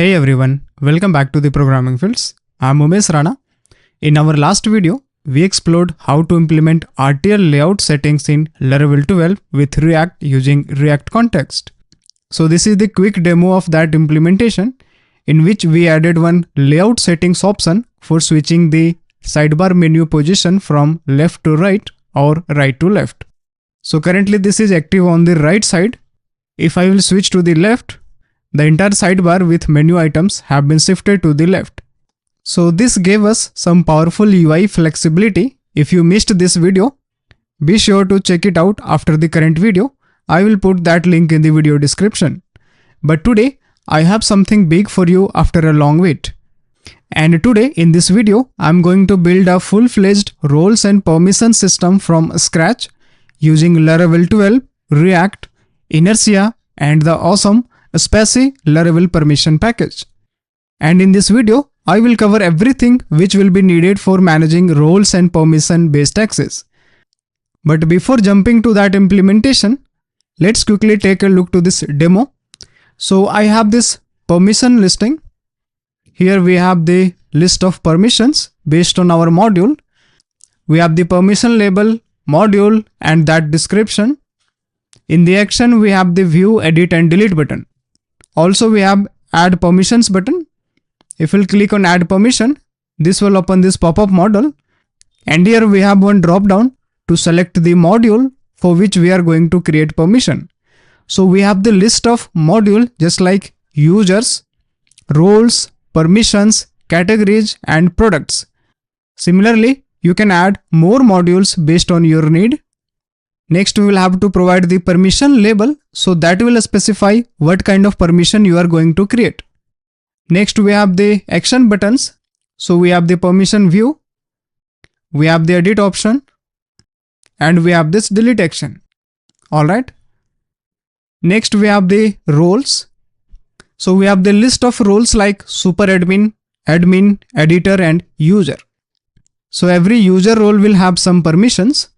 Hey everyone, welcome back to the Programming Fields. I'm Umesh Rana. In our last video, we explored how to implement RTL layout settings in Laravel 12 with React using React context. So this is the quick demo of that implementation, in which we added one layout settings option for switching the sidebar menu position from left to right or right to left. So currently this is active on the right side. If I will switch to the left, the entire sidebar with menu items have been shifted to the left. So this gave us some powerful UI flexibility. If you missed this video, be sure to check it out after the current video. I will put that link in the video description. But today, I have something big for you after a long wait. And today in this video, I'm going to build a full-fledged roles and permission system from scratch using Laravel 12, React, Inertia, and the awesome Spatie Laravel Permission package. And in this video, I will cover everything which will be needed for managing roles and permission based access. But before jumping to that implementation, let's quickly take a look to this demo. So I have this permission listing. Here we have the list of permissions based on our module. We have the permission label, module, and that description. In the action, we have the view, edit, and delete button. Also, we have add permissions button. If we'll click on add permission, this will open this pop-up model. And here we have one drop down to select the module for which we are going to create permission. So we have the list of module just like users, roles, permissions, categories, and products. Similarly, you can add more modules based on your need. Next, we will have to provide the permission label, so that will specify what kind of permission you are going to create. Next, we have the action buttons. So we have the permission view, we have the edit option, and we have this delete action. Alright. Next, we have the roles. So we have the list of roles like super admin, admin, editor, and user. So every user role will have some permissions.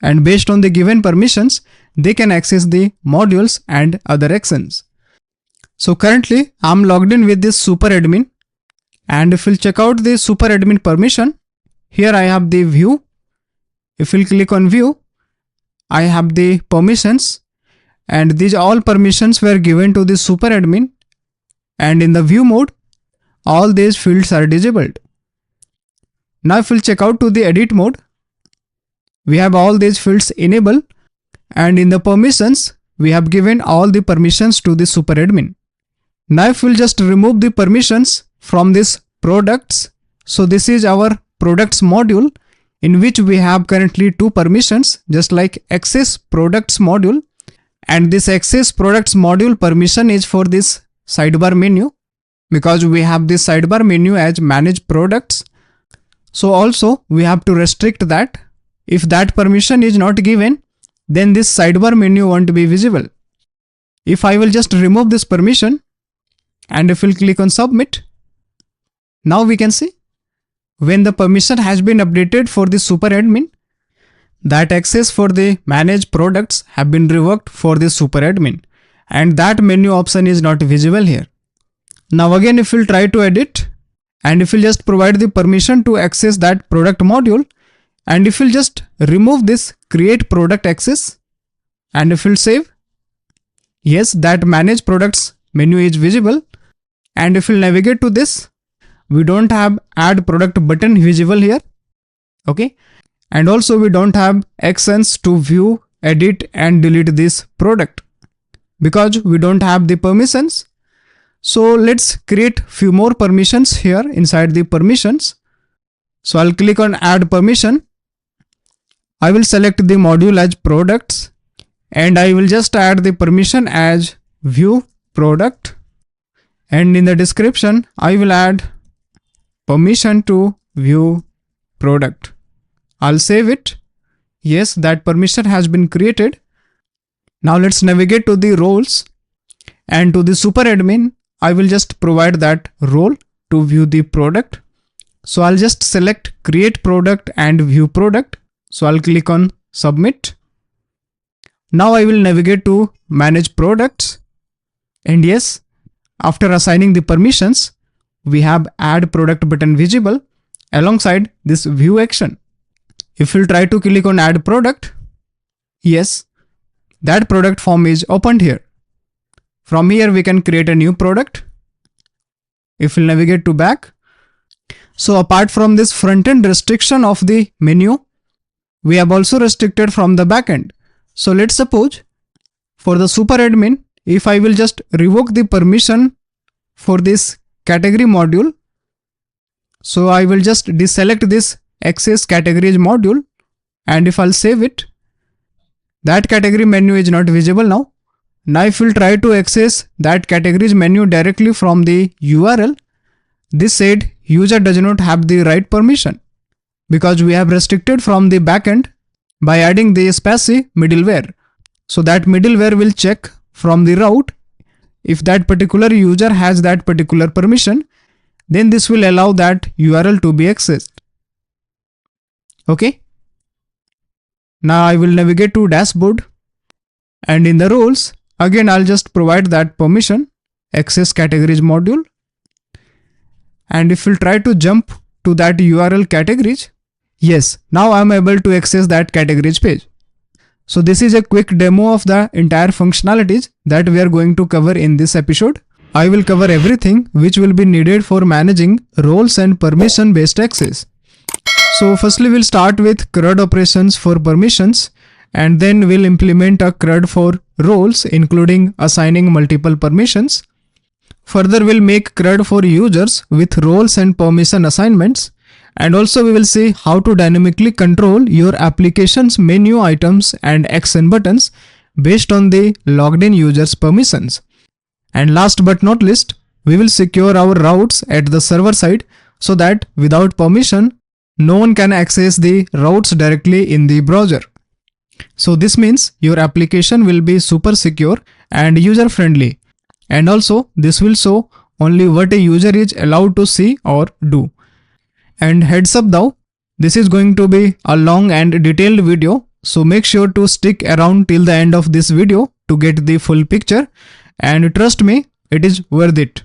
And based on the given permissions, they can access the modules and other actions. So currently, I'm logged in with this super admin. And if we'll check out the super admin permission, here I have the view. If we'll click on view, I have the permissions. And these all permissions were given to the super admin. And in the view mode, all these fields are disabled. Now if we'll check out to the edit mode, we have all these fields enabled, and in the permissions, we have given all the permissions to the super admin. Now if we'll just remove the permissions from this products, so this is our products module in which we have currently two permissions just like access products module, and this access products module permission is for this sidebar menu because we have this sidebar menu as manage products. So also we have to restrict that. If that permission is not given, then this sidebar menu won't be visible. If I will just remove this permission, and if we'll click on submit, now we can see when the permission has been updated for the super admin, that access for the manage products have been revoked for the super admin, and that menu option is not visible here. Now again, if we'll try to edit, and if we'll just provide the permission to access that product module, and if we'll just remove this create product access, and if we'll save, yes, that manage products menu is visible. And if we'll navigate to this, we don't have add product button visible here. Okay. And also we don't have actions to view, edit, and delete this product because we don't have the permissions. So let's create few more permissions here inside the permissions. So I'll click on add permission. I will select the module as products, and I will just add the permission as view product, and in the description I will add permission to view product. I'll save it. Yes, that permission has been created. Now let's navigate to the roles, and to the super admin I will just provide that role to view the product. So I'll just select create product and view product. So I'll click on submit. Now I will navigate to manage products, and yes, After assigning the permissions, we have add product button visible alongside this view action. If we'll try to click on add product, yes, that product form is opened here. From here we can create a new product. If we'll navigate to back, so apart from this front-end restriction of the menu, we have also restricted from the backend. So let's suppose for the super admin, if I will just revoke the permission for this category module, so I will just deselect this access categories module, and if I'll save it, that category menu is not visible now. Now if we'll try to access that categories menu directly from the URL, this said user does not have the right permission because we have restricted from the backend by adding the Spatie middleware. So that middleware will check from the route if that particular user has that particular permission, then this will allow that URL to be accessed. Okay. Now I will navigate to dashboard, and in the roles, again I'll just provide that permission, access categories module. And if we'll try to jump to that URL categories, yes, now I'm able to access that categories page. So this is a quick demo of the entire functionalities that we are going to cover in this episode. I will cover everything which will be needed for managing roles and permission based access. So firstly we'll start with CRUD operations for permissions, and then we'll implement a CRUD for roles including assigning multiple permissions. Further we'll make CRUD for users with roles and permission assignments, and also we will see how to dynamically control your application's menu items and action buttons based on the logged in users permissions. And last but not least, we will secure our routes at the server side so that without permission, no one can access the routes directly in the browser. So this means your application will be super secure and user friendly. And also this will show only what a user is allowed to see or do. And heads up though, this is going to be a long and detailed video, so make sure to stick around till the end of this video to get the full picture, and trust me, it is worth it.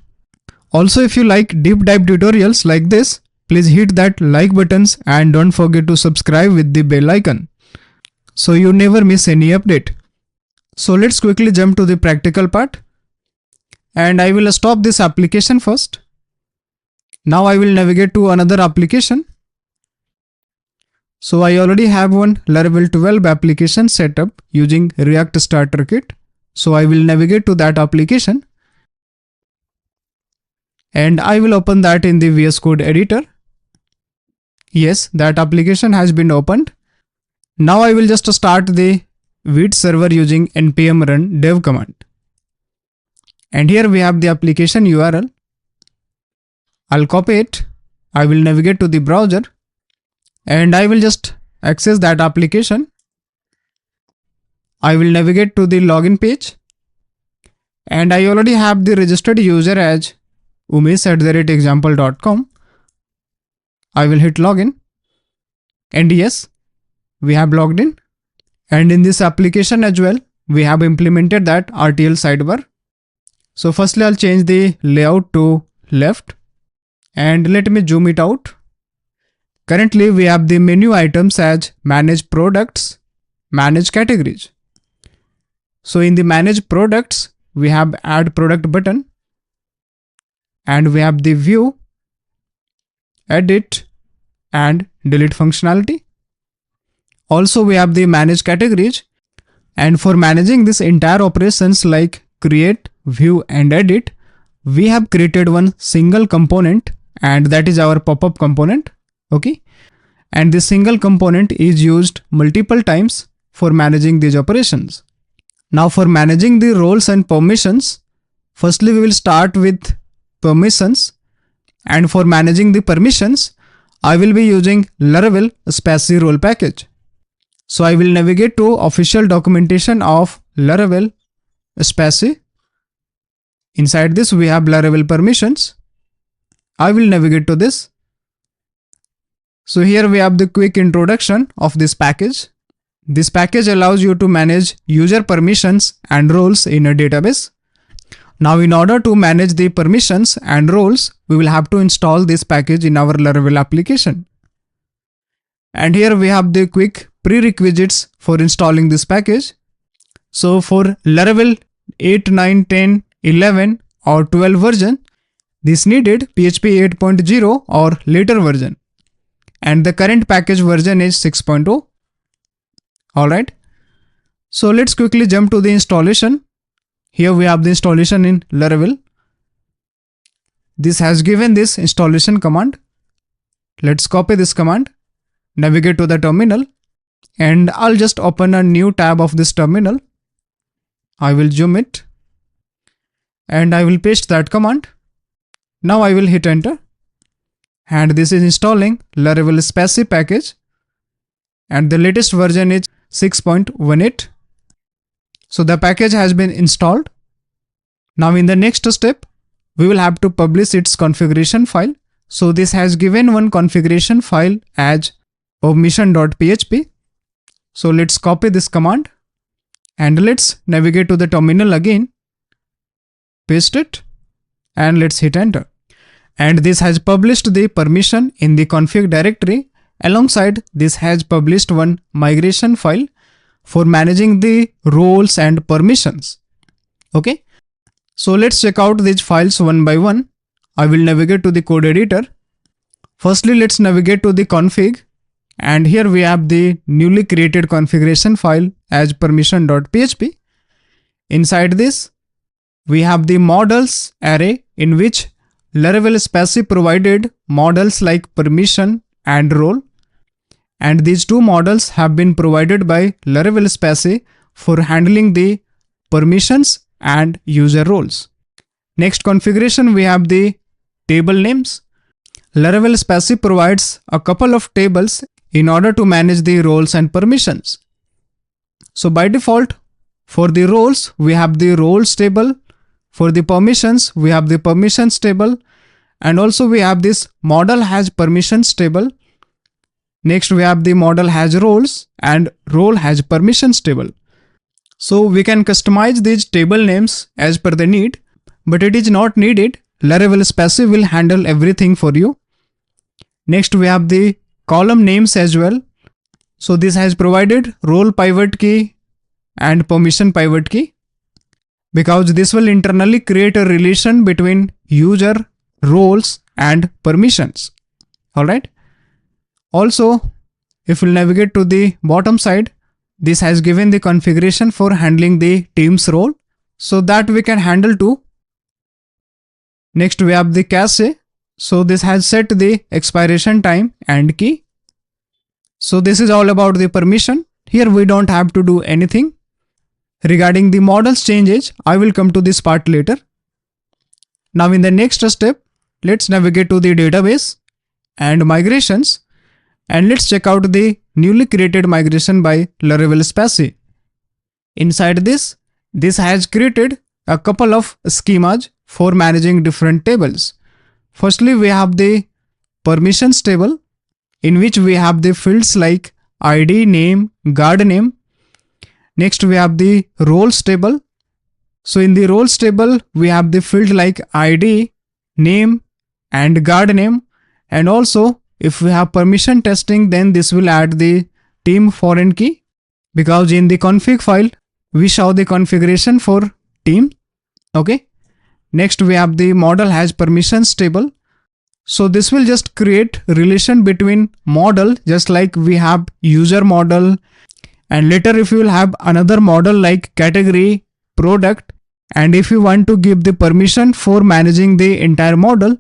Also, if you like deep dive tutorials like this, please hit that like buttons and don't forget to subscribe with the bell icon so you never miss any update. So let's quickly jump to the practical part, and I will stop this application first. Now I will navigate to another application. So I already have one Laravel 12 application set up using React Starter Kit. So I will navigate to that application, and I will open that in the VS Code editor. Yes, that application has been opened. Now I will just start the Vite server using npm run dev command. And here we have the application URL. I'll copy it. I will navigate to the browser, and I will just access that application. I will navigate to the login page, and I already have the registered user as umesh@example.com. I will hit login, and yes, we have logged in. And in this application as well, we have implemented that RTL sidebar. So firstly, I'll change the layout to left, and let me zoom it out. Currently, we have the menu items as manage products, manage categories. So in the manage products, we have add product button, and we have the view, edit, and delete functionality. Also, we have the manage categories, and for managing this entire operations like create, view, and edit, we have created one single component, and that is our pop-up component. Okay, and this single component is used multiple times for managing these operations. Now for managing the roles and permissions, firstly we will start with permissions, and for managing the permissions, I will be using Laravel Spatie role package. So I will navigate to official documentation of Laravel Spatie. Inside this we have Laravel permissions. I will navigate to this. So here we have the quick introduction of this package. This package allows you to manage user permissions and roles in a database. Now in order to manage the permissions and roles, we will have to install this package in our Laravel application. And here we have the quick prerequisites for installing this package. So for Laravel 8, 9, 10, 11 or 12 version, this needed PHP 8.0 or later version. And the current package version is 6.0. Alright. So let's quickly jump to the installation. Here we have the installation in Laravel. This has given this installation command. Let's copy this command, navigate to the terminal, and I'll just open a new tab of this terminal. I will zoom it and I will paste that command. Now I will hit enter, and this is installing Laravel Spatie package, and the latest version is 6.18. So the package has been installed. Now in the next step, we will have to publish its configuration file. So this has given one configuration file as permission.php. So let's copy this command and let's navigate to the terminal again, paste it, and let's hit enter. And this has published the permission in the config directory. Alongside this has published one migration file for managing the roles and permissions. Okay. So let's check out these files one by one. I will navigate to the code editor. Firstly, let's navigate to the config. And here we have the newly created configuration file as permission.php. Inside this, we have the models array in which Laravel Spatie provided models like permission and role. And these two models have been provided by Laravel Spatie for handling the permissions and user roles. Next configuration, we have the table names. Laravel Spatie provides a couple of tables in order to manage the roles and permissions. So by default, for the roles, we have the roles table. For the permissions, we have the permissions table. And also we have this model has permissions table. Next, we have the model has roles and role has permissions table. So we can customize these table names as per the need, but it is not needed. Laravel Spatie will handle everything for you. Next, we have the column names as well. So this has provided role pivot key and permission pivot key, because this will internally create a relation between user, roles and permissions. Alright. Also, if we navigate to the bottom side, this has given the configuration for handling the team's role, so that we can handle too. Next, we have the cache. So this has set the expiration time and key. So this is all about the permission. Here we don't have to do anything. Regarding the models changes, I will come to this part later. Now in the next step, let's navigate to the database and migrations, and let's check out the newly created migration by Laravel Spatie. Inside this has created a couple of schemas for managing different tables. Firstly, we have the permissions table in which we have the fields like ID, name, guard name. Next, we have the roles table. So in the roles table, we have the field like ID, name and guard name. And also if we have permission testing, then this will add the team foreign key, because in the config file, we show the configuration for team. Okay. Next, we have the model has permissions table. So this will just create relation between model, just like we have user model, and later if you will have another model like category, product, and if you want to give the permission for managing the entire model,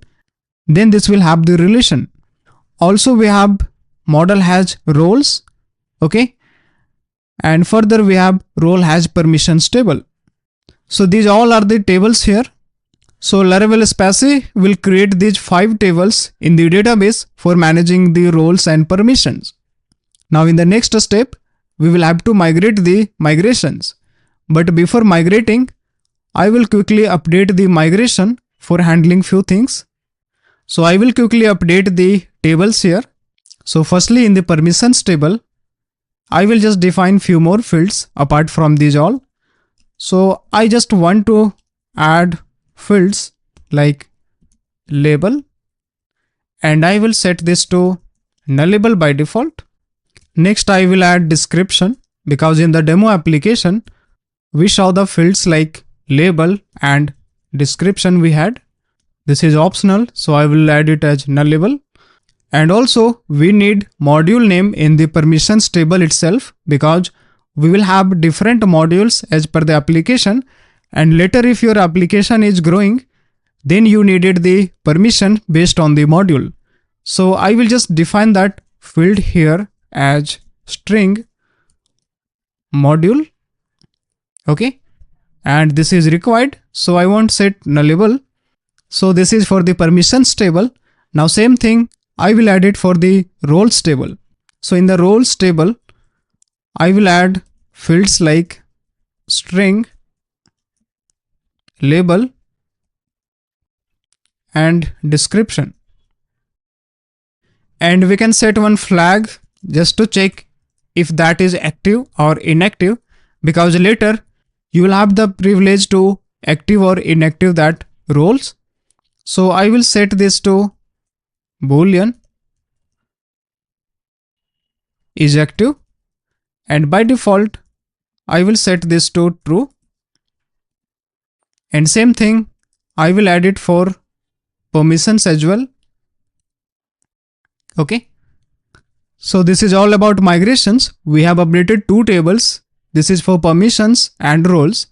then this will have the relation. Also we have model has roles. Okay. And further we have role has permissions table. So these all are the tables here. So Laravel Spatie will create these 5 tables in the database for managing the roles and permissions. Now in the next step, we will have to migrate the migrations. But before migrating, I will quickly update the migration for handling few things. So I will quickly update the tables here. So firstly, in the permissions table, I will just define few more fields apart from these all. So I just want to add fields like label, and I will set this to nullable by default. Next, I will add description because in the demo application, we saw the fields like label and description we had. This is optional, so I will add it as nullable. And also we need module name in the permissions table itself because we will have different modules as per the application, and later if your application is growing, then you needed the permission based on the module. So I will just define that field here as string module. Okay, and this is required, so I won't set nullable. So this is for the permissions table. Now same thing I will add it for the roles table. So in the roles table, I will add fields like string, label, and description. And we can set one flag just to check if that is active or inactive, because later you will have the privilege to active or inactive that roles. So I will set this to boolean is active, and by default I will set this to true. And same thing I will add it for permissions as well. Okay, so this is all about migrations. We have updated two tables. This is for permissions and roles,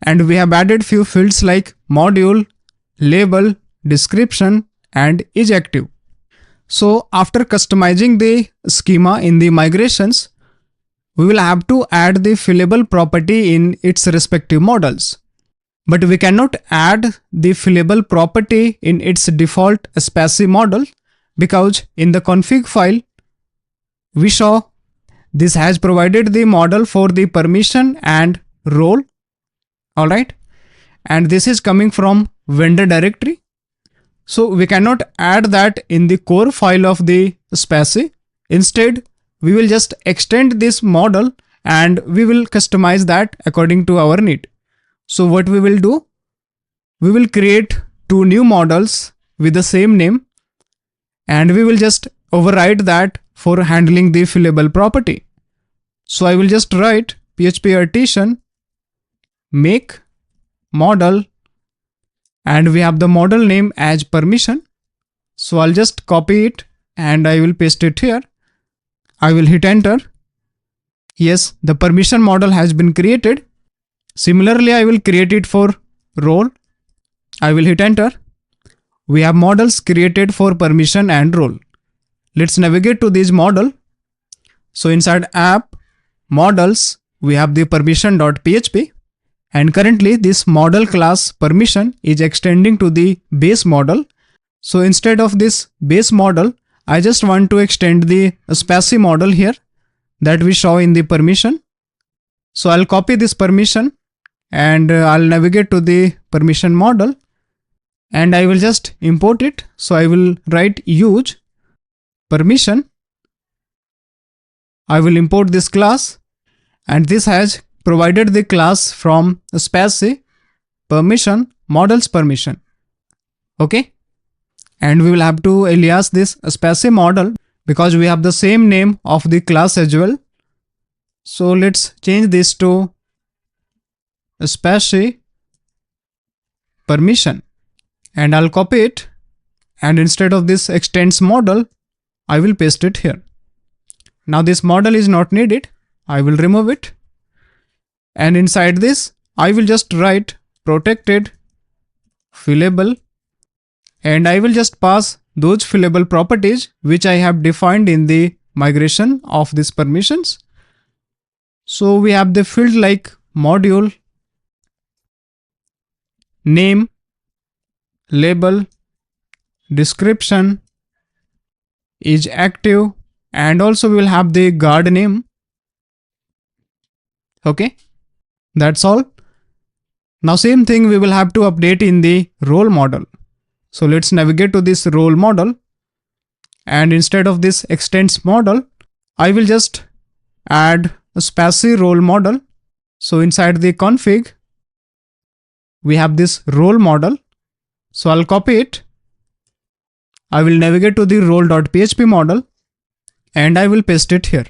and we have added few fields like module, label, description, and is active. So after customizing the schema in the migrations, we will have to add the fillable property in its respective models. But we cannot add the fillable property in its default Spatie model because in the config file, we saw this has provided the model for the permission and role. Alright, and this is coming from vendor directory. So we cannot add that in the core file of the Spatie. Instead, we will just extend this model and we will customize that according to our need. So what we will do, we will create two new models with the same name, and we will just override that for handling the fillable property. So I will just write PHP artisan make model, and we have the model name as permission. So I'll just copy it and I will paste it here. I will hit enter. Yes, the permission model has been created. Similarly, I will create it for role. I will hit enter. We have models created for permission and role. Let's navigate to this model. So inside app models, we have the permission.php. And currently this model class permission is extending to the base model. So instead of this base model, I just want to extend the Spatie model here that we saw in the permission. So I'll copy this permission and I'll navigate to the permission model and I will just import it. So I will write use permission. I will import this class, and this has provided the class from Spatie permission models permission. Okay, and we will have to alias this Spatie model because we have the same name of the class as well. So let's change this to Spatie permission, and I'll copy it, and instead of this extends model, I will paste it here. Now this model is not needed. I will remove it. And inside this, I will just write protected fillable, and I will just pass those fillable properties which I have defined in the migration of these permissions. So we have the field like module, name, label, description, is active, and also we will have the guard name. Okay, that's all. Now same thing we will have to update in the role model. So let's navigate to this role model, and instead of this extends model, I will just add a Spatie role model. So inside the config, we have this role model. So I'll copy it. I will navigate to the role.php model and I will paste it here.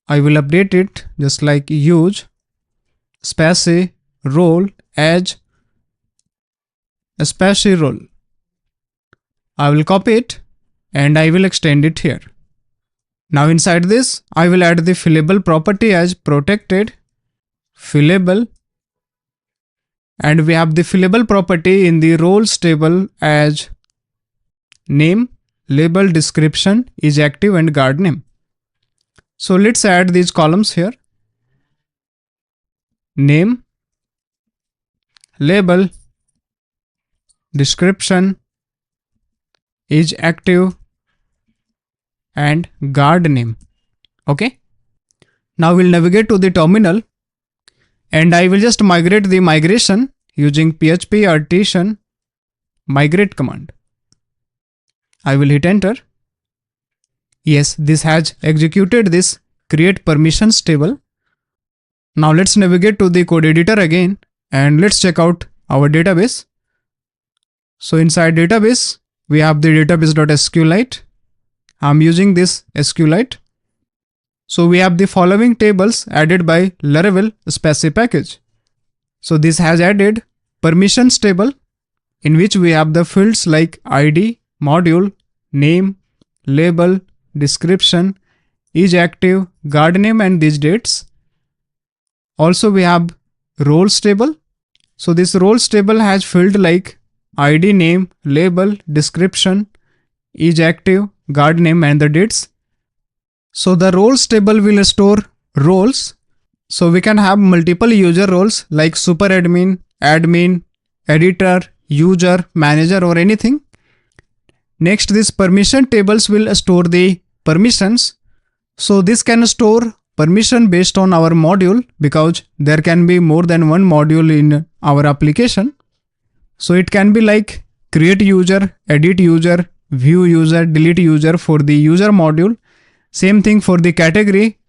I will update it just like use Spatie role as Spatie role. I will copy it and I will extend it here. Now inside this, I will add the fillable property as protected fillable, and we have the fillable property in the roles table as name, label, description, is active and guard name. So let's add these columns here. Name, label, description, is active and guard name. Okay. Now we'll navigate to the terminal and I will just migrate the migration using php artisan migrate command. I will hit enter. Yes, this has executed this create permissions table. Now let's navigate to the code editor again and let's check out our database. So inside database, we have the database.sqlite. I'm using this SQLite. So we have the following tables added by Laravel Spatie package. So this has added permissions table in which we have the fields like ID, module, name, label, description, is active, guard name and these dates. Also we have roles table. So this roles table has field like ID, name, label, description, is active, guard name and the dates. So the roles table will store roles. So we can have multiple user roles like super admin, admin, editor, user, manager or anything. Next, this permission tables will store the permissions. So this can store permission based on our module because there can be more than one module in our application. So it can be like create user, edit user, view user, delete user for the user module. Same thing for the category.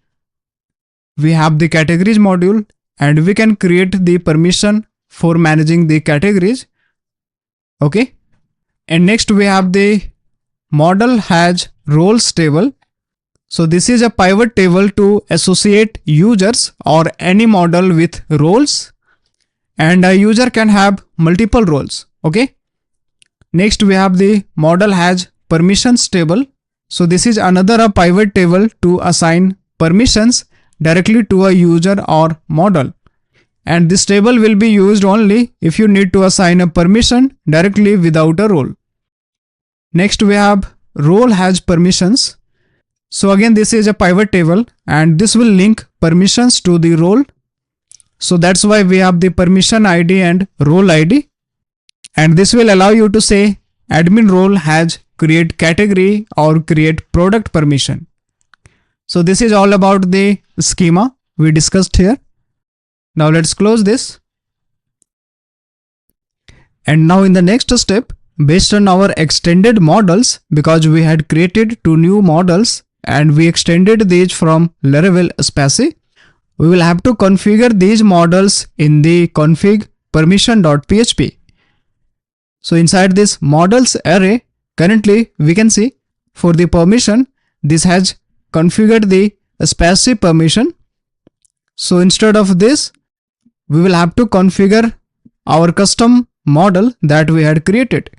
We have the categories module and we can create the permission for managing the categories. Okay. And next we have the model has roles table. So this is a pivot table to associate users or any model with roles, and a user can have multiple roles. Okay. Next we have the model has permissions table. So this is another pivot table to assign permissions directly to a user or model. And this table will be used only if you need to assign a permission directly without a role. Next we have role has permissions. So again this is a pivot table and this will link permissions to the role. So that's why we have the permission ID and role ID. And this will allow you to say admin role has create category or create product permission. So this is all about the schema we discussed here. Now let's close this. And now in the next step, based on our extended models, because we had created 2 new models and we extended these from Laravel Spatie, we will have to configure these models in the config permission.php. So inside this models array, currently we can see for the permission, this has configured the Spatie permission. So instead of this, we will have to configure our custom model that we had created.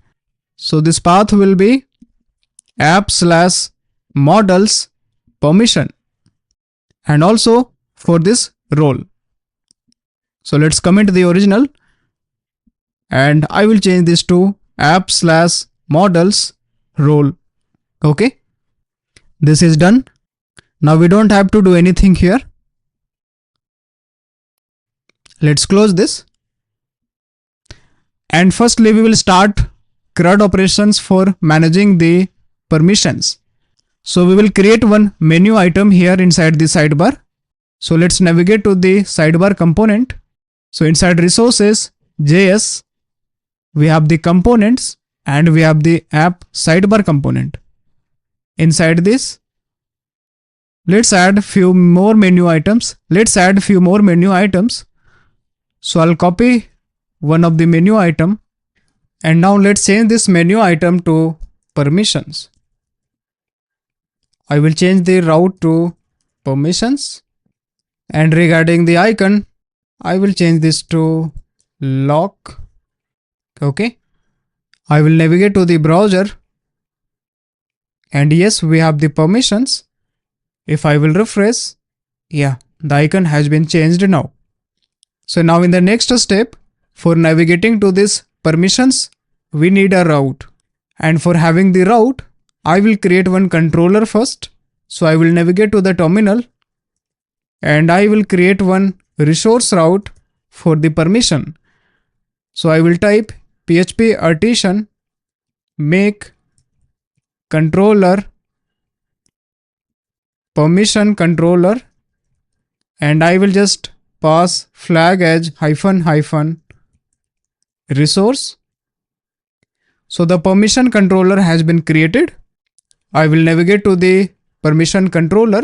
So this path will be app/models permission and also for this role. So let's comment the original and I will change this to app/models role. Okay. This is done. Now we don't have to do anything here. Let's close this. And firstly, we will start CRUD operations for managing the permissions. So we will create one menu item here inside the sidebar. So let's navigate to the sidebar component. So inside resources, JS, we have the components and we have the app sidebar component. Inside this, let's add few more menu items. So I'll copy one of the menu item And now let's change this menu item to permissions. I will change the route to permissions. And regarding the icon, I will change this to lock. Okay. I will navigate to the browser. And yes, we have the permissions. If I will refresh, yeah, the icon has been changed now. So now in the next step, for navigating to this permissions, we need a route. And for having the route, I will create one controller first. So I will navigate to the terminal and I will create one resource route for the permission. So I will type PHP artisan make controller permission controller, and I will just pass flag as ---- resource. So the permission controller has been created. I will navigate to the permission controller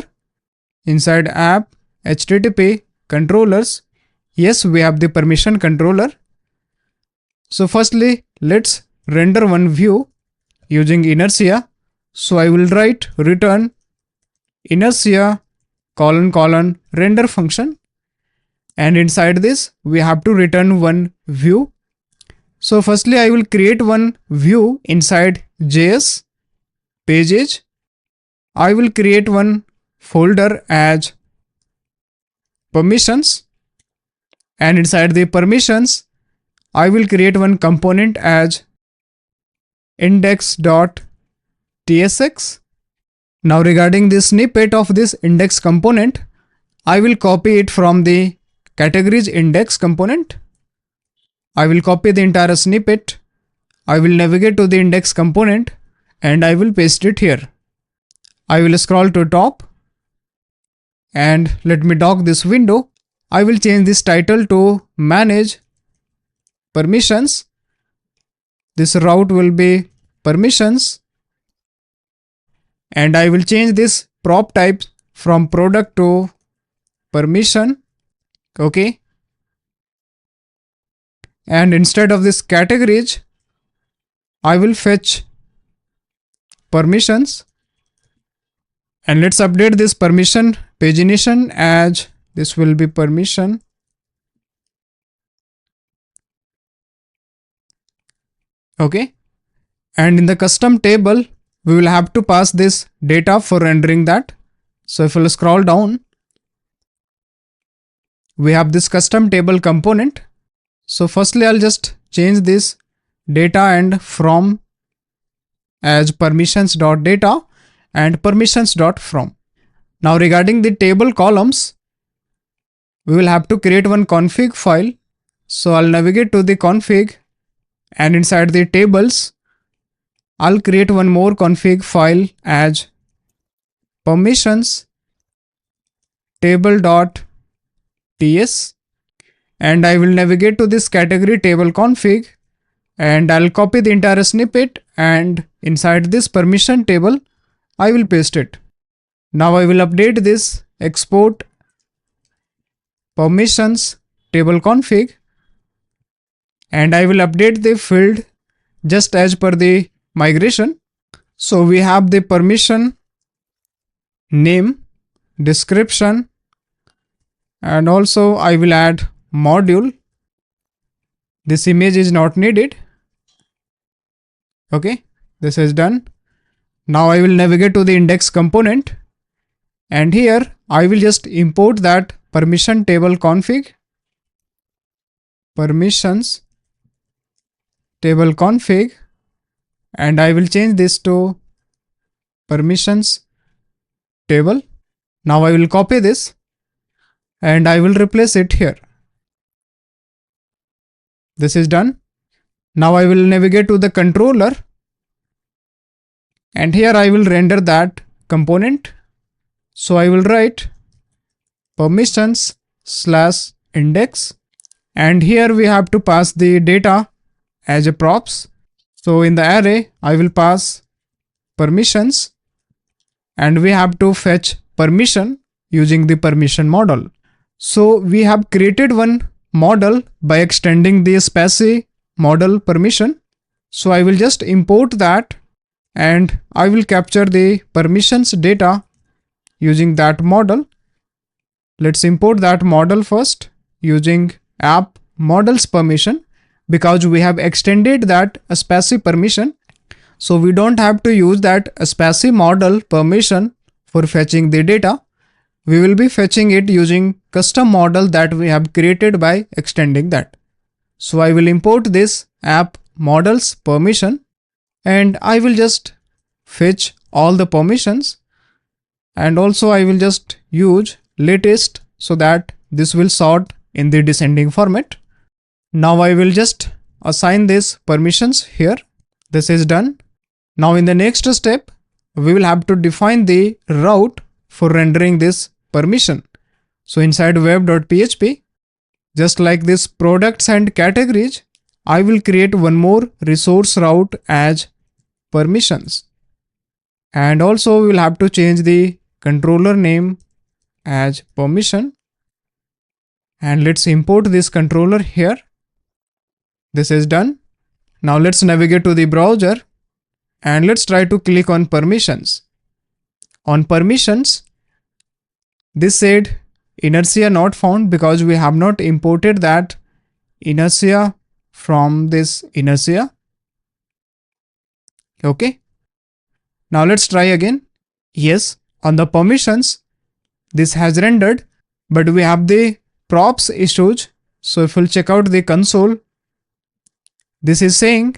inside app http controllers. Yes, we have the permission controller. So firstly, let's render one view using inertia. So I will write return inertia : render function, and inside this we have to return one view. So firstly, I will create one view inside JS pages. I will create one folder as permissions, and inside the permissions I will create one component as index.tsx. Now regarding the snippet of this index component, I will copy it from the categories index component. I will copy the entire snippet. I will navigate to the index component and I will paste it here. I will scroll to top and let me dock this window. I will change this title to manage permissions. This route will be permissions, and I will change this prop type from product to permission. Okay. And instead of this categories, I will fetch permissions, and let's update this permission pagination as this will be permission. Okay. And in the custom table, we will have to pass this data for rendering that. So if we'll scroll down, we have this custom table component. So firstly, I'll just change this data and from as permissions.data and permissions.from. Now regarding the table columns, we will have to create one config file. So I'll navigate to the config, and inside the tables, I'll create one more config file as permissions table.ts, and I will navigate to this category table config, and I'll copy the entire snippet, and inside this permission table, I will paste it. Now I will update this export permissions table config, and I will update the field just as per the migration. So we have the permission, name, description, and also I will add module. This image is not needed. Okay, this is done. Now I will navigate to the index component, and here I will just import that permission table config, permissions table config, and I will change this to permissions table. Now I will copy this and I will replace it here. This is done. Now I will navigate to the controller, and here I will render that component. So I will write permissions/index, and here we have to pass the data as a props. So in the array, I will pass permissions, and we have to fetch permission using the permission model. So we have created one model by extending the Spatie model permission. So I will just import that and I will capture the permissions data using that model. Let's import that model first using app models permission, because we have extended that Spatie permission. So we don't have to use that Spatie model permission for fetching the data. We will be fetching it using custom model that we have created by extending that. So I will import this app models permission and I will just fetch all the permissions, and also I will just use latest so that this will sort in the descending format. Now I will just assign these permissions here. This is done. Now in the next step, we will have to define the route for rendering this permission. So inside web.php, just like this products and categories, I will create one more resource route as permissions. And also we will have to change the controller name as permission. And let's import this controller here. This is done. Now let's navigate to the browser and let's try to click on permissions. On permissions, this said inertia not found because we have not imported that inertia from this inertia. Okay. Now let's try again. Yes, on the permissions, this has rendered, but we have the props issues. So if we'll check out the console, this is saying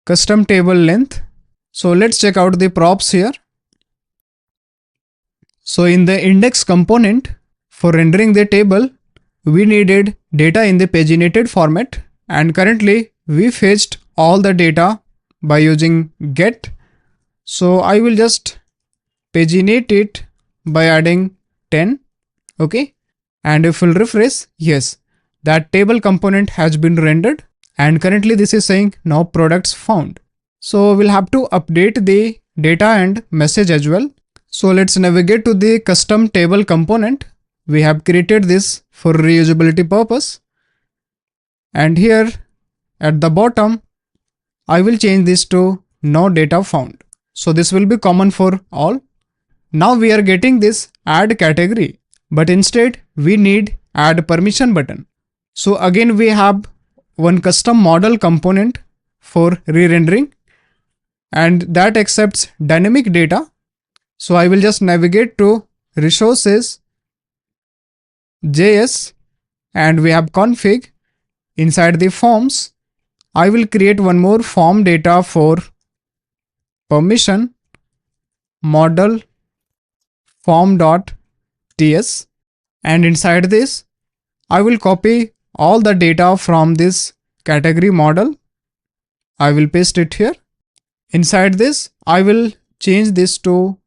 custom table length. So let's check out the props here. So in the index component for rendering the table, we needed data in the paginated format, and currently we fetched all the data by using get. So I will just paginate it by adding 10. Okay. And if we'll refresh, yes, that table component has been rendered, and currently this is saying no products found. So we'll have to update the data and message as well. So let's navigate to the custom table component. We have created this for reusability purpose. And here at the bottom, I will change this to no data found. So this will be common for all. Now we are getting this add category, but instead we need add permission button. So again, we have one custom model component for re-rendering, and that accepts dynamic data. So I will just navigate to resources, JS, and we have config. Inside the forms, I will create one more form data for permission model form.ts, and inside this, I will copy all the data from this category model. I will paste it here. Inside this, I will change this to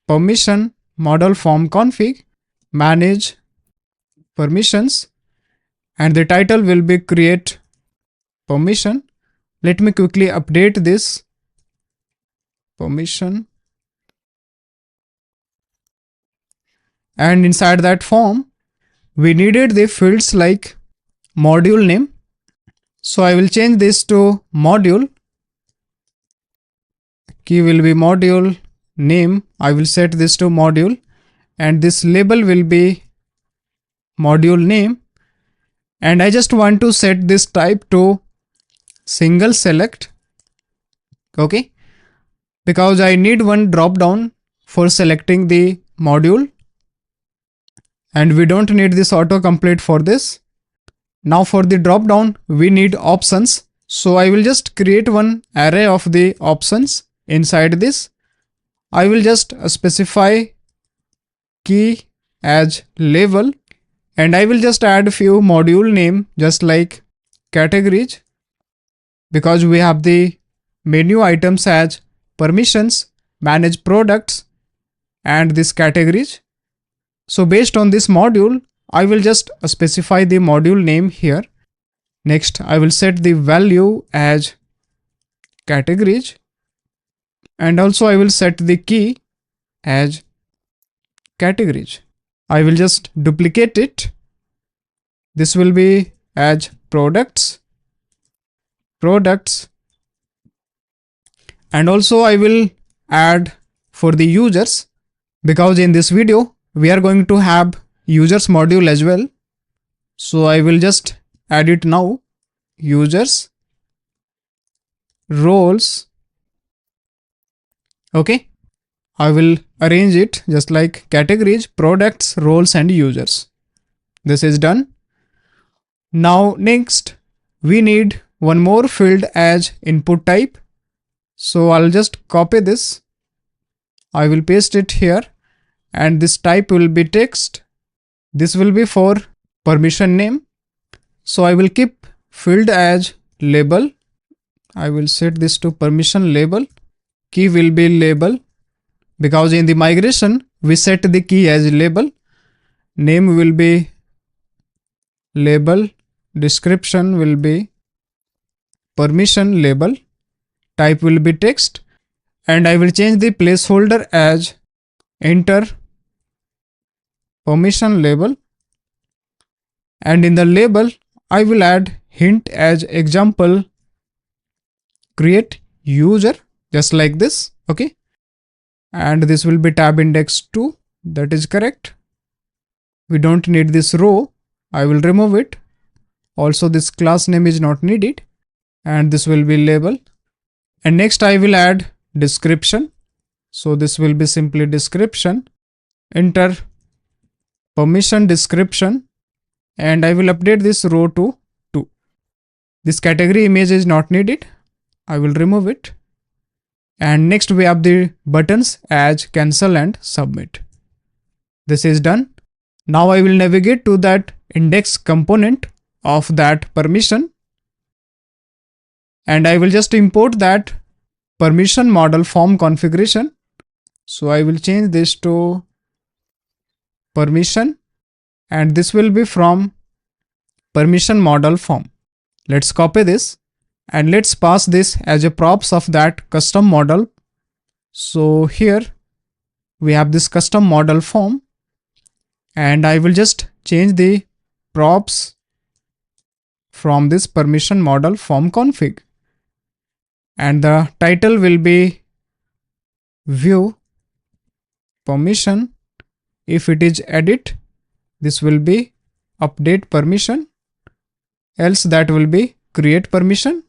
permission model form config manage permissions, and the title will be create permission. Let me quickly update this permission. And inside that form, we needed the fields like module name. So I will change this to module. Key will be module name. I will set this to module, and this label will be module name. And I just want to set this type to single select. Okay. Because I need one drop down for selecting the module, and we don't need this autocomplete for this. Now for the drop down, we need options. So I will just create one array of the options. Inside this, I will just specify key as label, and I will just add a few module name just like categories, because we have the menu items as permissions, manage products, and this categories. So based on this module, I will just specify the module name here. Next, I will set the value as categories, and also I will set the key as categories. I will just duplicate it. This will be as products, products, and also I will add for the users, because in this video we are going to have users module as well. So I will just add it now. Users, roles. Okay. I will arrange it just like categories, products, roles, and users. This is done. Now next we need one more field as input type. So I'll just copy this. I will paste it here, and this type will be text. This will be for permission name. So I will keep field as label. I will set this to permission label. Key will be label, because in the migration we set the key as label. Name will be label. Description will be permission label. Type will be text, and I will change the placeholder as enter permission label, and in the label I will add hint as example create user, just like this. Okay, and this will be tab index 2. That is correct. We don't need this row. I will remove it. Also this class name is not needed, and this will be label. And next I will add description. So this will be simply description. Enter permission description, and I will update this row to 2. This category image is not needed. I will remove it. And next we have the buttons as cancel and submit. This is done. Now I will navigate to that index component of that permission, and I will just import that permission model form configuration. So I will change this to permission, and this will be from permission model form. Let's copy this, and let's pass this as a props of that custom model. So here we have this custom model form, and I will just change the props from this permission model form config, and the title will be view permission. If it is edit, this will be update permission, else that will be create permission.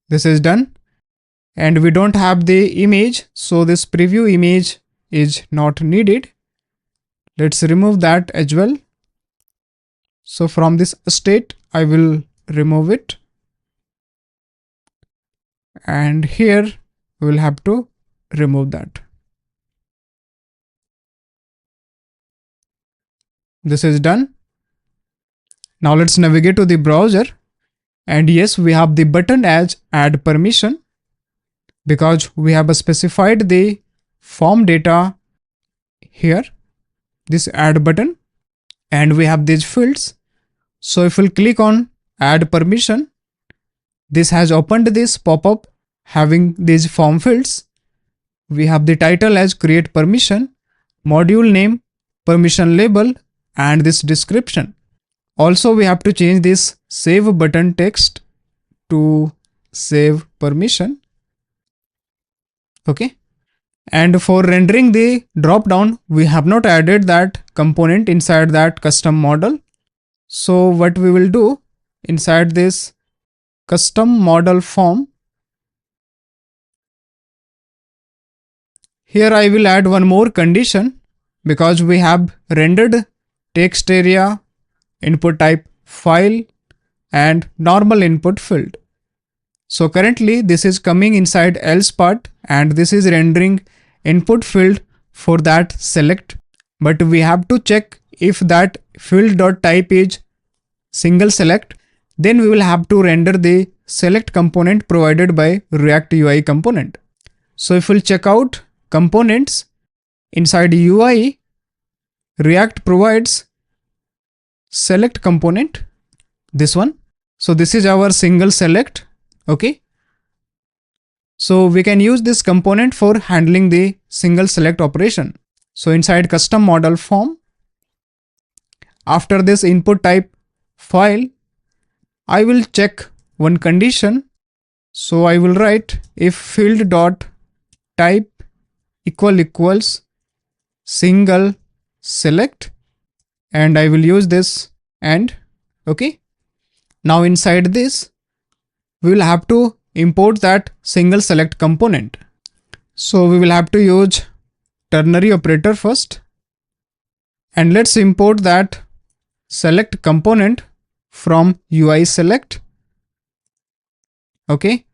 This is done, and we don't have the image, so this preview image is not needed. Let's remove that as well. So from this state I will remove it, and here we will have to remove that. This is done. Now let's navigate to the browser, and yes, we have the button as add permission, because we have specified the form data here, this add button, and we have these fields. So if we'll click on add permission, this has opened this pop-up having these form fields. We have the title as create permission, module name, permission label, and this description. Also we have to change this save button text to save permission. Okay. And for rendering the drop down, we have not added that component inside that custom model. So what we will do, inside this custom model form, here I will add one more condition, because we have rendered text area, input type file, and normal input field. So currently this is coming inside else part, and this is rendering input field for that select, but we have to check if that field.type is single select, then we will have to render the select component provided by React UI component. So if we'll check out components inside UI, React provides select component, this one. So this is our single select. Okay. So we can use this component for handling the single select operation. So inside custom model form, after this input type file, I will check one condition. So I will write if field dot type equals single select, and I will use this and okay. Now inside this, we will have to import that single select component. So we will have to use ternary operator first, and let's import that select component from UI select. Okay.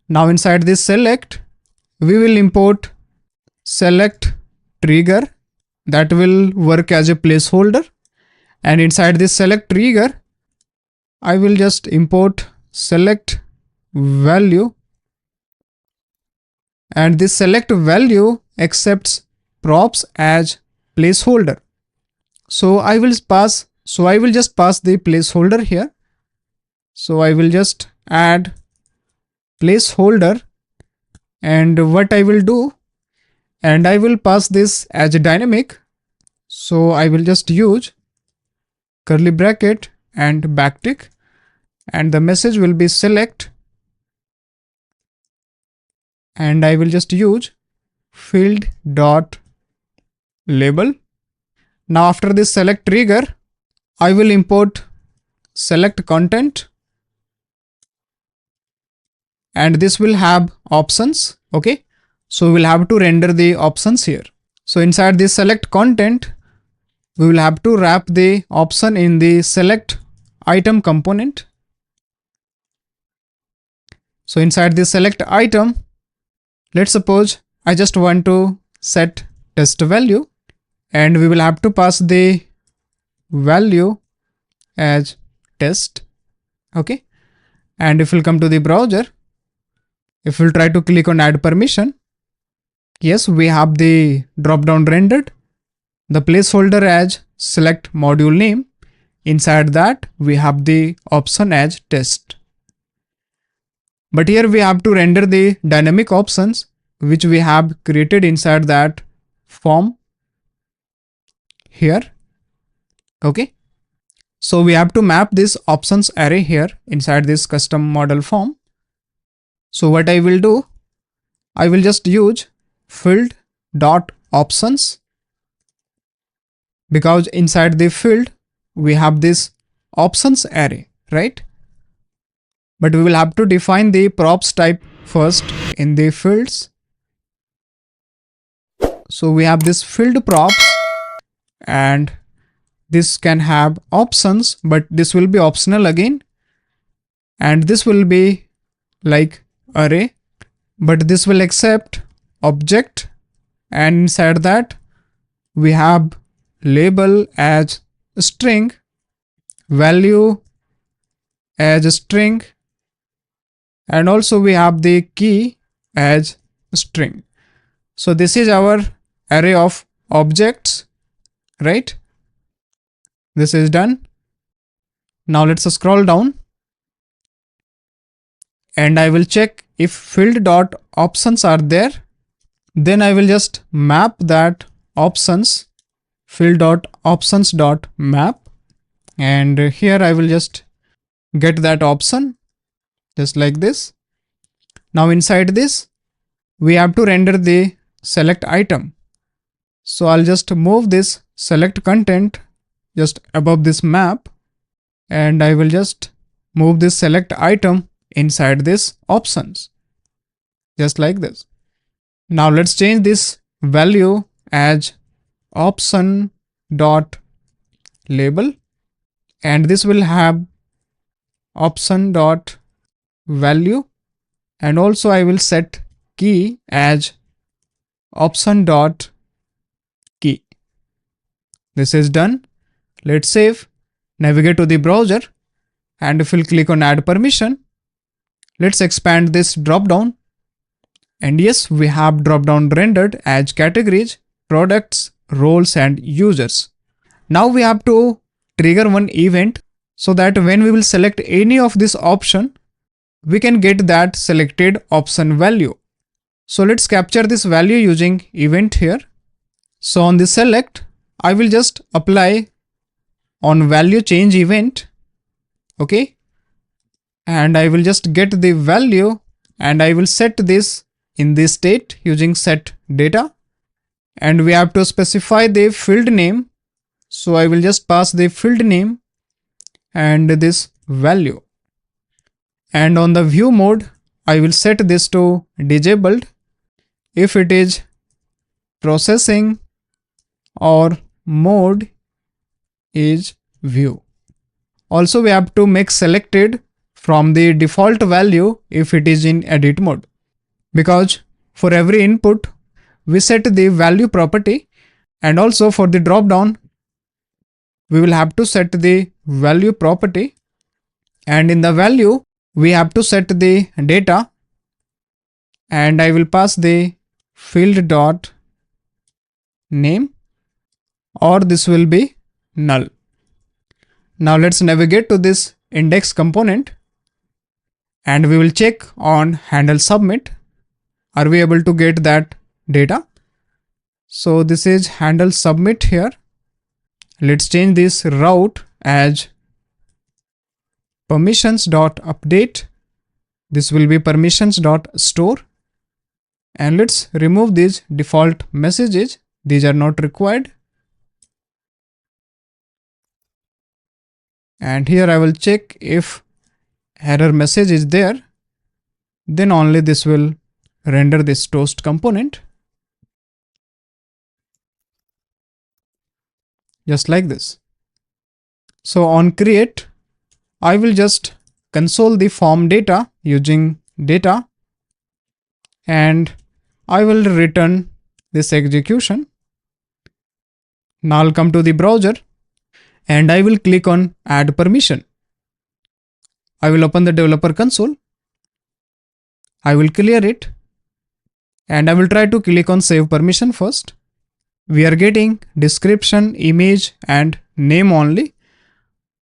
Now inside this select, we will import select trigger that will work as a placeholder, and inside this select trigger, I will just import select value, and this select value accepts props as placeholder. So I will just pass the placeholder here. So I will just add placeholder, and what I will do, and I will pass this as a dynamic. So I will just use curly bracket and backtick, and the message will be select, and I will just use field dot label. Now after this select trigger, I will import select content, and this will have options. Okay, so we'll have to render the options here. So inside this select content, we will have to wrap the option in the select item component. So inside this select item, let's suppose I just want to set test value, and we will have to pass the value as test. Okay, and if we'll come to the browser, if we'll try to click on add permission, yes, we have the drop down rendered, the placeholder as select module name. Inside that, we have the option as test. But here we have to render the dynamic options which we have created inside that form here. Okay. So we have to map this options array here inside this custom model form. So what I will do, I will just use field dot options, because inside the field we have this options array, right? But we will have to define the props type first in the fields. So we have this field props, and this can have options, but this will be optional again, and this will be like array, but this will accept object, and inside that we have label as string, value as string, and also we have the key as string. So this is our array of objects, right? This is done. Now let's scroll down, and I will check if field dot options are there. Then I will just map that options, field dot options dot map, and here I will just get that option just like this. Now inside this, we have to render the select item. So I'll just move this select content just above this map, and I will just move this select item inside this options just like this. Now let's change this value as option dot label, and this will have option dot value, and also I will set key as option dot key. This is done. Let's save, navigate to the browser, and if we'll click on add permission, let's expand this drop down, and yes, we have drop down rendered as categories, products, roles, and users. Now we have to trigger one event so that when we will select any of this option, we can get that selected option value. So let's capture this value using event here. So on the select, I will just apply on value change event. Okay. and I will just get the value and I will set this in this state using set data, and we have to specify the field name. So I will just pass the field name and this value, and on the view mode I will set this to disabled if it is processing or mode is view. Also we have to make selected from the default value if it is in edit mode, because for every input we set the value property, and also for the drop down we will have to set the value property, and in the value we have to set the data, and I will pass the field dot name, or this will be null. Now let's navigate to this index component and we will check on handle submit. Are we able to get that data? So this is handle submit here. Let's change this route as permissions.update. This will be permissions.store, and let's remove these default messages. These are not required. And here I will check if error message is there, then only this will render this toast component. Just like this. So on create, I will just console the form data using data, and I will return this execution. Now I'll come to the browser and I will click on add permission. I will open the developer console. I will clear it and I will try to click on save permission first. We are getting description, image and name only.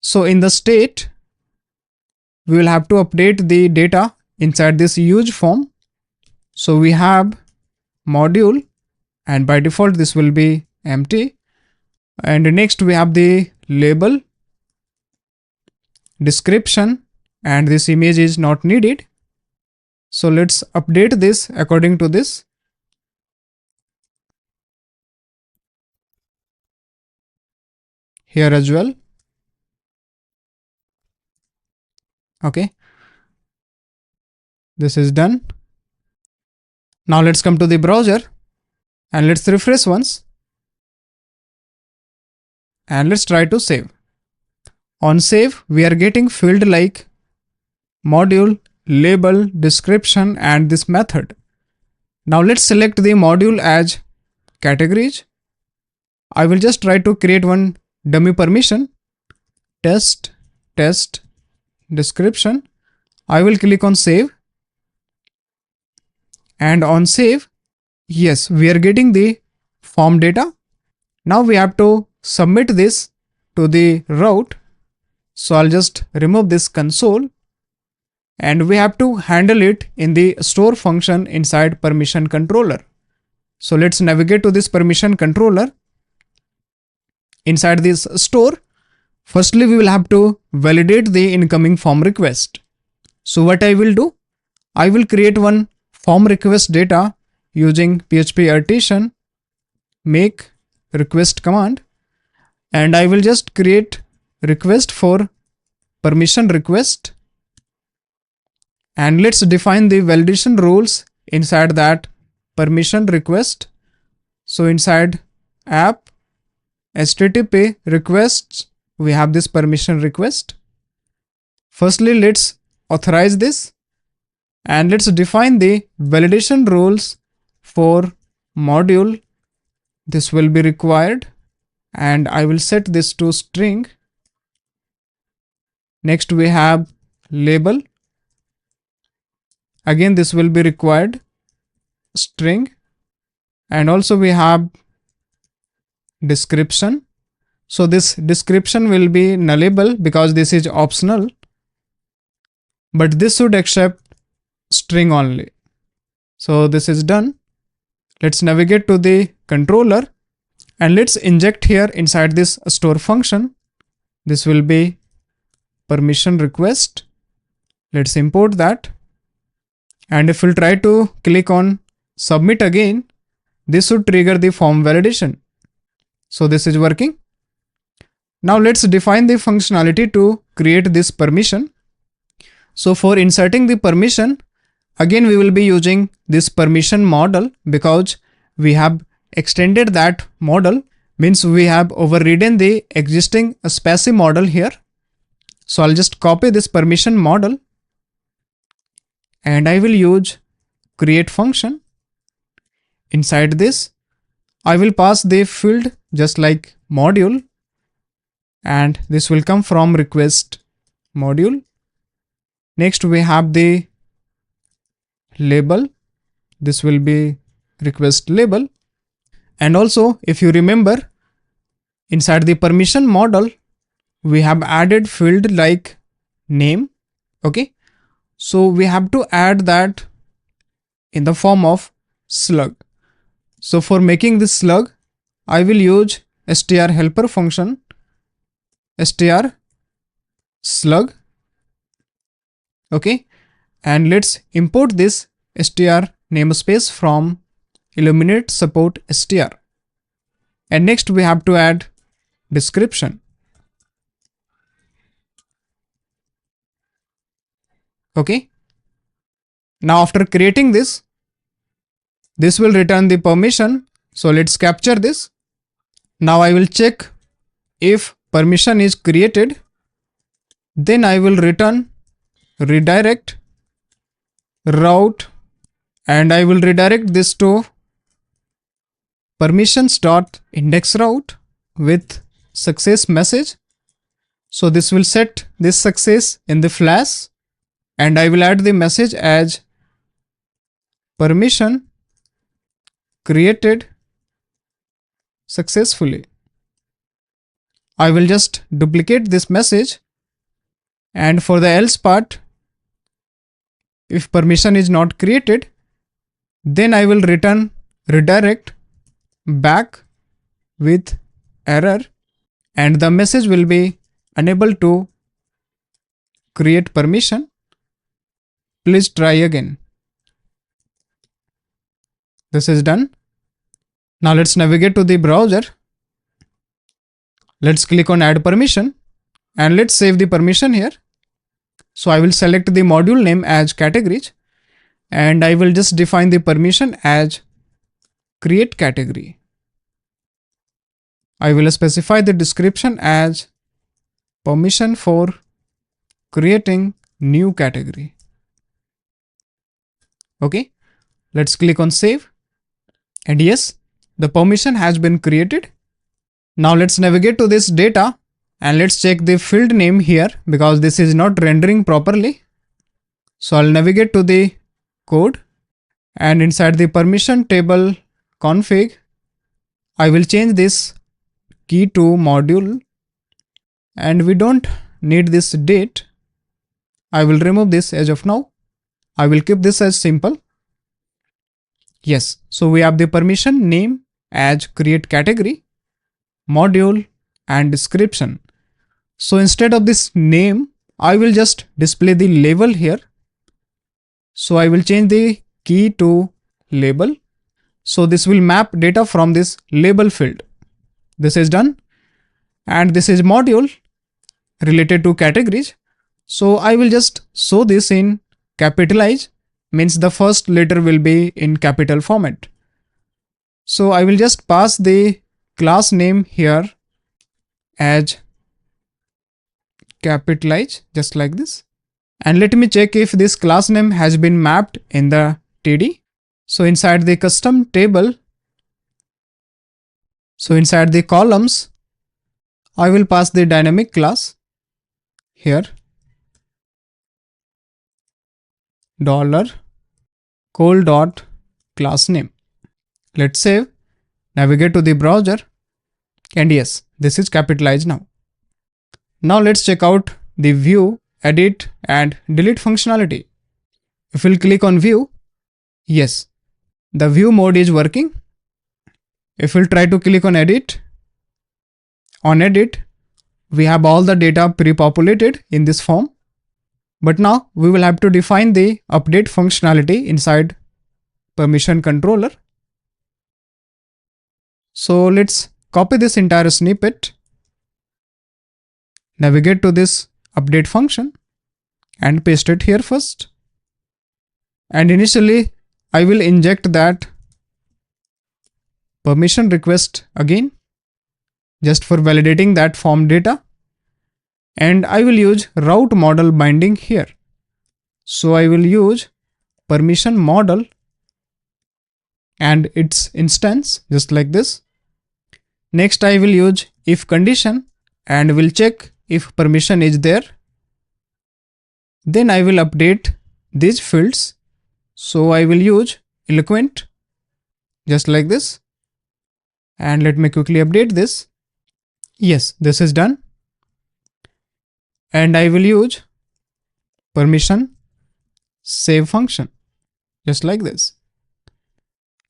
So in the state, we will have to update the data inside this use form. So we have module, and by default this will be empty. And next we have the label, description, and this image is not needed. So let's update this according to this. Here as well. Okay. This is done. Now let's come to the browser and let's refresh once. And let's try to save. On save, we are getting field like module, label, description and this method. Now let's select the module as categories. I will just try to create one dummy permission, test, description. I will click on save. And on save, yes, we are getting the form data. Now we have to submit this to the route. So I'll just remove this console and we have to handle it in the store function inside permission controller. So let's navigate to this permission controller. Inside this store, firstly we will have to validate the incoming form request. So what I will do, I will create one form request data using PHP artisan make request command, and I will just create request for permission request, and let's define the validation rules inside that permission request. So inside app HTTP requests, we have this permission request. Firstly, let's authorize this and let's define the validation rules for module. This will be required and I will set this to string. Next we have label. Again, this will be required, string. And also we have description. So this description will be nullable because this is optional, but this should accept string only. So this is done. Let's navigate to the controller and let's inject here inside this store function. This will be permission request, Let's import that. And if we'll try to click on submit again, this should trigger the form validation. So this is working. Now let's define the functionality to create this permission. So for inserting the permission, again we will be using this permission model because we have extended that model, means we have overridden the existing Spatie model here. So I'll just copy this permission model and I will use create function. Inside this, I will pass the field just like module, and this will come from request module. Next we have the label. This will be request label. And also if you remember, inside the permission model, we have added field like name. Okay. So we have to add that in the form of slug. So for making this slug, I will use str helper function str slug. Okay. And let's import this str namespace from illuminate support str. And next we have to add description. Okay. Now after creating this, this will return the permission. So let's capture this. Now I will check if permission is created. Then I will return redirect route, and I will redirect this to permissions.indexRoute with success message. So this will set this success in the flash, and I will add the message as permission created successfully. I will just duplicate this message, and for the else part, if permission is not created, then I will return redirect back with error, and the message will be unable to create permission. Please try again. This is done. Now let's navigate to the browser. Let's click on add permission and let's save the permission here. So I will select the module name as categories, and I will just define the permission as create category. I will specify the description as permission for creating new category. Okay, let's click on save, and yes, the permission has been created. Now let's navigate to this data and let's check the field name here because this is not rendering properly. So I'll navigate to the code, and inside the permission table config, I will change this key to module, and we don't need this date. I will remove this as of now. I will keep this as simple. Yes, so we have the permission name as create category, module, and description. So instead of this name, I will just display the label here. So I will change the key to label. So this will map data from this label field. This is done. And this is module related to categories. So I will just show this in capitalize, means the first letter will be in capital format. So I will just pass the class name here as capitalize, just like this. And let me check if this class name has been mapped in the TD. So inside the custom table, so inside the columns, I will pass the dynamic class here, $col.class name. Let's save, navigate to the browser, and yes, this is capitalized now. Now let's check out the view, edit, and delete functionality. If we'll click on view, yes, the view mode is working. If we'll try to click on edit, we have all the data pre-populated in this form. But now we will have to define the update functionality inside permission controller. So let's copy this entire snippet, navigate to this update function and paste it here first. And initially I will inject that permission request again, just for validating that form data. And I will use route model binding here. So I will use permission model and its instance, just like this. Next I will use if condition and will check if permission is there. Then I will update these fields. So I will use eloquent, just like this. And let me quickly update this. Yes, this is done. And I will use permission save function, just like this.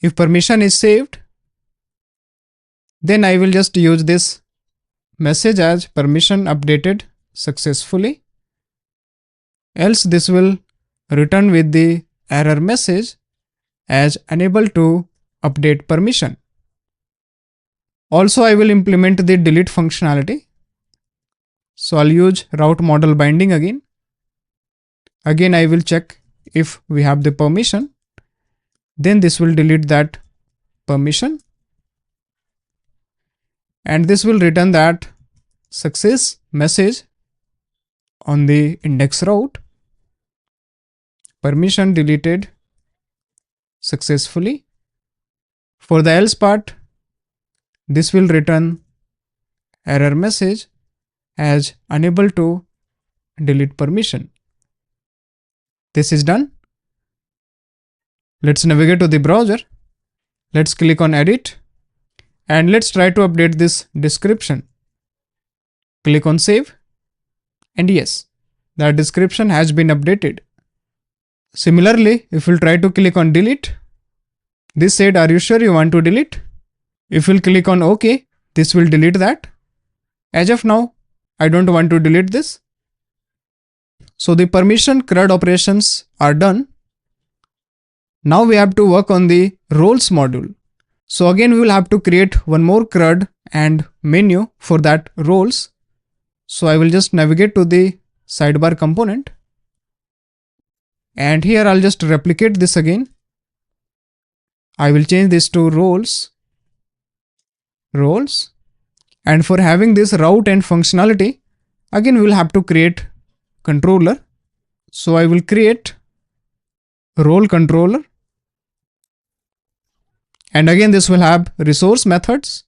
If permission is saved, then I will just use this message as permission updated successfully. Else this will return with the error message as unable to update permission. Also I will implement the delete functionality. So I'll use route model binding again. Again I will check if we have the permission. Then this will delete that permission. And this will return that success message on the index route. Permission deleted successfully. For the else part, this will return error message as unable to delete permission. This is done. Let's navigate to the browser. Let's click on edit and let's try to update this description. Click on save and yes, the description has been updated. Similarly, if we'll try to click on delete, this said, are you sure you want to delete? If we'll click on OK, this will delete that. As of now, I don't want to delete this. So the permission CRUD operations are done. Now we have to work on the roles module. So again, we will have to create one more CRUD and menu for that roles. So I will just navigate to the sidebar component. And here I'll just replicate this again. I will change this to roles. And for having this route and functionality, again we will have to create controller. So I will create role controller. And again this will have resource methods.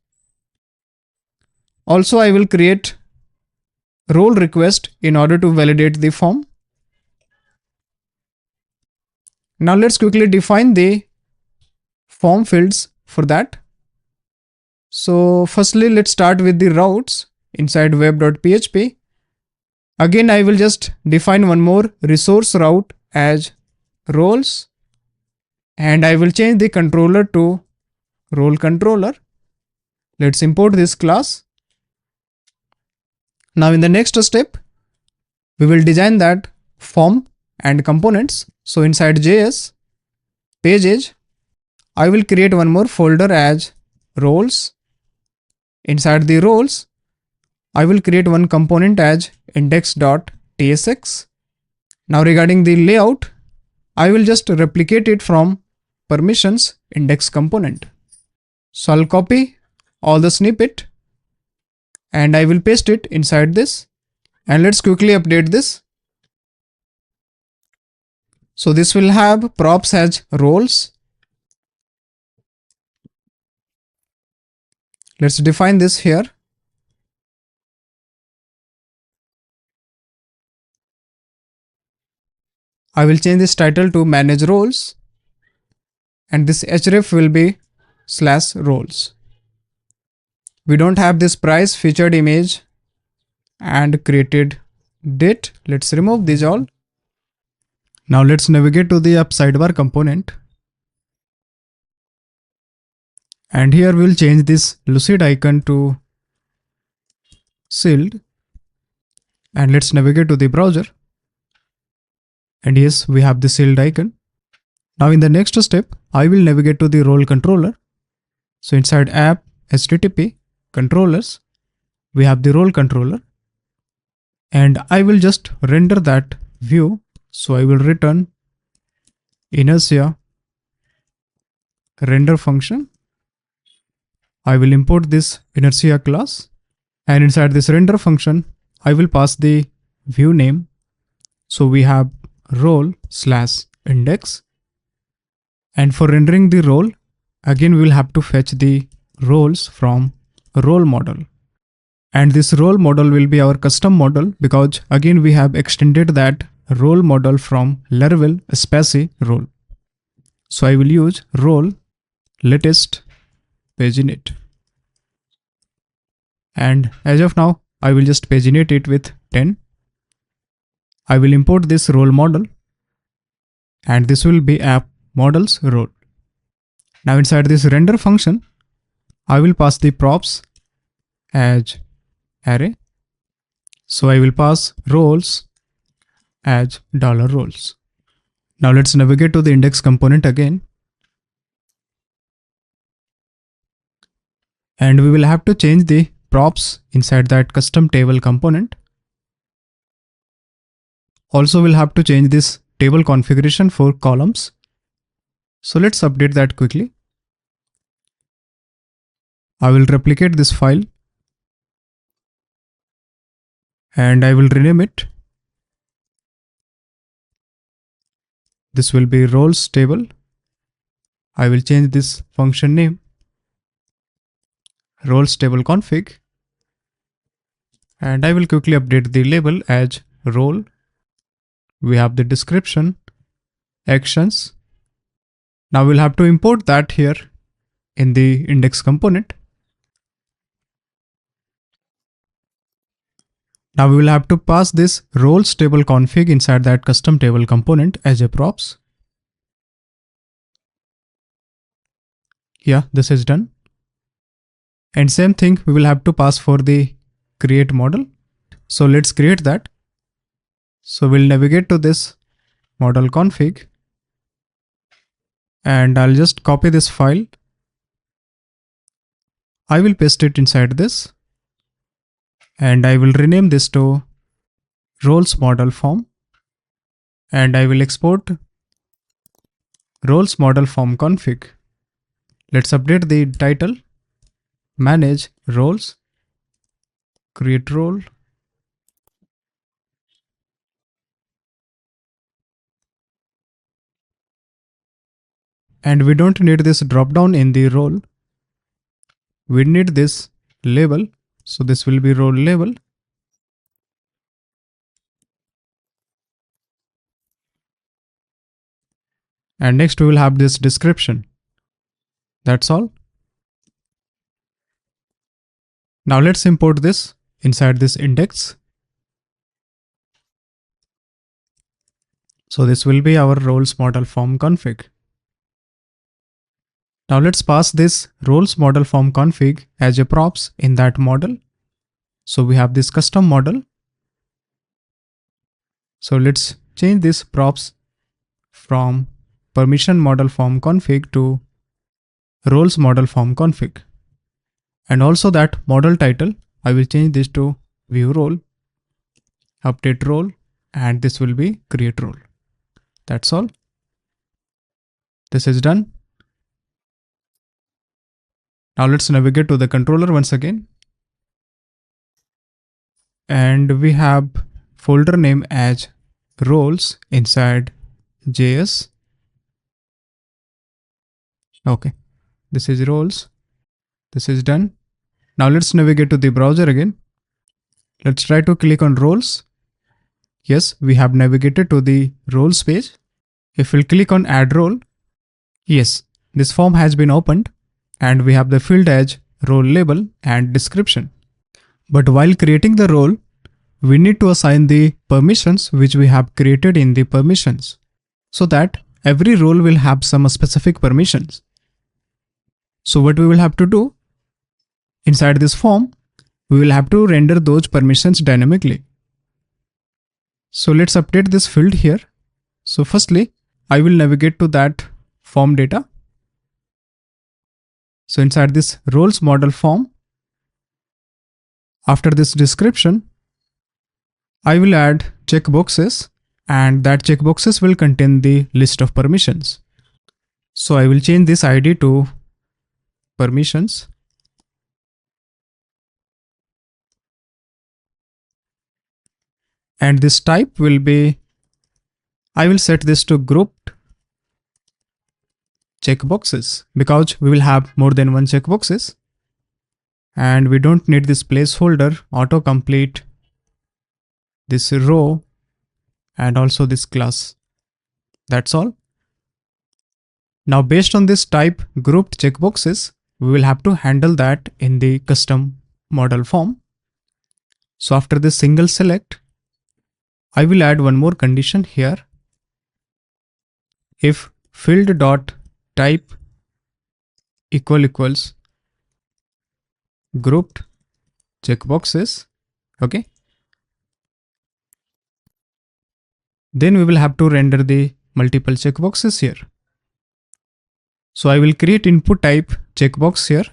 Also I will create role request in order to validate the form. Now let's quickly define the form fields for that. So firstly, let's start with the routes inside web.php. Again, I will just define one more resource route as roles, and I will change the controller to role controller. Let's import this class. Now in the next step, we will design that form and components. So inside JS, pages, I will create one more folder as roles. Inside the roles, I will create one component as index.tsx. Now regarding the layout, I will just replicate it from permissions index component. So I'll copy all the snippet and I will paste it inside this. And let's quickly update this. So this will have props as roles. Let's define this here. I will change this title to manage roles and this href will be /roles. We don't have this price, featured image and created date. Let's remove these all. Now let's navigate to the up sidebar component. And here we'll change this lucid icon to sealed. And let's navigate to the browser. And yes, we have the shield icon. Now in the next step, I will navigate to the role controller. So inside app, HTTP, controllers, we have the role controller. And I will just render that view. So I will return inertia render function. I will import this inertia class. And inside this render function, I will pass the view name. So we have role/index. And for rendering the role, again, we will have to fetch the roles from role model. And this role model will be our custom model because again, we have extended that role model from Laravel Spatie role. So I will use role latest paginate. And as of now, I will just paginate it with 10. I will import this role model and this will be app models role. Now inside this render function, I will pass the props as array. So I will pass roles as $roles. Now let's navigate to the index component again. And we will have to change the props inside that custom table component. Also, we'll have to change this table configuration for columns. So let's update that quickly. I will replicate this file and I will rename it. This will be roles table. I will change this function name roles table config. And I will quickly update the label as role. We have the description, actions. Now we'll have to import that here in the index component. Now we will have to pass this roles table config inside that custom table component as a props. Yeah, this is done. And same thing we will have to pass for the create model. So let's create that. So we'll navigate to this model config and I'll just copy this file. I will paste it inside this and I will rename this to roles model form and I will export roles model form config. Let's update the title, manage roles, create role. And we don't need this drop down in the role. We need this label. So this will be role label. And next we will have this description. That's all. Now let's import this inside this index. So this will be our roles model form config. Now let's pass this roles model form config as a props in that model. So we have this custom model. So let's change this props from permission model form config to roles model form config. And also that model title, I will change this to view role, update role, and this will be create role. That's all. This is done. Now let's navigate to the controller once again. And we have folder name as roles inside JS. Okay, this is roles. This is done. Now let's navigate to the browser again. Let's try to click on roles. Yes, we have navigated to the roles page. If we'll click on add role, yes, this form has been opened and we have the field as role label and description. But while creating the role, we need to assign the permissions which we have created in the permissions so that every role will have some specific permissions. So what we will have to do inside this form, we will have to render those permissions dynamically. So let's update this field here So firstly, I will navigate to that form data. So inside this roles model form, after this description, I will add checkboxes, and that checkboxes will contain the list of permissions. So I will change this ID to permissions. And this type will be, I will set this to grouped checkboxes because we will have more than one checkboxes. And we don't need this placeholder, autocomplete, this row, and also this class. That's all. Now based on this type grouped checkboxes, we will have to handle that in the custom model form. So after this single select, I will add one more condition here. If field.type equals grouped checkboxes, okay, then we will have to render the multiple checkboxes here. So I will create input type checkbox here,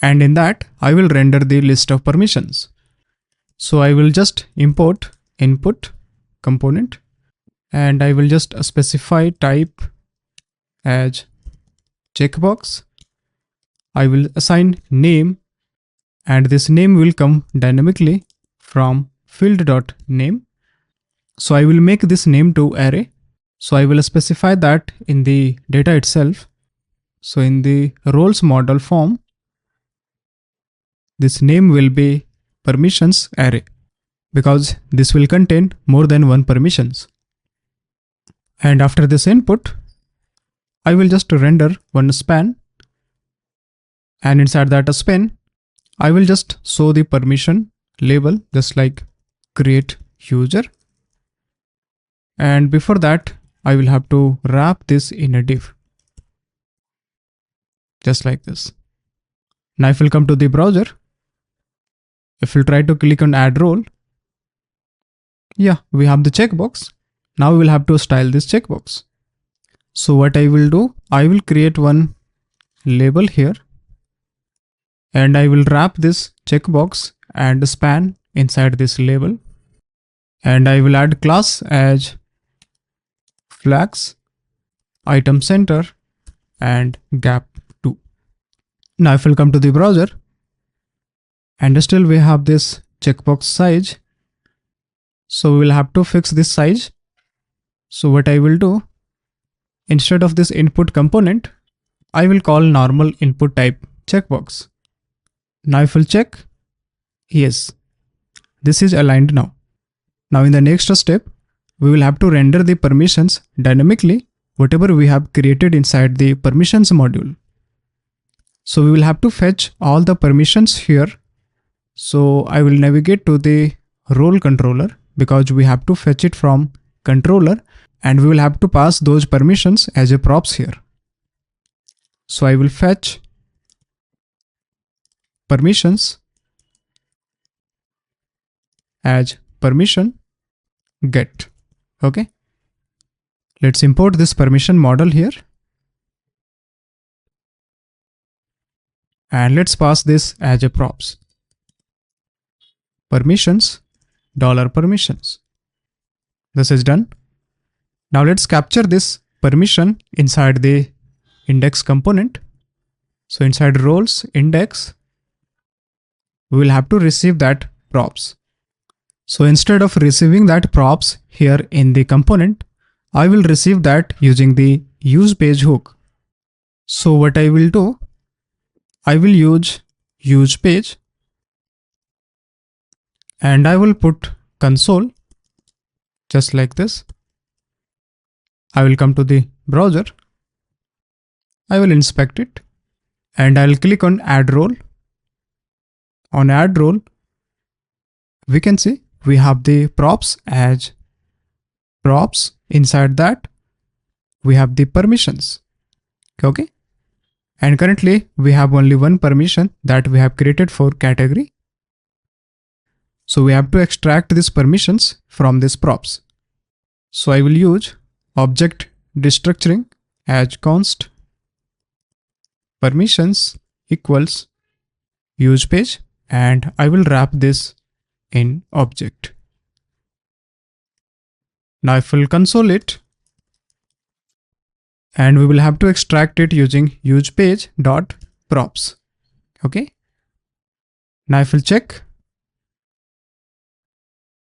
and in that I will render the list of permissions. So I will just import input component, and I will just specify type as checkbox. I will assign name, and this name will come dynamically from field.name. So I will make this name to array. So I will specify that in the data itself. So in the roles model form, this name will be permissions array because this will contain more than one permissions. And after this input, I will just render one span, and inside that span, I will just show the permission label just like create user. And before that, I will have to wrap this in a div. Just like this. Now if we'll come to the browser, if we'll try to click on add role, yeah, we have the checkbox. Now we will have to style this checkbox. So what I will do, I will create one label here, and I will wrap this checkbox and span inside this label. And I will add class as flags, item center, and gap. Now if we'll come to the browser, and still we have this checkbox size, so we will have to fix this size. So what I will do, instead of this input component, I will call normal input type checkbox. Now if we'll check, yes, this is aligned now. Now in the next step, we will have to render the permissions dynamically, whatever we have created inside the permissions module. So we will have to fetch all the permissions here. So I will navigate to the role controller because we have to fetch it from controller, and we will have to pass those permissions as a props here. So I will fetch permissions as permission get. Okay. Let's import this permission model here. And let's pass this as a props. Permissions, $permissions. This is done. Now let's capture this permission inside the index component. So inside roles index, we will have to receive that props. So instead of receiving that props here in the component, I will receive that using the use page hook. So what I will do, I will use page, and I will put console just like this. I will come to the browser. I will inspect it, and I'll click on add role. On add role, we can see we have the props as props. Inside that, we have the permissions. Okay. And currently we have only one permission that we have created for category. So we have to extract these permissions from these props. So I will use object destructuring as const permissions equals use page, and I will wrap this in object. Now if we'll console it, and we will have to extract it using use page dot props. Okay. Now if we'll check,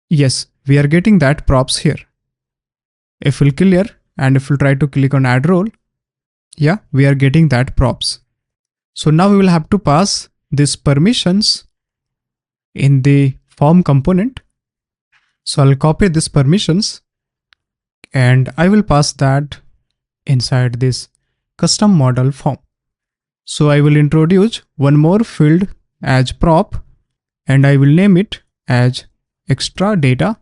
yes, we are getting that props here. If we'll clear and if we'll try to click on add role, yeah, we are getting that props. So now we will have to pass this permissions in the form component. So I'll copy this permissions and I will pass that inside this custom model form. So I will introduce one more field as prop and I will name it as extra data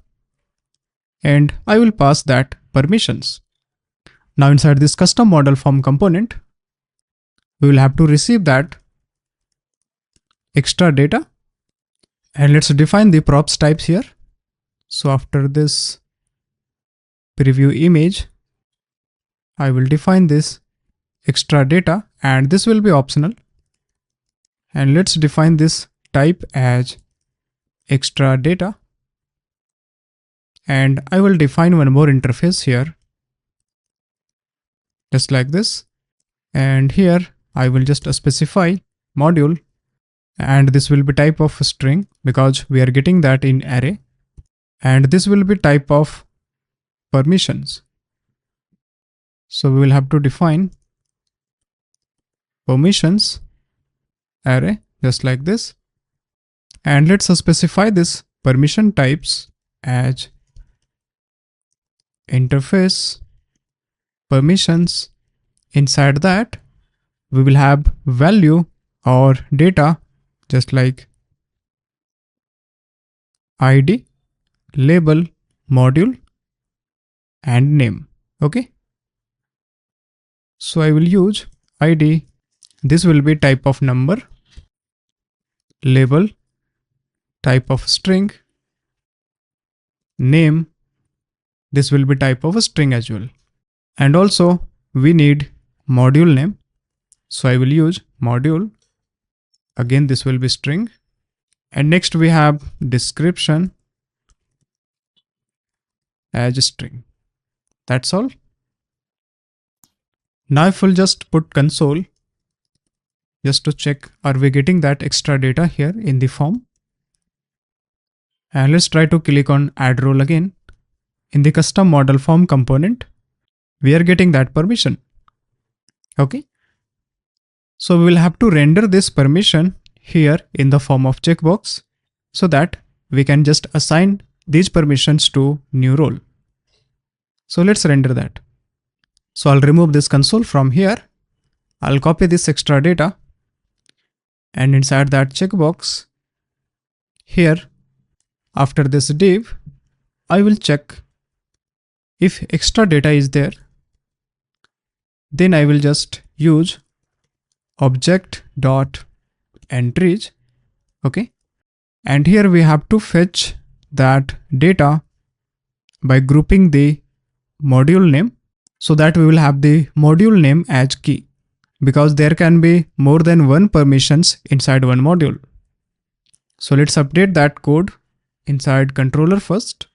and I will pass that permissions. Now inside this custom model form component, we will have to receive that extra data and let's define the props types here. So after this preview image, I will define this extra data and this will be optional. And let's define this type as extra data. And I will define one more interface here, just like this. And here I will just specify module, and this will be type of string because we are getting that in array. And this will be type of permissions. So we will have to define permissions array just like this. And let's specify this permission types as interface permissions. Inside that we will have value or data just like ID, label, module and name. Okay. So I will use ID. This will be type of number, label, type of string, name. This will be type of a string as well. And also we need module name. So I will use module. Again, this will be string. And next we have description as a string. That's all. Now if we'll just put console just to check, are we getting that extra data here in the form? And let's try to click on add role again. In the custom model form component, we are getting that permission. Okay. So we will have to render this permission here in the form of checkbox so that we can just assign these permissions to new role. So let's render that. So I'll remove this console from here. I'll copy this extra data and inside that checkbox here, after this div, I will check if extra data is there. Then I will just use object.entries. Okay. And here we have to fetch that data by grouping the module name so that we will have the module name as key, because there can be more than one permissions inside one module. So let's update that code inside controller first.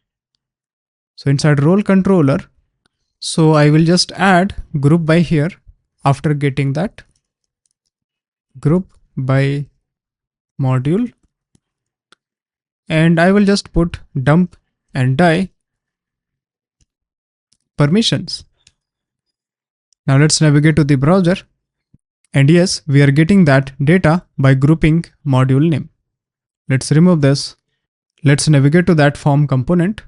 So inside role controller, so I will just add group by here after getting that group by module, and I will just put dump and die permissions. Now let's navigate to the browser, and yes, we are getting that data by grouping module name. Let's remove this. Let's navigate to that form component.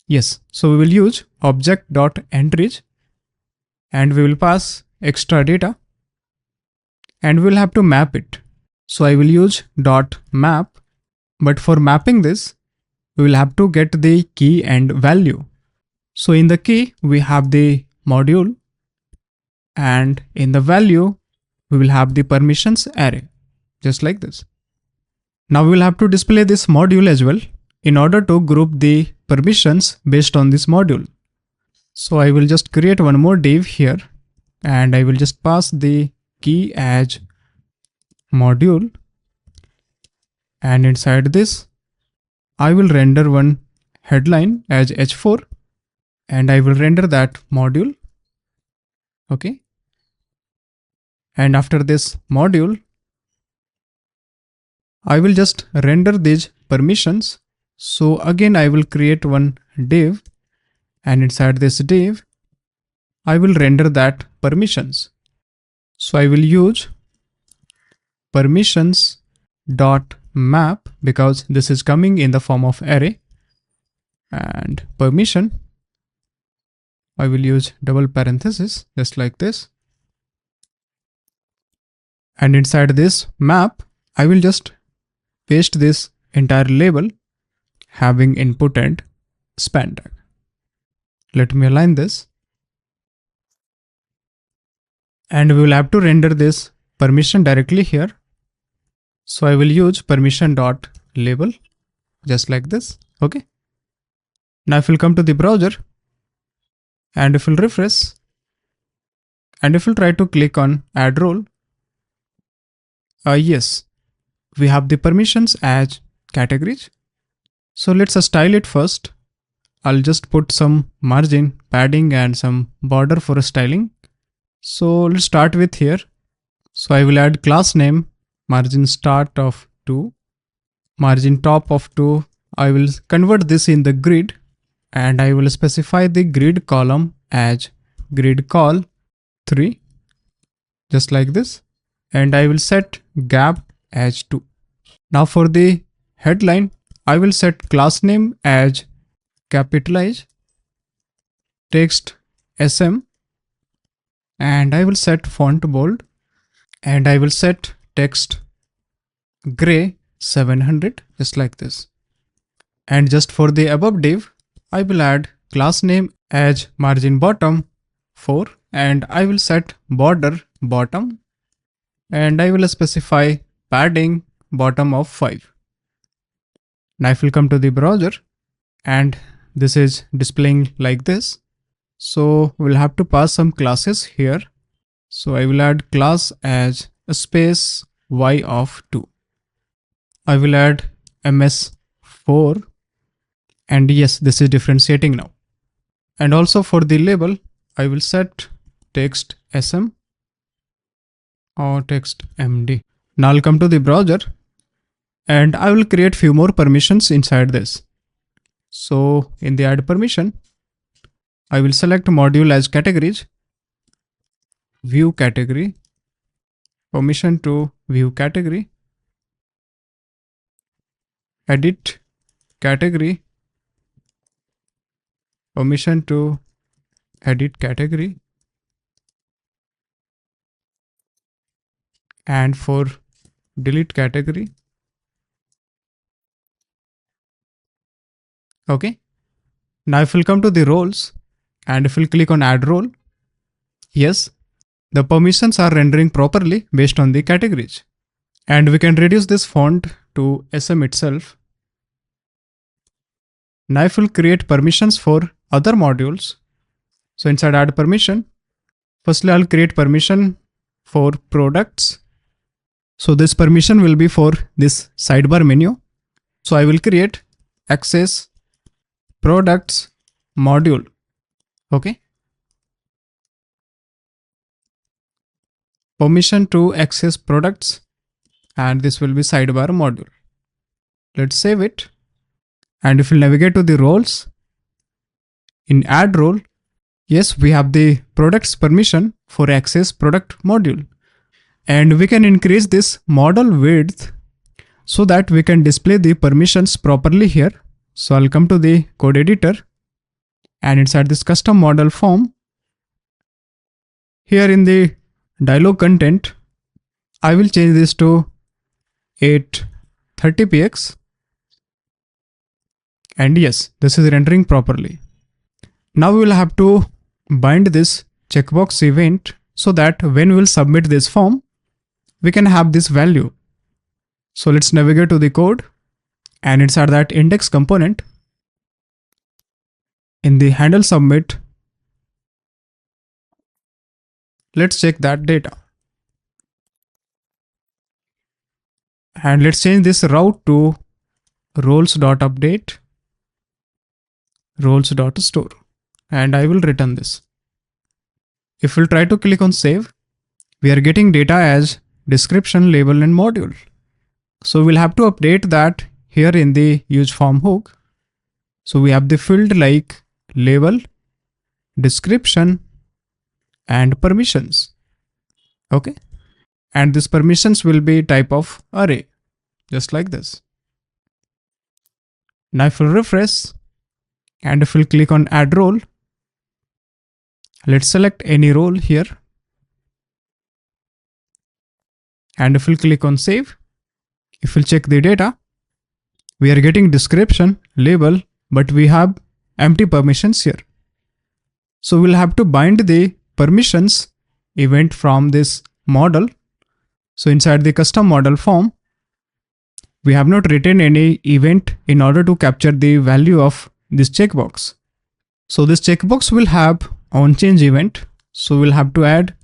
Yes, so we will use object.entries and we will pass extra data and we'll have to map it. So I will use .map, but for mapping this, we will have to get the key and value. So in the key, we have the module, and in the value, we will have the permissions array, just like this. Now we will have to display this module as well in order to group the permissions based on this module. So I will just create one more div here, and I will just pass the key as module, and inside this I will render one headline as h4, and I will render that module. Okay. And after this module, I will just render these permissions. So again, I will create one div, and inside this div, I will render that permissions. So I will use permissions dot map because this is coming in the form of array, and permission, I will use double parenthesis just like this. And inside this map, I will just paste this entire label having input and span tag. Let me align this. And we will have to render this permission directly here. So I will use permission dot label just like this. Okay. Now if we'll come to the browser, and if we'll refresh, and if we'll try to click on add role, yes, we have the permissions as categories. So let's style it first. I'll just put some margin, padding, and some border for styling. So let's start with here. So I will add class name, margin start of 2, margin top of 2. I will convert this in the grid, and I will specify the grid column as grid col 3, just like this. And I will set gap as 2. Now for the headline, I will set class name as capitalize, text SM, and I will set font bold, and I will set text gray 700, just like this. And just for the above div, I will add class name as margin bottom 4, and I will set border bottom, and I will specify padding bottom of 5. Now if we come to the browser, and this is displaying like this, so we'll have to pass some classes here. So I will add class as a space y of 2. I will add ms4, and yes, this is differentiating now. And also for the label, I will set text sm or text md. Now I'll come to the browser, and I will create few more permissions inside this. So in the add permission, I will select module as categories, view category, permission to view category, edit category, permission to edit category, and for delete category. Okay. Now if we'll come to the roles, and if we'll click on add role, yes, the permissions are rendering properly based on the categories. And we can reduce this font to SM itself. Now if we'll create permissions for other modules, so inside add permission, firstly I'll create permission for products. So this permission will be for this sidebar menu. So I will create access products module. Okay. Permission to access products, and this will be sidebar module. Let's save it. And if we navigate to the roles, in add role, yes, we have the products permission for access product module. And we can increase this model width so that we can display the permissions properly here. So I'll come to the code editor, and inside this custom model form, here in the dialog content, I will change this to 830px. And yes, this is rendering properly. Now we will have to bind this checkbox event so that when we will submit this form, we can have this value. So let's navigate to the code, and inside that index component, in the handle submit, Let's check that data. And let's change this route to roles.update, roles.store. And I will return this. If we'll try to click on save, we are getting data as description, label, and module. So we'll have to update that here in the use form hook. So we have the field like label, description, and permissions. Okay. And this permissions will be type of array, just like this. Now if we'll refresh, and if we'll click on add role, let's select any role here. And if we'll click on save, if we'll check the data, we are getting description, label, but we have empty permissions here. So we'll have to bind the permissions event from this model. So inside the custom model form, we have not written any event in order to capture the value of this checkbox. So this checkbox will have onChange event. So we'll have to add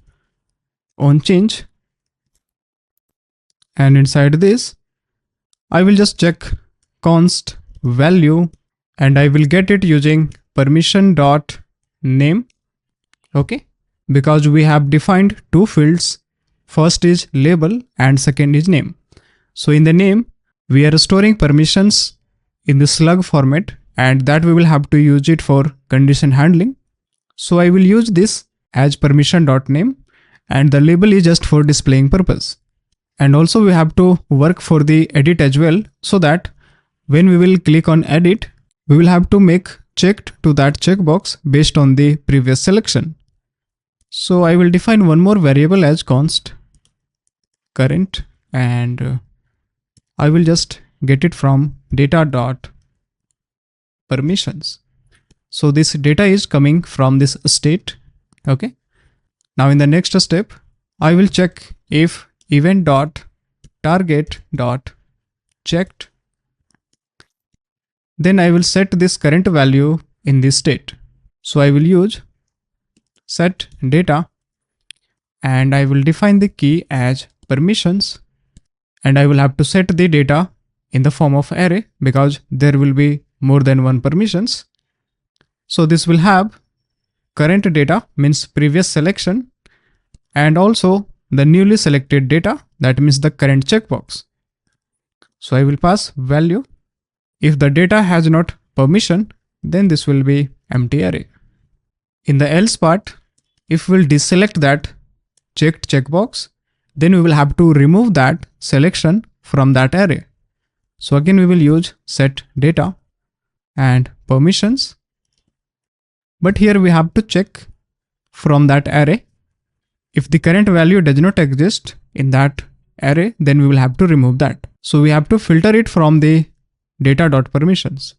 onChange. And inside this, I will just check const value, and I will get it using permission.name. Okay, because we have defined two fields. First is label and second is name. So in the name, we are storing permissions in the slug format, and that we will have to use it for condition handling. So I will use this as permission.name, and the label is just for displaying purpose. And also we have to work for the edit as well, so that when we will click on edit, we will have to make checked to that checkbox based on the previous selection. So I will define one more variable as const current, and I will just get it from data.permissions. So this data is coming from this state. Okay. Now in the next step, I will check if event.target.checked. Then I will set this current value in this state. So I will use set data, and I will define the key as permissions, and I will have to set the data in the form of array because there will be more than one permissions. So this will have current data, means previous selection, and also the newly selected data, that means the current checkbox. So I will pass value. If the data has not permission, then this will be empty array. In the else part, if we'll deselect that checked checkbox, then we will have to remove that selection from that array. So again, we will use set data and permissions. But here we have to check from that array. If the current value does not exist in that array, then we will have to remove that. So we have to filter it from the data.permissions.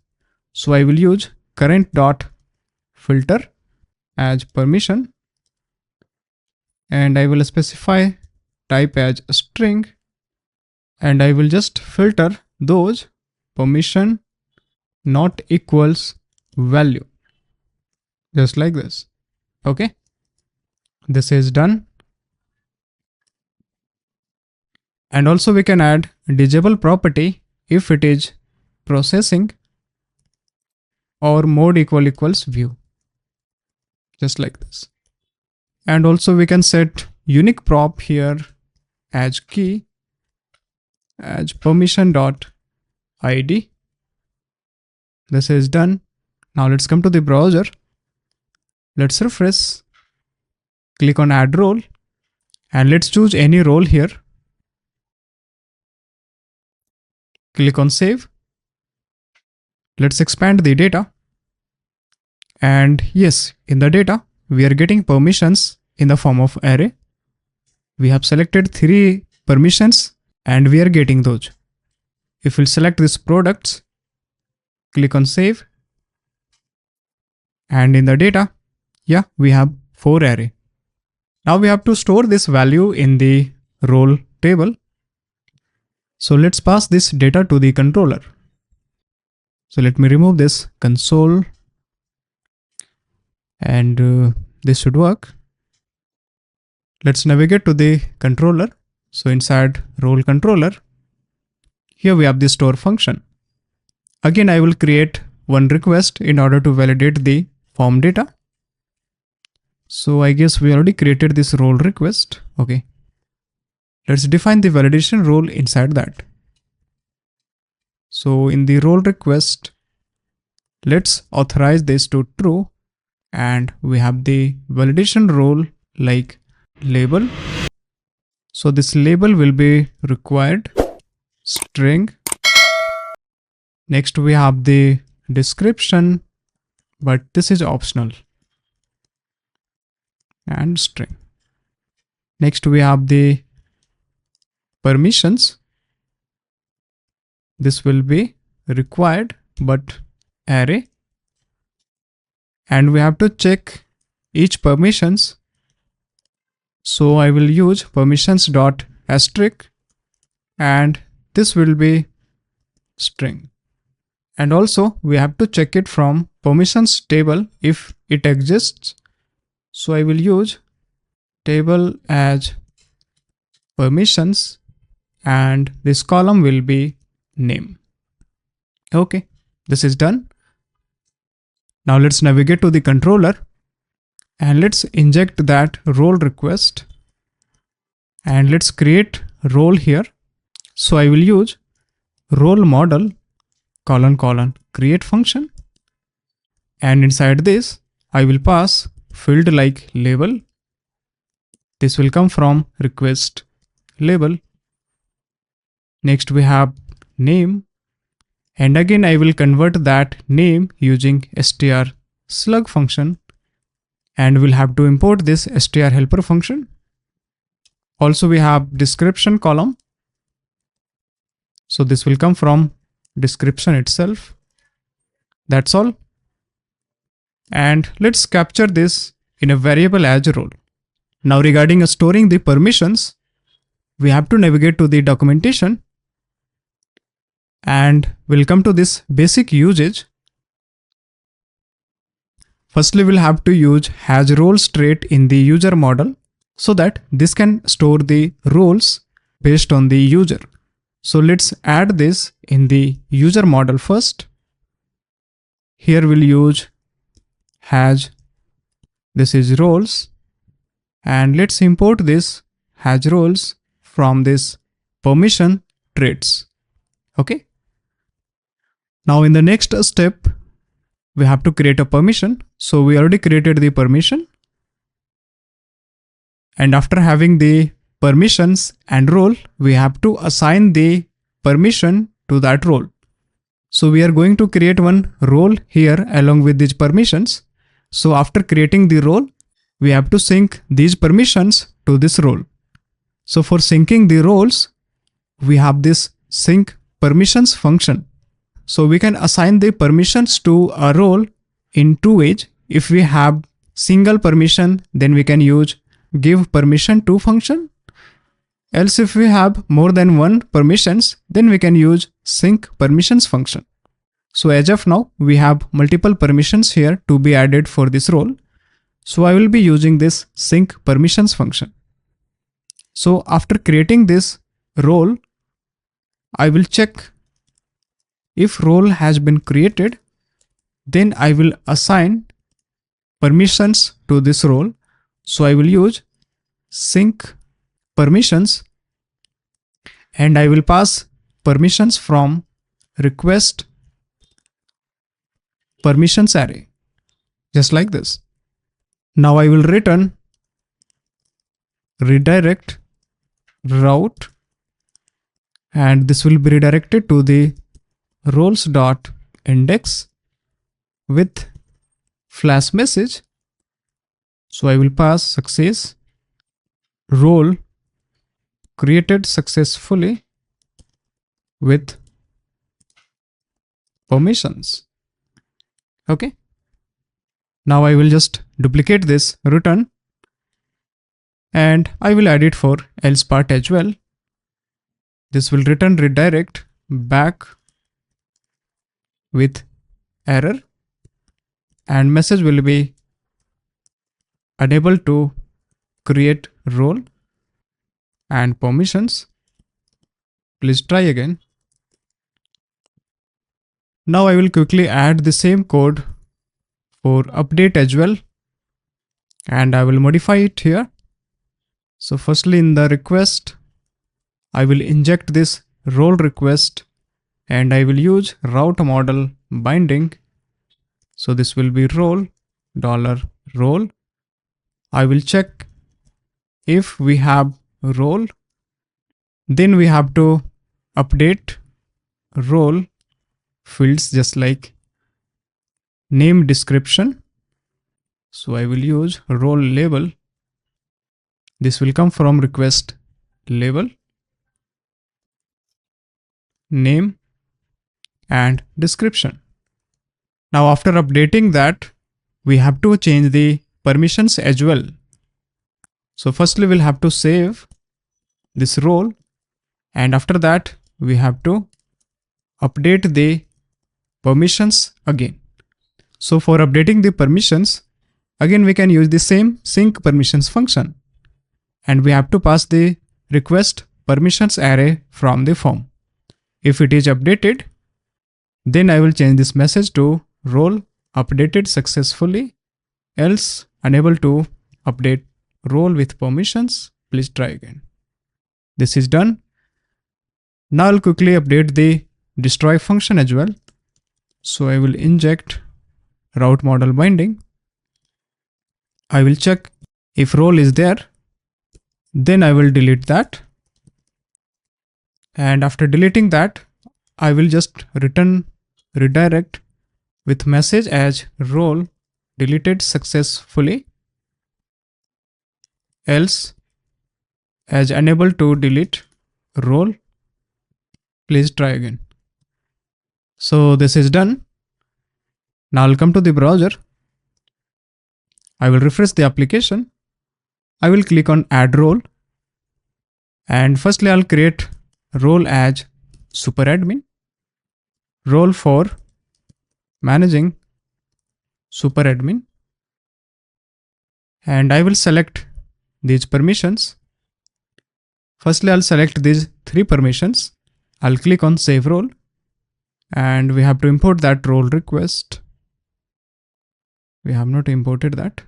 So I will use current.filter as permission, and I will specify type as string, and I will just filter those permission not equals value, just like this. Okay, this is done. And also we can add disable property if it is processing or mode equals view, just like this. And also we can set unique prop here as key as permission.id. This is done. Now let's come to the browser. Let's refresh, click on add role, and let's choose any role here. Click on save. Let's expand the data. And yes, in the data, we are getting permissions in the form of array. We have selected 3 permissions and we are getting those. If we select this products, click on save. And in the data, yeah, we have 4 array. Now we have to store this value in the role table. So let's pass this data to the controller. So let me remove this console, and this should work. Let's navigate to the controller. So inside role controller, here we have the store function. Again, I will create one request in order to validate the form data. So I guess we already created this role request. Okay. Let's define the validation role inside that. So in the role request, let's authorize this to true, and we have the validation role like label. So this label will be required string. Next we have the description, but this is optional, and string. Next we have the permissions. This will be required but array, and we have to check each permissions. So I will use permissions dot asterisk, and this will be string. And also we have to check it from permissions table if it exists. So I will use table as permissions, and this column will be name. Okay, this is done. Now let's navigate to the controller and let's inject that role request, and let's create role here. So I will use role model create function, and inside this I will pass field like label. This will come from request label. Next we have name, and again I will convert that name using str slug function, and we'll have to import this str helper function. Also we have description column, so this will come from description itself. That's all. And let's capture this in a variable as role. Now regarding storing the permissions, we have to navigate to the documentation, and we'll come to this basic usage. Firstly, we'll have to use has roles trait in the user model so that this can store the roles based on the user. So let's add this in the user model first. Here we'll use has, this is roles, and let's import this has roles from this permission traits. Okay. Now in the next step, we have to create a permission. So we already created the permission. And after having the permissions and role, we have to assign the permission to that role. So we are going to create one role here along with these permissions. So after creating the role, we have to sync these permissions to this role. So for syncing the roles, we have this sync permissions function. So we can assign the permissions to a role in two ways. If we have single permission, then we can use give permission to function. Else if we have more than one permissions, then we can use sync permissions function. So as of now, we have multiple permissions here to be added for this role. So I will be using this sync permissions function. So after creating this role, I will check if role has been created, then I will assign permissions to this role. So I will use sync permissions, and I will pass permissions from request permissions array, just like this. Now I will return redirect route, and this will be redirected to the roles.index with flash message. So I will pass success role created successfully with permissions. Okay. Now I will just duplicate this return, and I will add it for else part as well. This will return redirect back with error, and message will be unable to create role and permissions. Please try again. Now I will quickly add the same code for update as well, and I will modify it here. So firstly, in the request, I will inject this role request and I will use route model binding. So this will be role $role. I will check if we have role, then we have to update role fields just like name description. So I will use role label. This will come from request label, name and description. Now after updating that, we have to change the permissions as well. So firstly, we'll have to save this role, and after that we have to update the permissions again. So for updating the permissions, again we can use the same sync permissions function, and we have to pass the request permissions array from the form. If it is updated, then I will change this message to role updated successfully, else unable to update role with permissions. Please try again. This is done. Now I'll quickly update the destroy function as well. So I will inject route model binding. I will check if role is there, then I will delete that. And after deleting that, I will just redirect with message as role deleted successfully, else as unable to delete role. Please try again. So this is done. Now I'll come to the browser. I will refresh the application. I will click on add role. And firstly, I'll create role as super admin, role for managing super admin. And I will select these permissions. Firstly, I'll select these 3 permissions. I'll click on save role, and we have to import that role request. We have not imported that.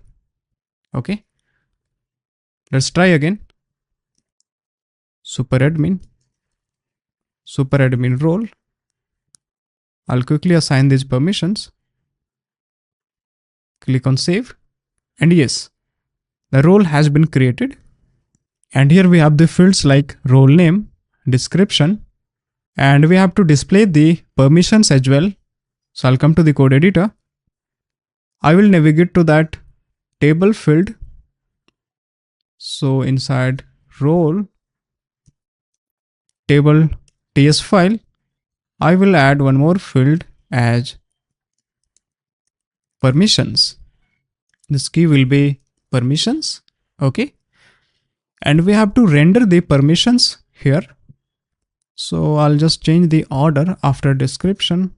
Okay. Let's try again. Super admin role. I'll quickly assign these permissions. Click on save, and yes, the role has been created. And here we have the fields like role name, description, and we have to display the permissions as well. So I'll come to the code editor. I will navigate to that table field. So inside role table ts file, I will add one more field as permissions. This key will be permissions. Okay. And we have to render the permissions here. So I'll just change the order after description.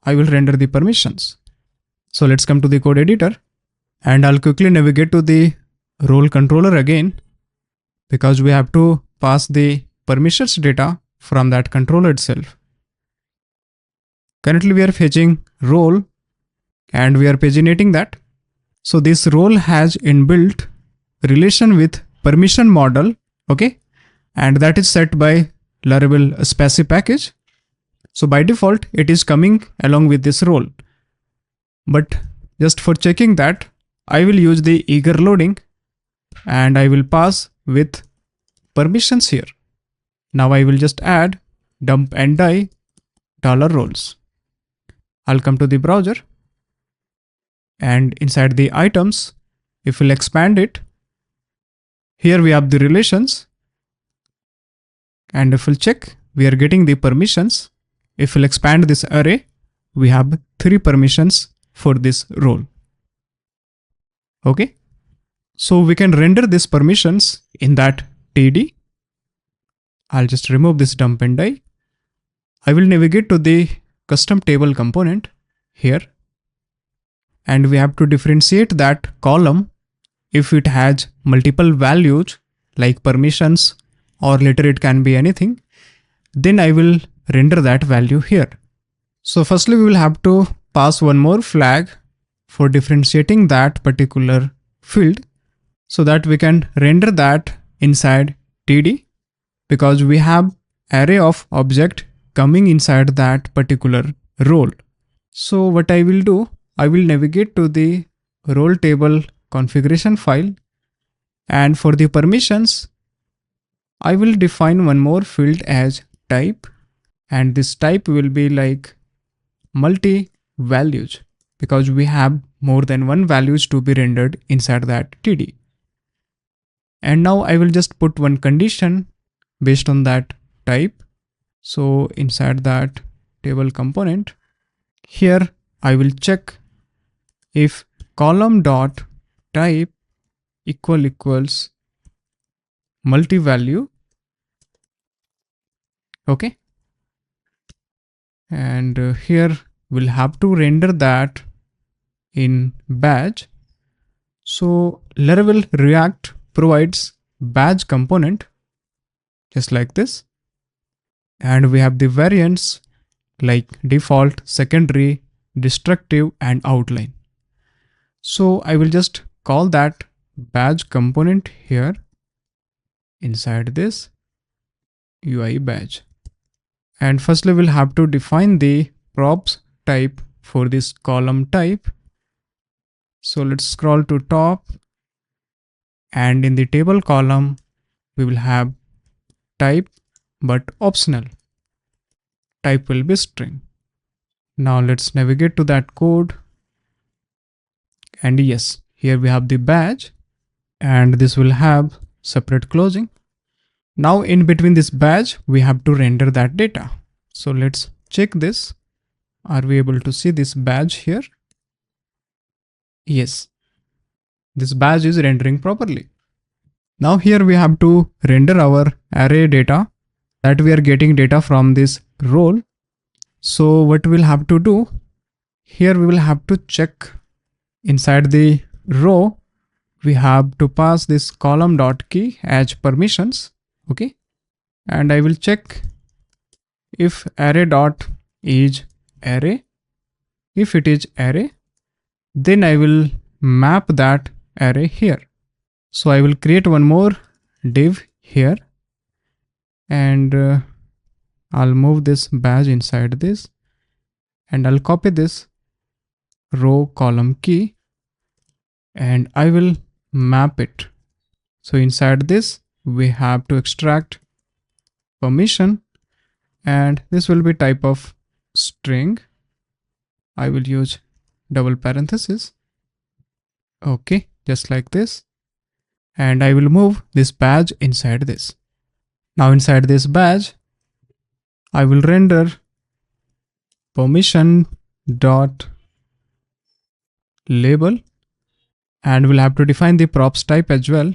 I will render the permissions. So let's come to the code editor, and I'll quickly navigate to the role controller again, because we have to pass the permissions data from that controller itself. Currently we are fetching role and we are paginating that. So this role has inbuilt relation with permission model. Okay. And that is set by Laravel Spatie package. So by default, it is coming along with this role. But just for checking that, I will use the eager loading and I will pass with permissions here. Now I will just add dump and die $roles. I'll come to the browser, and inside the items, if we'll expand it, here we have the relations. And if we'll check, we are getting the permissions. If we'll expand this array, we have 3 permissions for this role. Okay. So we can render these permissions in that TD. I'll just remove this dump and die. I will navigate to the custom table component here. And we have to differentiate that column if it has multiple values like permissions, or later it can be anything, then I will render that value here. So firstly, we will have to pass one more flag for differentiating that particular field so that we can render that inside TD, because we have array of object coming inside that particular role. So what I will do, I will navigate to the role table configuration file, and for the permissions, I will define one more field as type, and this type will be like multi values, because we have more than one values to be rendered inside that TD. And now I will just put one condition based on that type. So inside that table component, here I will check if column dot type equals multi-value. Okay. And here we'll have to render that in badge. So Laravel React provides badge component just like this. And we have the variants like default, secondary, destructive, and outline. So I will just call that badge component here inside this UI badge. And firstly, we'll have to define the props type for this column type. So let's scroll to top, and in the table column, we will have type, but optional. Type will be string. Now let's navigate to that code. And yes, here we have the badge, and this will have separate closing. Now in between this badge, we have to render that data. So let's check this. Are we able to see this badge here? Yes, this badge is rendering properly. Now here we have to render our array data, that we are getting data from this role. So what we'll have to do, here we will have to check inside the row, we have to pass this column dot key as permissions. Okay. And I will check if array dot is array. If it is array, then I will map that array here. So I will create one more div here, and I'll move this badge inside this, and I'll copy this row column key, and I will map it. So inside this, we have to extract permission, and this will be type of string. I will use double parenthesis. Okay, just like this. And I will move this badge inside this. Now inside this badge, I will render permission dot label, and we'll have to define the props type as well.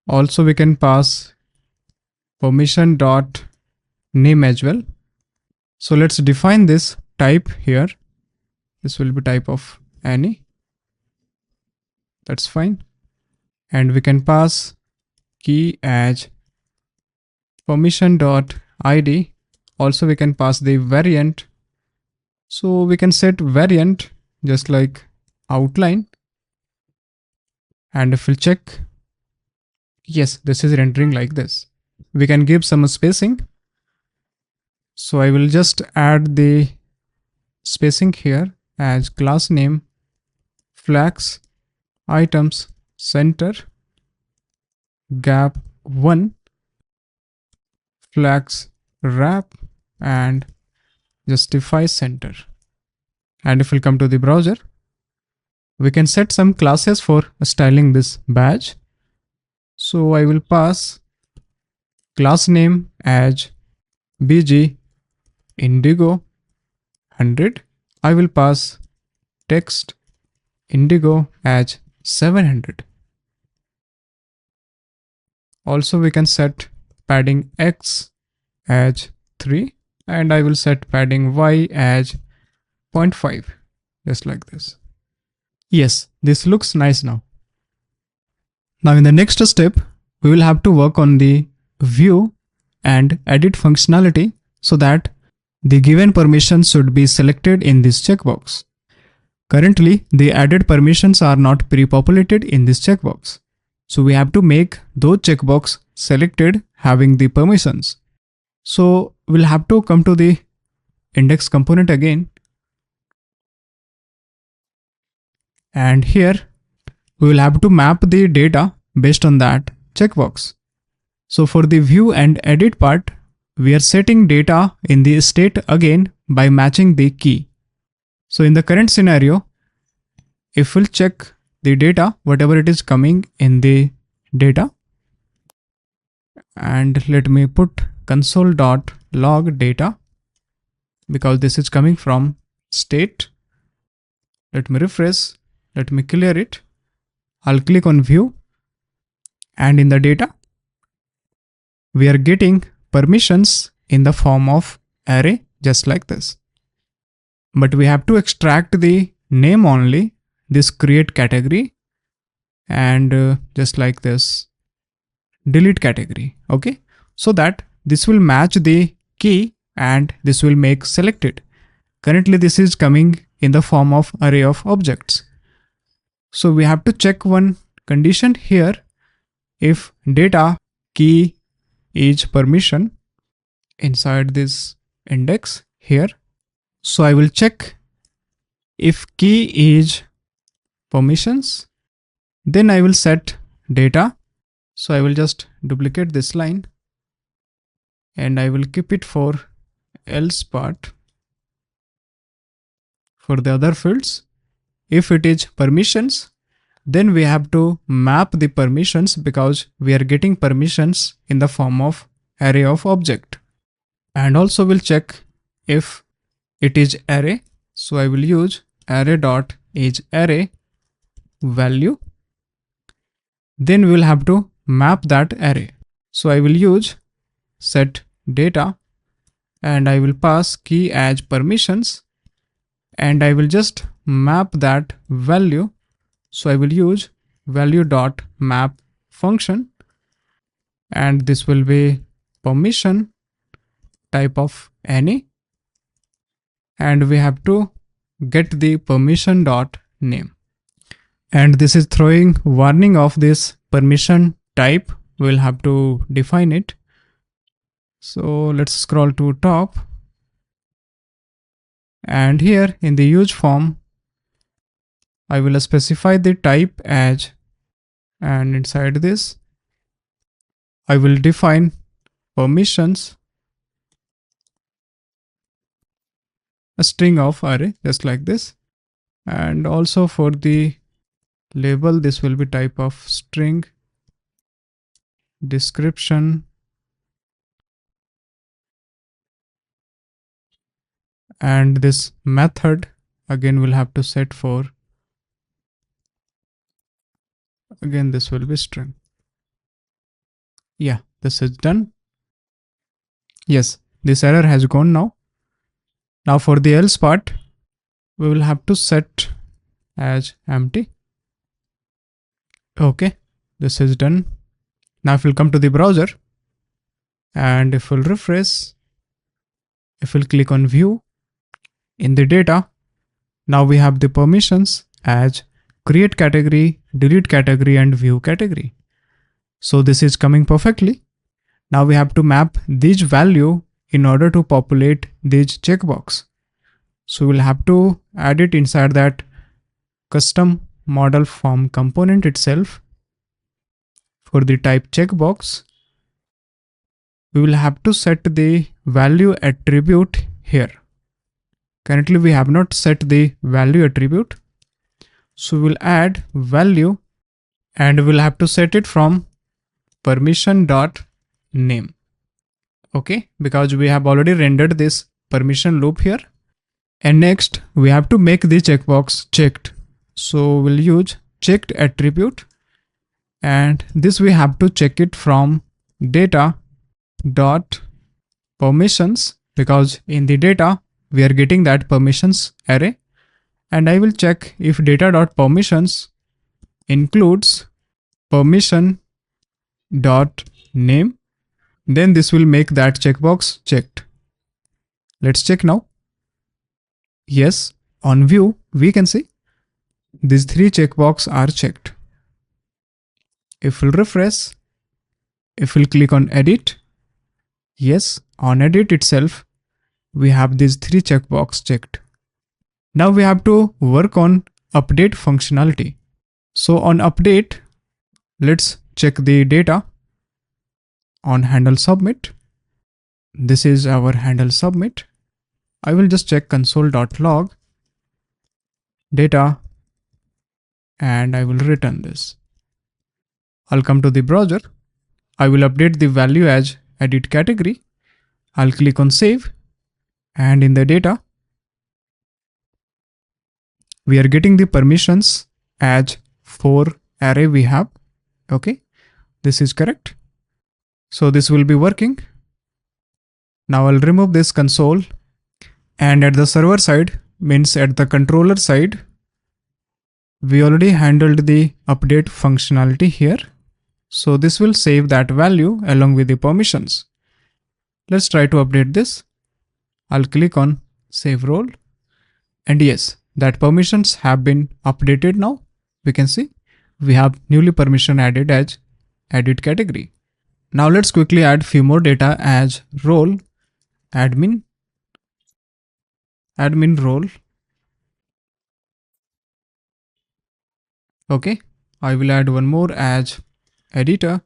Also we can pass permission dot name as well. So let's define this type here. This will be type of any. That's fine. And we can pass key as permission dot id. Also we can pass the variant. So we can set variant just like outline. And if we'll check, yes, this is rendering like this. We can give some spacing. So I will just add the spacing here as class name, flags, items, center, gap 1, flags wrap, and justify center. And if we'll come to the browser, we can set some classes for styling this badge. So I will pass class name as bg indigo 100. I will pass text indigo as 700. Also we can set padding X as 3, and I will set padding Y as 0.5, just like this. Yes, this looks nice now. Now in the next step, we will have to work on the view and edit functionality so that the given permissions should be selected in this checkbox. Currently, the added permissions are not pre-populated in this checkbox. So we have to make those checkbox selected having the permissions. So we'll have to come to the index component again. And here we will have to map the data based on that checkbox. So for the view and edit part, we are setting data in the state again by matching the key. So in the current scenario, if we'll check the data, whatever it is coming in the data, and let me put console.log data because this is coming from state. Let me refresh, let me clear it. I'll click on view, and in the data, we are getting permissions in the form of array just like this. But we have to extract the name only, this create category, and just like this delete category. Okay, so that this will match the key and this will make selected. Currently this is coming in the form of array of objects. So we have to check one condition here. If data key is permission inside this index here, so I will check if key is permissions, then I will set data. So I will just duplicate this line and I will keep it for else part. For the other fields, if it is permissions, then we have to map the permissions because we are getting permissions in the form of array of object. And also we'll check if it is array. So I will use array.ageArray value. Then we will have to map that array. So I will use set data and I will pass key as permissions and I will just map that value. So I will use value.map function and this will be permission type of any, and we have to get the permission.name, and this is throwing warning of this permission type. We'll have to define it. So let's scroll to top, and here in the use form I will specify the type as, and inside this I will define permissions, a string of array just like this, and also for the label this will be type of string, description, and this method again we'll have to set for, again this will be string. Yeah, this is done. Yes, this error has gone now. Now for the else part, we will have to set as empty. Okay, this is done. Now if we'll come to the browser and if we'll refresh, if we'll click on view, in the data, now we have the permissions as create category, delete category, and view category. So this is coming perfectly. Now we have to map this value in order to populate this checkbox. So we'll have to add it inside that custom model form component itself. For the type checkbox, we will have to set the value attribute here. Currently we have not set the value attribute. So we'll add value and we'll have to set it from permission.name. Okay, because we have already rendered this permission loop here. And next we have to make the checkbox checked. So we'll use checked attribute, and this we have to check it from data dot permissions, because in the data we are getting that permissions array, and I will check if data dot permissions includes permission dot name. Then this will make that checkbox checked. Let's check now. Yes, on view, we can see these three checkboxes are checked. If we'll refresh, if we'll click on edit, yes, on edit itself, we have these three checkboxes checked. Now we have to work on update functionality. So on update, let's check the data on handle submit. This is our handle submit. I will just check console.log data and I will return this. I'll come to the browser. I will update the value as edit category. I'll click on save, and in the data, we are getting the permissions as 4 array we have. Okay, this is correct. So this will be working. Now I'll remove this console, and at the server side, means at the controller side, we already handled the update functionality here. So this will save that value along with the permissions. Let's try to update this. I'll click on save role, and yes, that permissions have been updated now. We can see we have newly permission added as edit category. Now let's quickly add few more data as role, admin role. Okay, I will add one more as editor,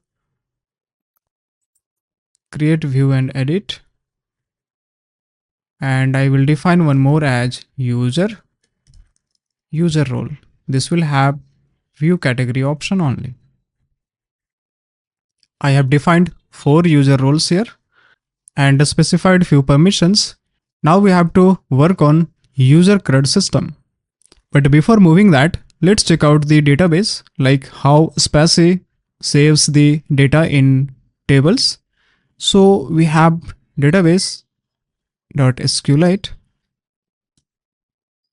create view and edit, and I will define one more as user role. This will have view category option only. I have defined 4 user roles here and specified few permissions. Now we have to work on user CRUD system. But before moving that, let's check out the database, like how Spatie saves the data in tables. So we have database.sqlite,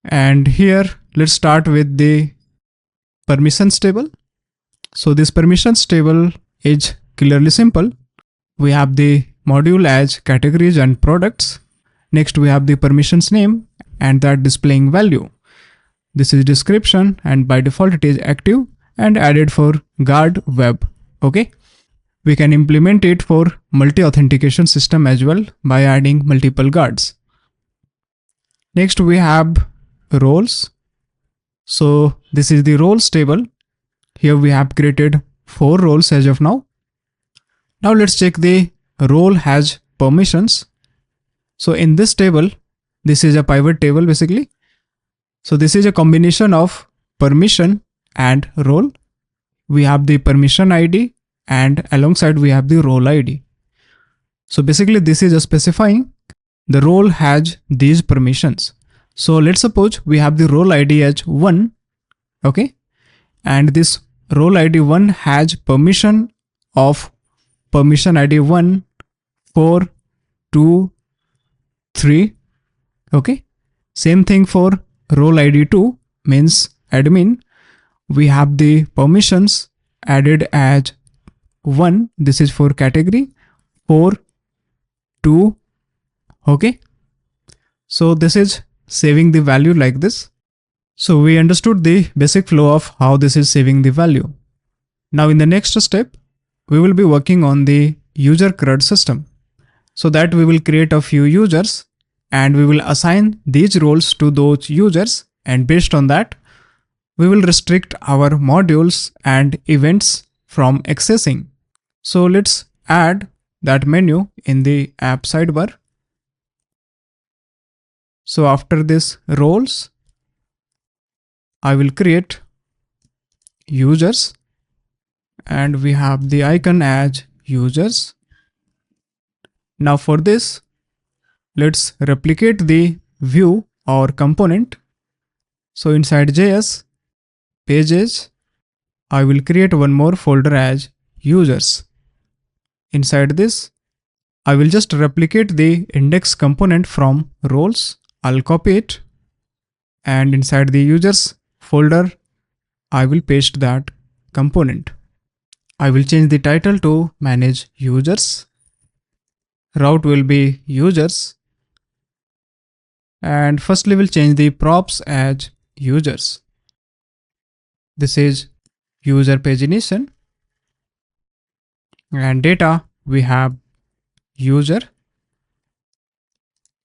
and here let's start with the permissions table. So this permissions table is clearly simple. We have the module as categories and products. Next we have the permissions name and that displaying value. This is description, and by default it is active and added for guard web. Okay, we can implement it for multi-authentication system as well by adding multiple guards. Next we have roles. So this is the roles table. Here we have created 4 roles as of now. Now let's check the role has permissions. So in this table, this is a pivot table basically. So this is a combination of permission and role. We have the permission ID and alongside we have the role ID. So basically this is specifying the role has these permissions. So let's suppose we have the role ID as 1. Okay. And this role ID 1 has permission of permission ID 1, 4, 2, 3. Okay. Same thing for role ID 2, means admin. We have the permissions added as 1. This is for category, 4, 2. Okay. So this is saving the value like this. So we understood the basic flow of how this is saving the value. Now in the next step, we will be working on the user CRUD system. So that we will create a few users and we will assign these roles to those users, and based on that, we will restrict our modules and events from accessing. So let's add that menu in the app sidebar. So after this roles, I will create users and we have the icon as users. Now for this, let's replicate the view or component. So inside JS, pages, I will create one more folder as users. Inside this, I will just replicate the index component from roles. I'll copy it, and inside the users folder, I will paste that component. I will change the title to manage users. Route will be users. And firstly, we'll change the props as users. This is user pagination. And data, we have user.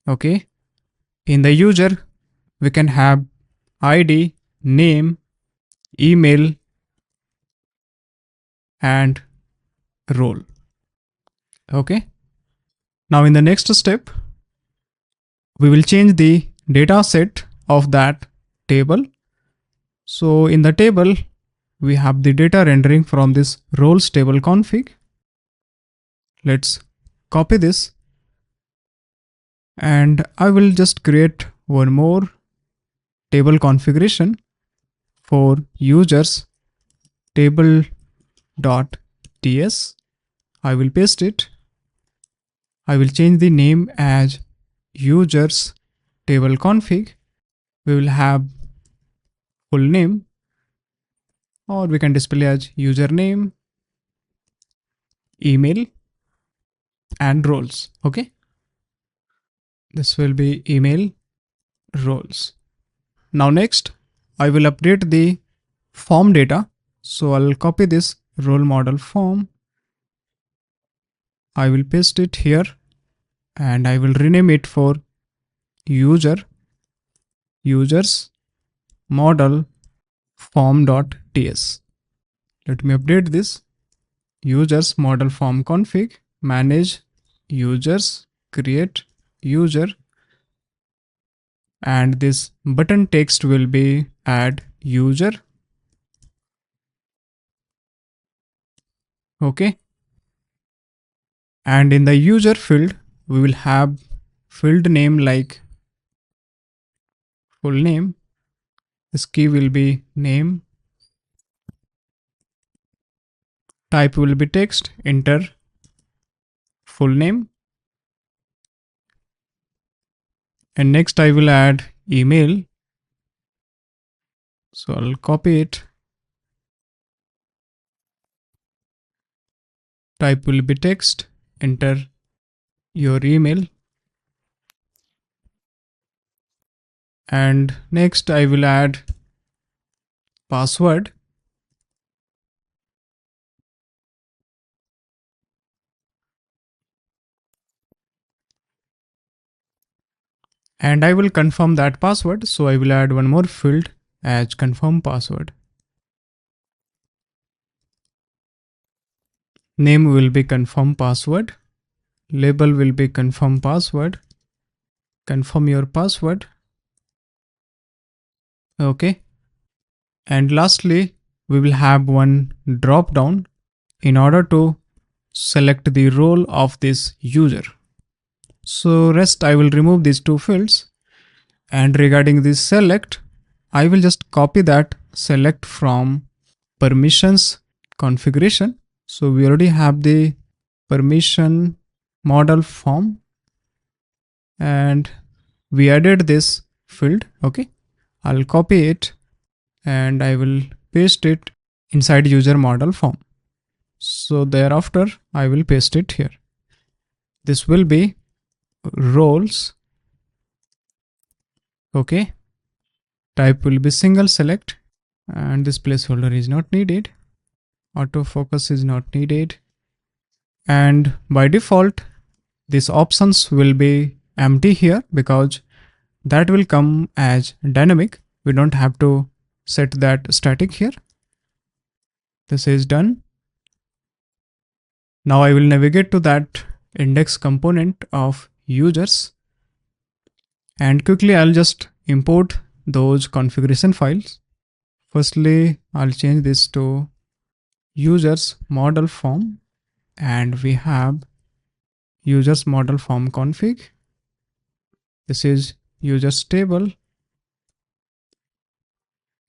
Okay. In the user, we can have ID, name, email, and role. Okay. Now in the next step, we will change the data set of that table. So in the table, we have the data rendering from this roles table config. Let's copy this. And I will just create one more table configuration for users table.ts. I will paste it. I will change the name as users table config. We will have full name, or we can display as username, email, and roles. Okay. This will be email, roles. Now next, I will update the form data. So I'll copy this role model form. I will paste it here and I will rename it for users model form.ts. Let me update this. Users model form config, manage users, create user, and this button text will be add user. Okay. And in the user field, we will have field name like full name. This key will be name. Type will be text, enter full name. And next I will add email. So I'll copy it. Type will be text, enter your email. And next I will add password. And I will confirm that password. So I will add one more field as confirm password. Name will be confirm password. Label will be confirm password. Confirm your password. Okay. And lastly, we will have one drop down in order to select the role of this user. So rest, I will remove these two fields. And regarding this select, I will just copy that select from permissions configuration. So we already have the permission model form and we added this field. Okay. I'll copy it and I will paste it inside user model form. So thereafter, I will paste it here. This will be roles. Okay. Type will be single select and this placeholder is not needed. Autofocus is not needed. And by default, these options will be empty here because that will come as dynamic. We don't have to set that static here. This is done. Now I will navigate to that index component of users and quickly I'll just import those configuration files. Firstly, I'll change this to users model form and we have users model form config. This is users table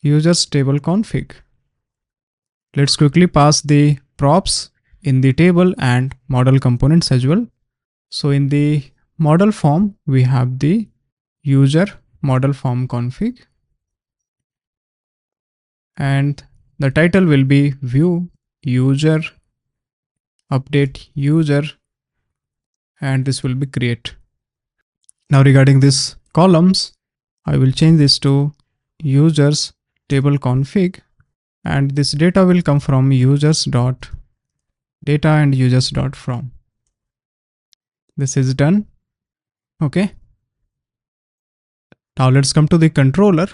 config. Let's quickly pass the props in the table and model components as well. So in the model form, we have the user model form config and the title will be view user update user, and this will be create. Now regarding this columns, I will change this to users table config, and this data will come from users dot data and users dot from. This is done. Okay. Now let's come to the controller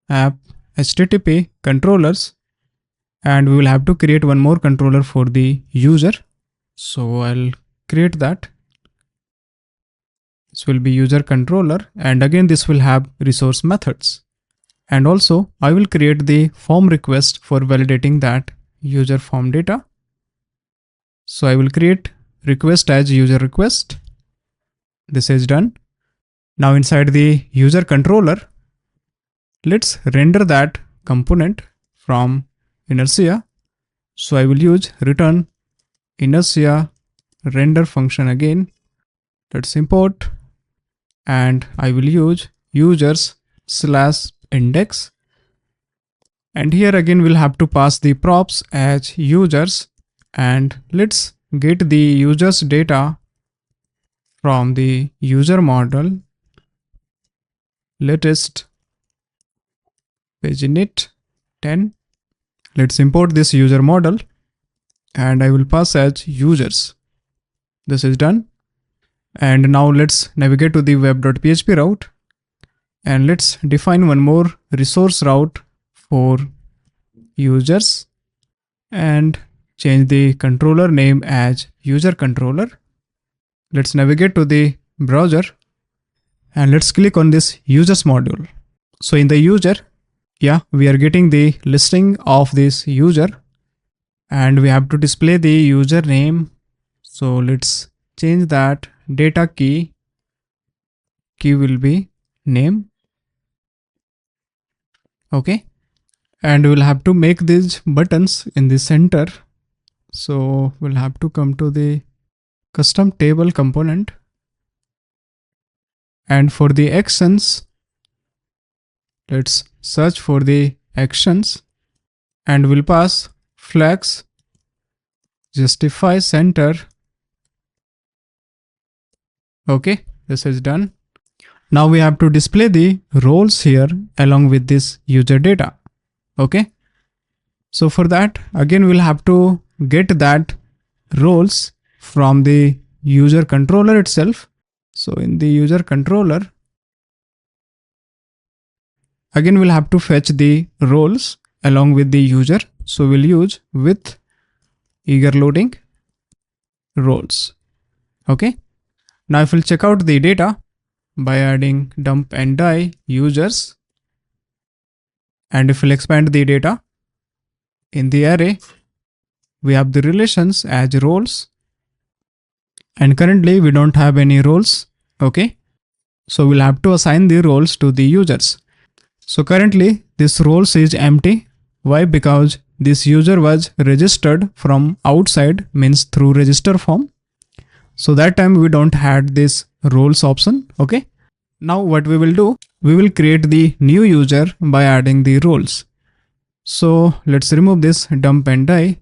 app HTTP controllers, and we will have to create one more controller for the user. So I'll create that. This will be user controller, and again this will have resource methods. And also I will create the form request for validating that user form data. So I will create request as user request. This is done. Now inside the user controller, let's render that component from Inertia. So I will use return Inertia render function again. Let's import, and I will use users/index. And here again we'll have to pass the props as users, and let's get the users data from the user model latest paginit 10. Let's import this user model, and I will pass as users. This is done. And now let's navigate to the web.php route, and let's define one more resource route for users and change the controller name as user controller. Let's navigate to the browser, and let's click on this users module. So in the user, we are getting the listing of this user, and we have to display the user name. So let's change that data key will be name. Okay. And we'll have to make these buttons in the center. So we'll have to come to the custom table component, and for the actions, let's search for the actions, and we'll pass flags justify center. Okay, this is done. Now we have to display the roles here along with this user data. Okay. So for that, again, we'll have to get that roles from the user controller itself. So in the user controller, again, we'll have to fetch the roles along with the user. So we'll use with eager loading roles. Okay. Now if we'll check out the data by adding dump and die users, and if we'll expand the data in the array, we have the relations as roles, and currently we don't have any roles. Okay. So we'll have to assign the roles to the users. So currently this roles is empty. Why? Because this user was registered from outside, means through register form. So that time we don't had this roles option. Okay. Now what we will do, we will create the new user by adding the roles. So let's remove this dump and die.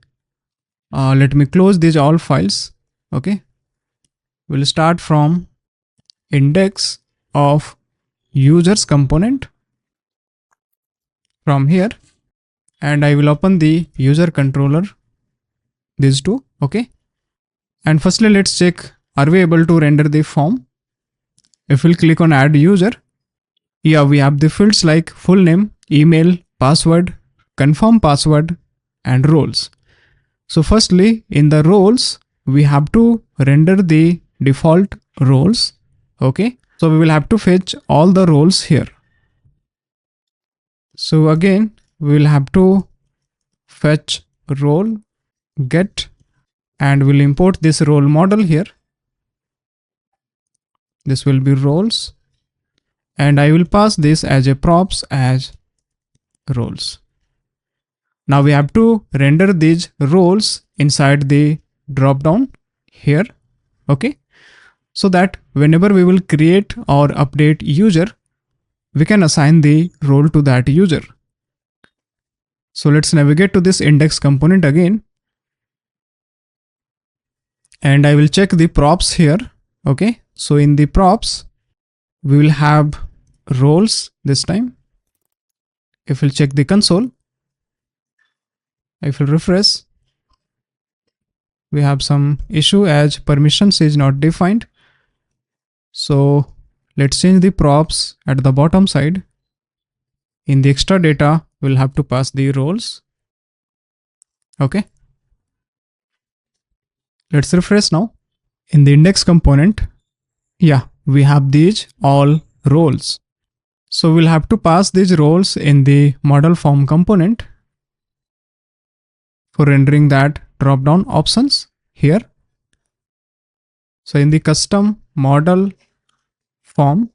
Let me close these all files. Okay. We'll start from index of users component from here, and I will open the user controller, these two. Okay. And firstly, let's check, are we able to render the form? If we'll click on add user, we have the fields like full name, email, password, confirm password, and roles. So firstly, in the roles, we have to render the default roles. Okay. So we will have to fetch all the roles here. So again, we will have to fetch role get, and we'll import this role model here. This will be roles, and I will pass this as a props as roles. Now we have to render these roles inside the drop down here. Okay. So that whenever we will create or update user, we can assign the role to that user. So let's navigate to this index component again. And I will check the props here. Okay, so in the props, we will have roles this time. If we'll check the console, if we'll refresh, we have some issue as permissions is not defined. So let's change the props at the bottom side. In the extra data, we'll have to pass the roles. Okay. Let's refresh now. In the index component, yeah, we have these all roles. So we'll have to pass these roles in the model form component for rendering that drop-down options here. So in the custom model form,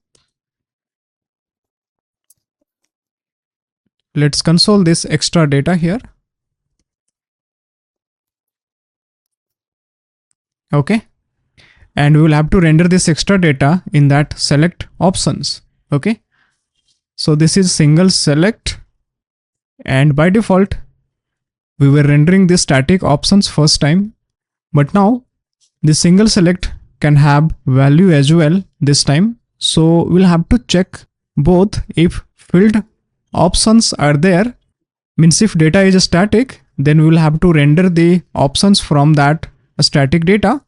let's console this extra data here. Okay. And we will have to render this extra data in that select options. Okay. So this is single select, and by default, we were rendering the static options first time, but now the single select can have value as well this time. So we'll have to check both. If filled options are there, means if data is static, then we will have to render the options from that static data,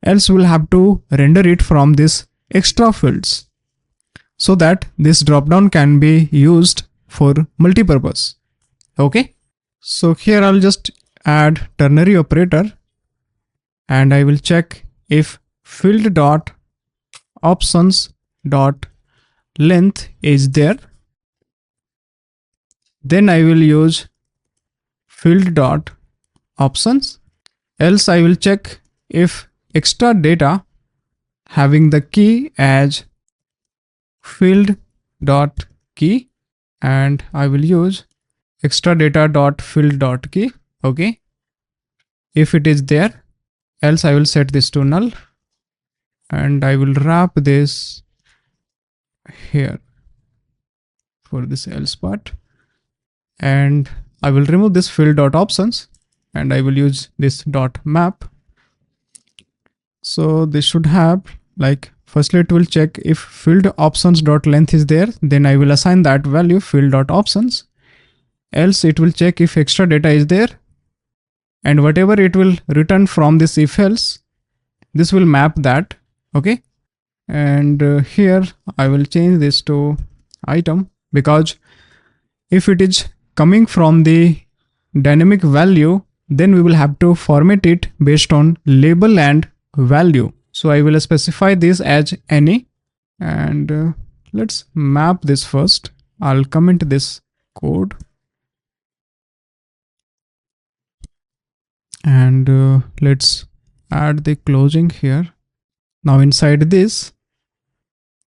else we'll have to render it from this extra fields, so that this dropdown can be used for multi-purpose. Okay. So here I'll just add ternary operator, and I will check if field dot options dot length is there. Then I will use field dot options. Else I will check if extra data having the key as field dot key, and I will use extra data dot field dot key. Okay. If it is there, else I will set this to null, and I will wrap this here for this else part, and I will remove this field dot options, and I will use this dot map. So this should have, like, firstly it will check if field options dot length is there, then I will assign that value field dot options. Else it will check if extra data is there, and whatever it will return from this if else, this will map that. Okay. And here I will change this to item, because if it is coming from the dynamic value, then we will have to format it based on label and value. So I will specify this as any, and let's map this first. I'll comment this code, and let's add the closing here. Now inside this,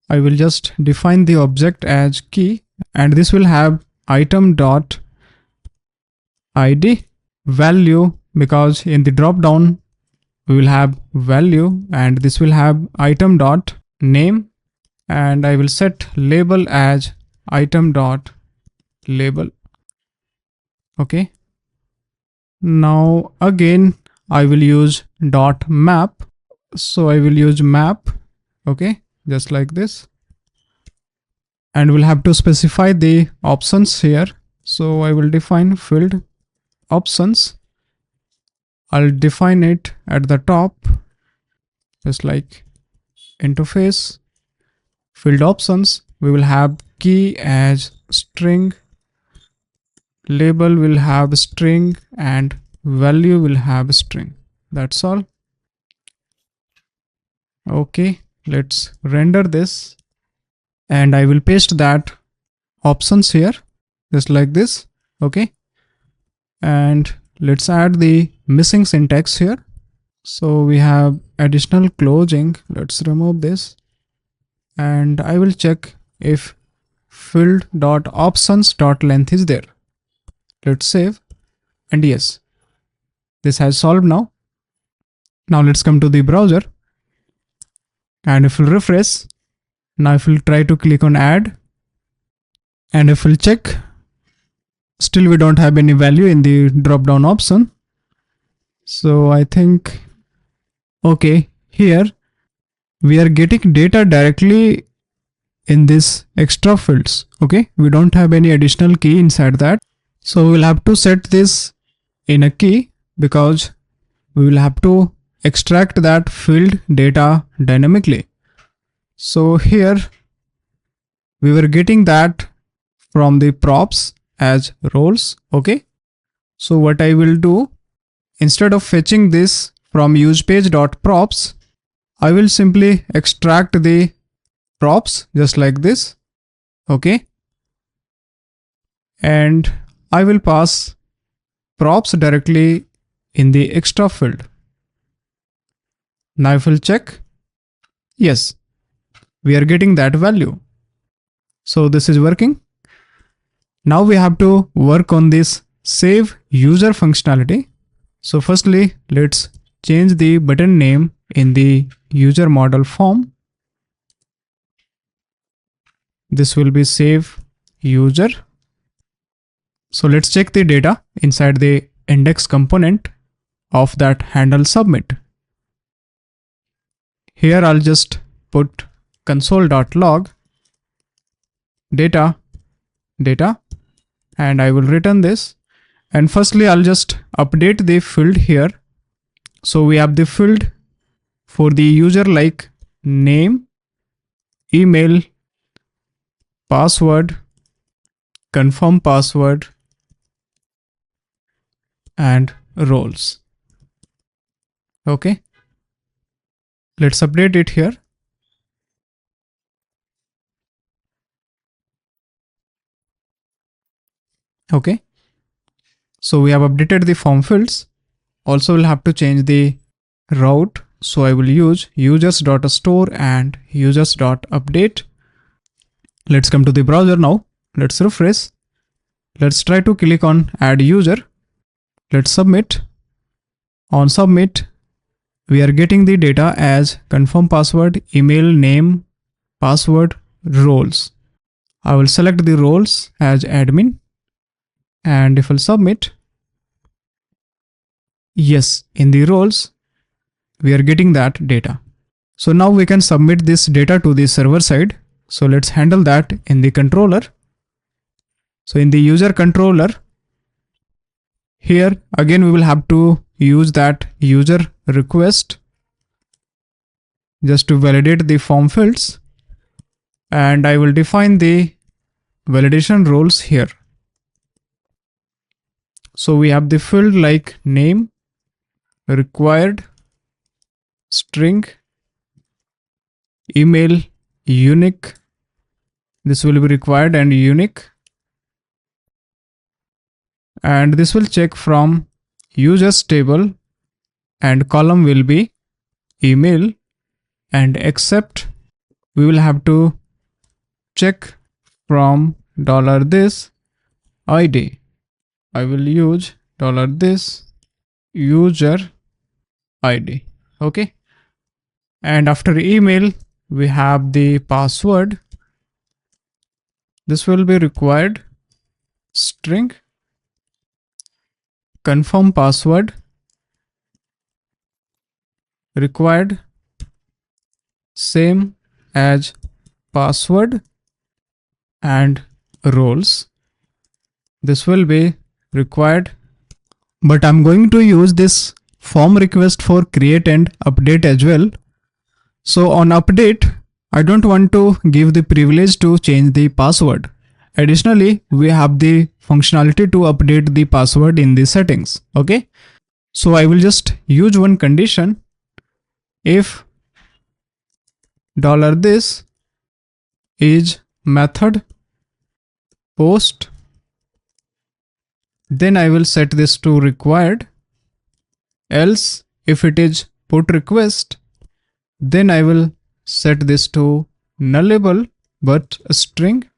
I will just define the object as key, and this will have item dot id value, because in the drop down we will have value, and this will have item dot name, and I will set label as item dot label. Okay. Now again I will use dot map. So I will use map. Okay, just like this, and we'll have to specify the options here. So I will define field options. I'll define it at the top, just like interface field options. We will have key as string, label will have string, and value will have string. That's all. Okay, let's render this, and I will paste that options here, just like this. Okay. And let's add the missing syntax here. So we have additional closing. Let's remove this, and I will check if field dot options dot length is there. Let's save, and yes, this has solved now. Now let's come to the browser, and if we'll refresh, now if we'll try to click on add, and if we'll check, still we don't have any value in the drop down option. So I think Okay, here we are getting data directly in this extra fields. Okay, we don't have any additional key inside that. So we'll have to set this in a key because we will have to extract that field data dynamically. So here we were getting that from the props as roles. Okay, so what I will do, instead of fetching this from usepage.props, I will simply extract the props just like this. Okay, and I will pass props directly in the extra field. Now if we'll check, yes, we are getting that value. So this is working. Now we have to work on this save user functionality. So firstly, let's change the button name in the user model form. This will be save user. So let's check the data inside the index component of that handle submit. Here I'll just put console.log data, and I will return this. And firstly, I'll just update the field here. So we have the field for the user like name, email, password, confirm password, and roles. Okay, let's update it here. Okay, so we have updated the form fields. Also, we'll have to change the route. So I will use users.store and users.update. Let's come to the browser now. Let's refresh. Let's try to click on add user. Let's submit. On submit, we are getting the data as confirm password, email, name, password, roles. I will select the roles as admin. And if I'll submit, yes, in the roles, we are getting that data. So now we can submit this data to the server side. So let's handle that in the controller. So in the user controller, here again, we will have to use that user request just to validate the form fields. And I will define the validation roles here. So we have the field like name, required, string, email, unique. This will be required and unique. And this will check from users table, and column will be email, and except we will have to check from $this ID. I will use $this user ID. Okay. And after email, we have the password. This will be required string, confirm password, required same as password, and roles. This will be required, but I'm going to use this form request for create and update as well. So on update, I don't want to give the privilege to change the password. Additionally, we have the functionality to update the password in the settings. Okay, so I will just use one condition. If $this is method post, then I will set this to required. Else, if it is put request, then I will set this to nullable but a string,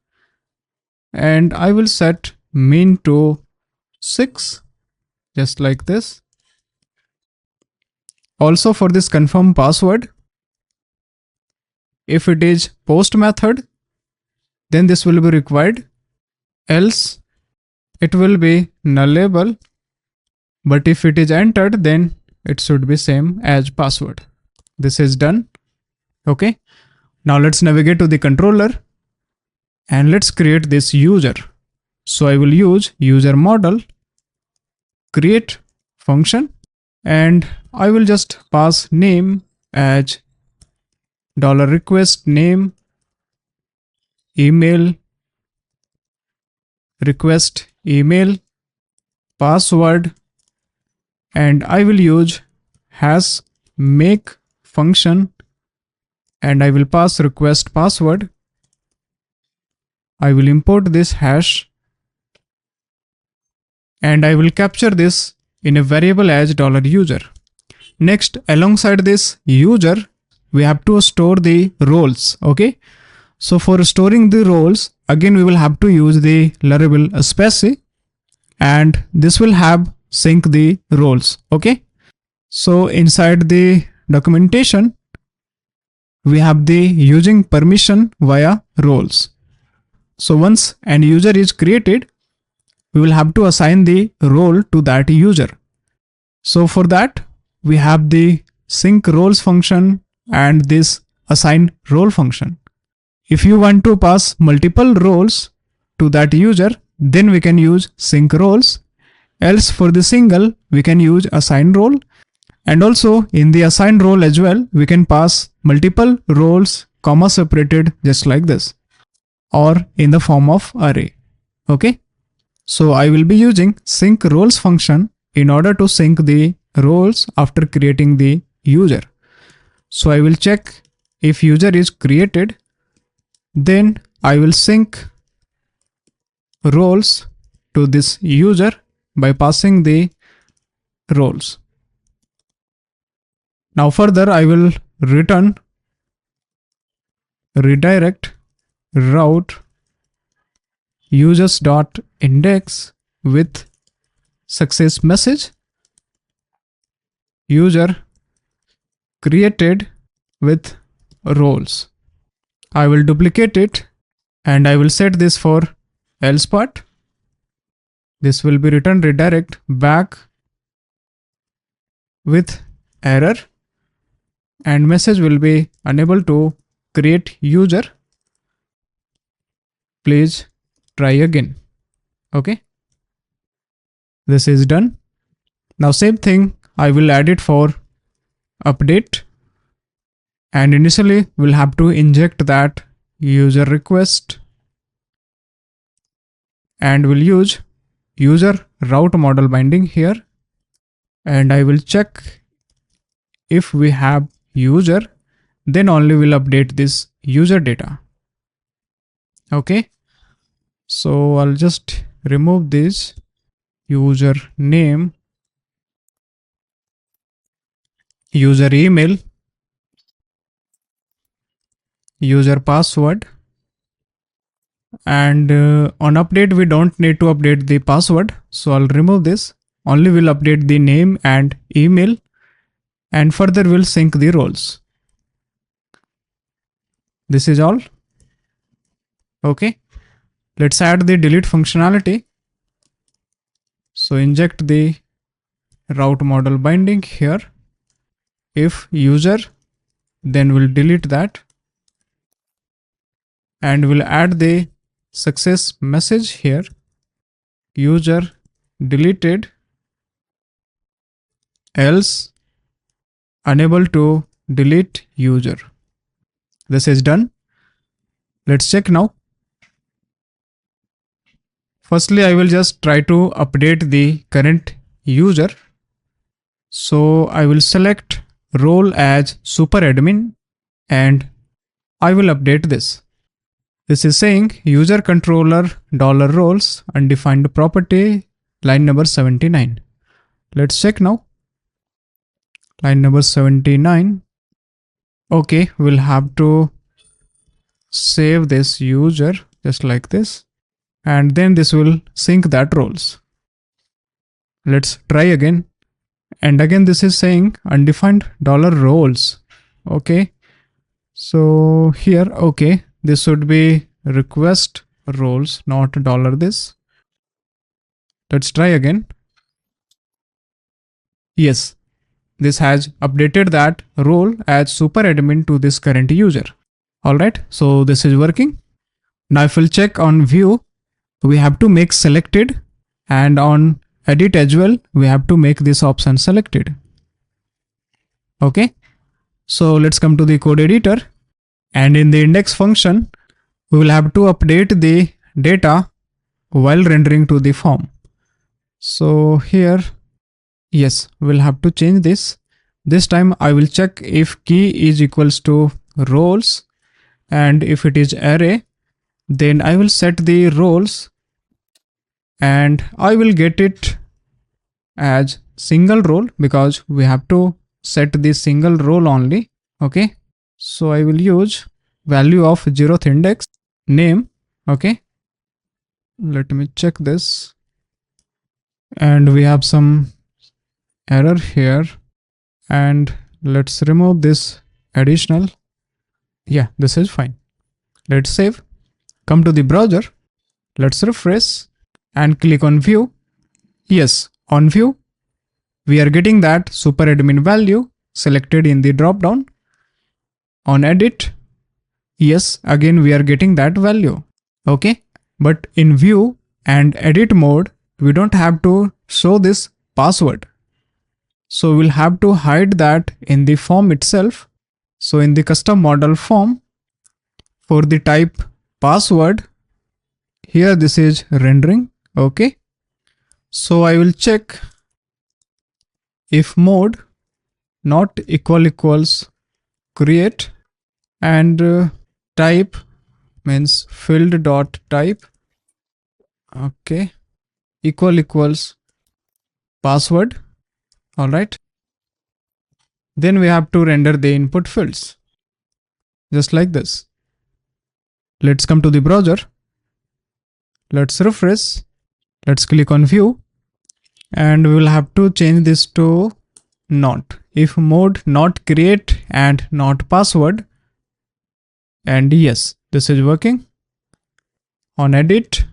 and I will set min to 6, just like this. Also for this confirm password, if it is post method, then this will be required. Else it will be nullable, but if it is entered, then it should be same as password. This is done. Okay. Now let's navigate to the controller and let's create this user. So I will use user model create function and I will just pass name as $request name, email, request email, password, and I will use hash make function and I will pass request password. I will import this hash and I will capture this in a variable as $user. Next, alongside this user, we have to store the roles. Okay. So for storing the roles, again, we will have to use the Laravel Spatie and this will have sync the roles. Okay. So inside the documentation, we have the using permission via roles. So once an user is created, we will have to assign the role to that user. So for that, we have the sync roles function and this assign role function. If you want to pass multiple roles to that user, then we can use sync roles. Else for the single, we can use assign role. And also in the assign role as well, we can pass multiple roles, comma separated just like this, or in the form of array. Okay. So I will be using sync roles function in order to sync the roles after creating the user. So I will check if user is created, then I will sync roles to this user by passing the roles. Now further, I will return redirect route users.index with success message user created with roles. I will duplicate it and I will set this for else part. This will be return redirect back with error and message will be unable to create user. Please try again. Okay. This is done. Now same thing, I will add it for update and initially we'll have to inject that user request and we'll use user route model binding here and I will check if we have user, then only we'll update this user data. Okay. So I'll just remove this user name, user email, user password, and on update we don't need to update the password, so I'll remove this. Only will update the name and email and further we'll sync the roles. This is all. Okay. Let's add the delete functionality. So inject the route model binding here. If user, then we'll delete that and we'll add the success message here. User deleted, else unable to delete user. This is done. Let's check now. Firstly, I will just try to update the current user. So I will select role as super admin and I will update this. This is saying user controller $roles undefined property, line number 79. Let's check now. Line number 79. Okay, we'll have to save this user just like this. And then this will sync that roles. Let's try again. And again, this is saying undefined $roles. Okay. So here, okay, this should be request roles, not $this. Let's try again. Yes, this has updated that role as super admin to this current user. Alright, so this is working. Now if we'll check on view, we have to make selected, and on edit as well, we have to make this option selected. Okay, so let's come to the code editor, and in the index function, we will have to update the data while rendering to the form. So here, yes, we'll have to change this. This time I will check if key is equals to roles, and if it is array, then I will set the roles and I will get it as single role because we have to set the single role only. Okay, so I will use value of 0th index name. Okay, let me check this, and we have some error here, and let's remove this additional. Yeah, this is fine. Let's save, come to the browser, let's refresh and click on view. Yes, on view we are getting that super admin value selected in the drop down. On edit, yes, again we are getting that value. Okay, but in view and edit mode, we don't have to show this password, so we'll have to hide that in the form itself. So in the custom model form, for the type password, here this is rendering. Okay, so I will check if mode not equals create, and type means field dot type, okay, equals password. All right, then we have to render the input fields just like this. Let's come to the browser, let's refresh, let's click on view, and we will have to change this to not. If mode not create and not password, and yes, this is working. On edit,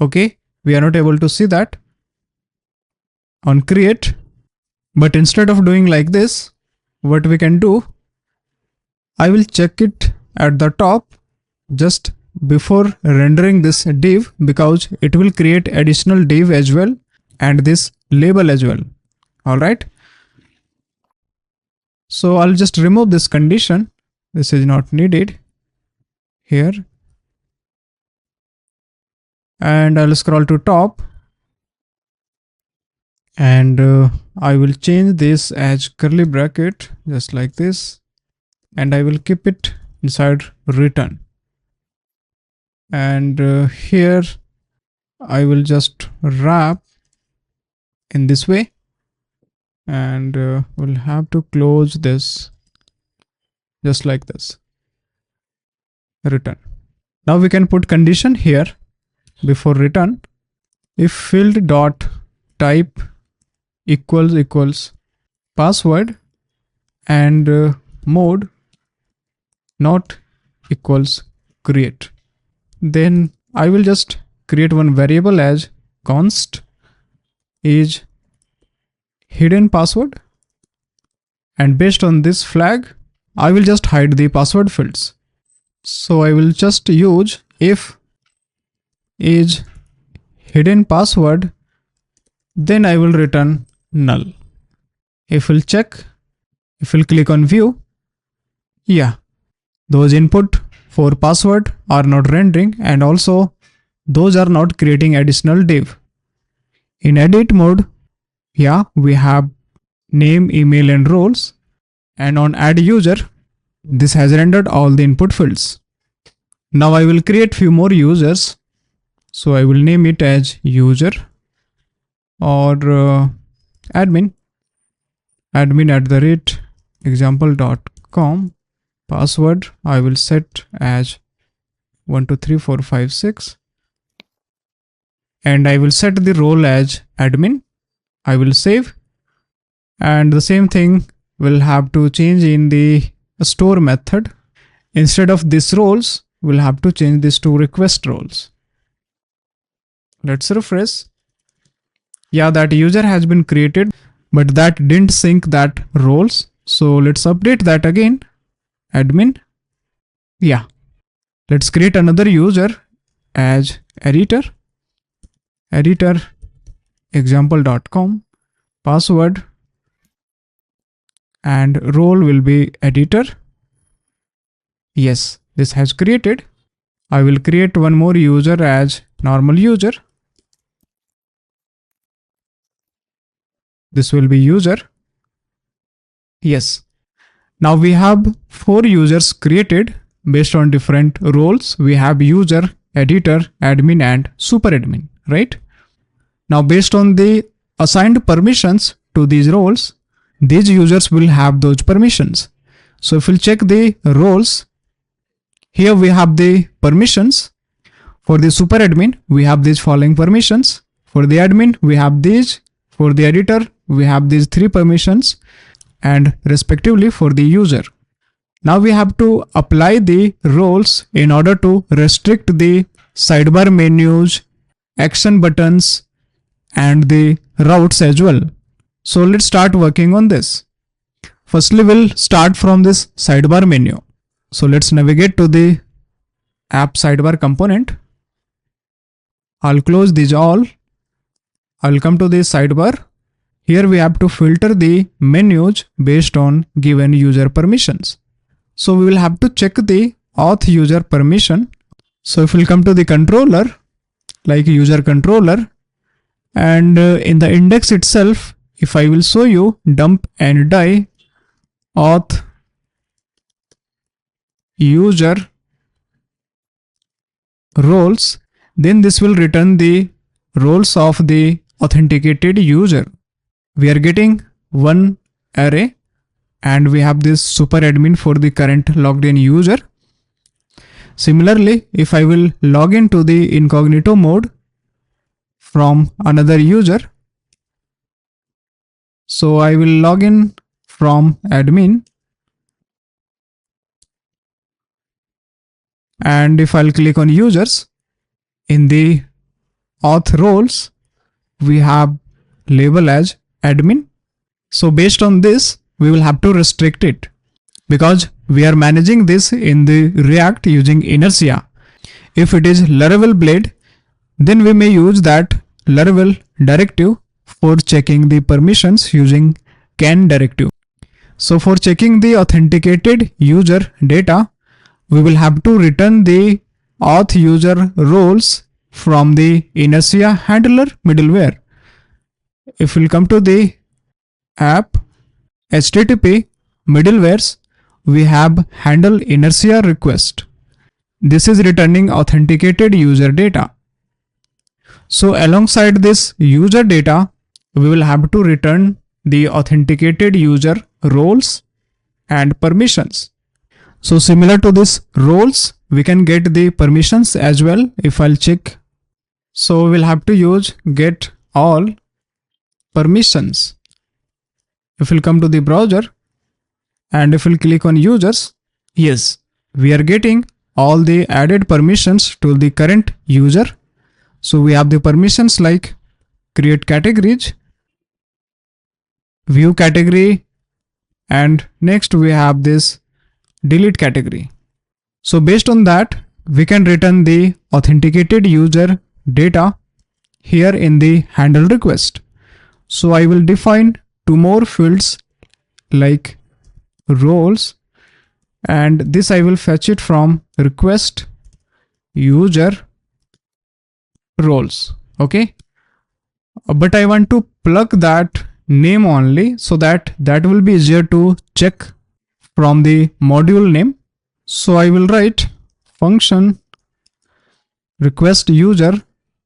okay, we are not able to see that. On create, but instead of doing like this, what we can do, I will check it at the top just before rendering this div, because it will create additional div as well and this label as well. All right, so I'll just remove this condition. This is not needed here, and I'll scroll to top, and I will change this as curly bracket just like this, and I will keep it inside return, and here I will just wrap in this way, and we'll have to close this just like this, return. Now we can put condition here before return. If field dot type equals password, and mode not equals create, then I will just create one variable as const is hidden password, and based on this flag I will just hide the password fields. So I will just use if is hidden password, then I will return null. If we'll check, if we'll click on view, yeah, those input for password are not rendering, and also those are not creating additional div. In edit mode, yeah, we have name, email and roles, and on add user, this has rendered all the input fields. Now I will create few more users, so I will name it as user or admin @example.com. Password I will set as 123456, and I will set the role as admin. I will save, and the same thing will have to change in the store method. Instead of this roles, we'll have to change this to request roles. Let's refresh. Yeah, that user has been created, but that didn't sync that roles. So let's update that again. Admin. Yeah. Let's create another user as editor. Editor example.com. Password and role will be editor. Yes, this has created. I will create one more user as normal user. This will be user. Yes. Now we have 4 users created based on different roles. We have user, editor, admin, and super admin, right? Now based on the assigned permissions to these roles, these users will have those permissions. So if we'll check the roles, here we have the permissions. For the super admin, we have these following permissions. For the admin, we have these. For the editor, we have these 3 permissions, and respectively for the user. Now we have to apply the roles in order to restrict the sidebar menus, action buttons, and the routes as well. So let's start working on this. Firstly, we'll start from this sidebar menu. So let's navigate to the app sidebar component. I'll close these all. I'll come to the sidebar. Here we have to filter the menus based on given user permissions. So we will have to check the auth user permission. So if we'll come to the controller, like user controller, and in the index itself, if I will show you dump and die auth user roles, then this will return the roles of the authenticated user. We are getting one array, and we have this super admin for the current logged in user. Similarly, if I will log into the incognito mode from another user, so I will log in from admin, and if I'll click on users, in the auth roles, we have label as admin. So based on this, we will have to restrict it because we are managing this in the React using Inertia. If it is Laravel Blade, then we may use that Laravel directive for checking the permissions using can directive. So for checking the authenticated user data, we will have to return the auth user roles from the Inertia handler middleware. If we'll come to the app HTTP middlewares, we have handle inertia request. This is returning authenticated user data. So alongside this user data, we will have to return the authenticated user roles and permissions. So similar to this roles, we can get the permissions as well. If I'll check, so we'll have to use get all permissions. If we'll come to the browser and if we'll click on users, yes, we are getting all the added permissions to the current user. So we have the permissions like create categories, view category, and next we have this delete category. So based on that, we can return the authenticated user data here in the handle request. So I will define 2 more fields like roles, and this I will fetch it from request user roles. Okay, but I want to plug that name only so that will be easier to check from the module name. So I will write function request user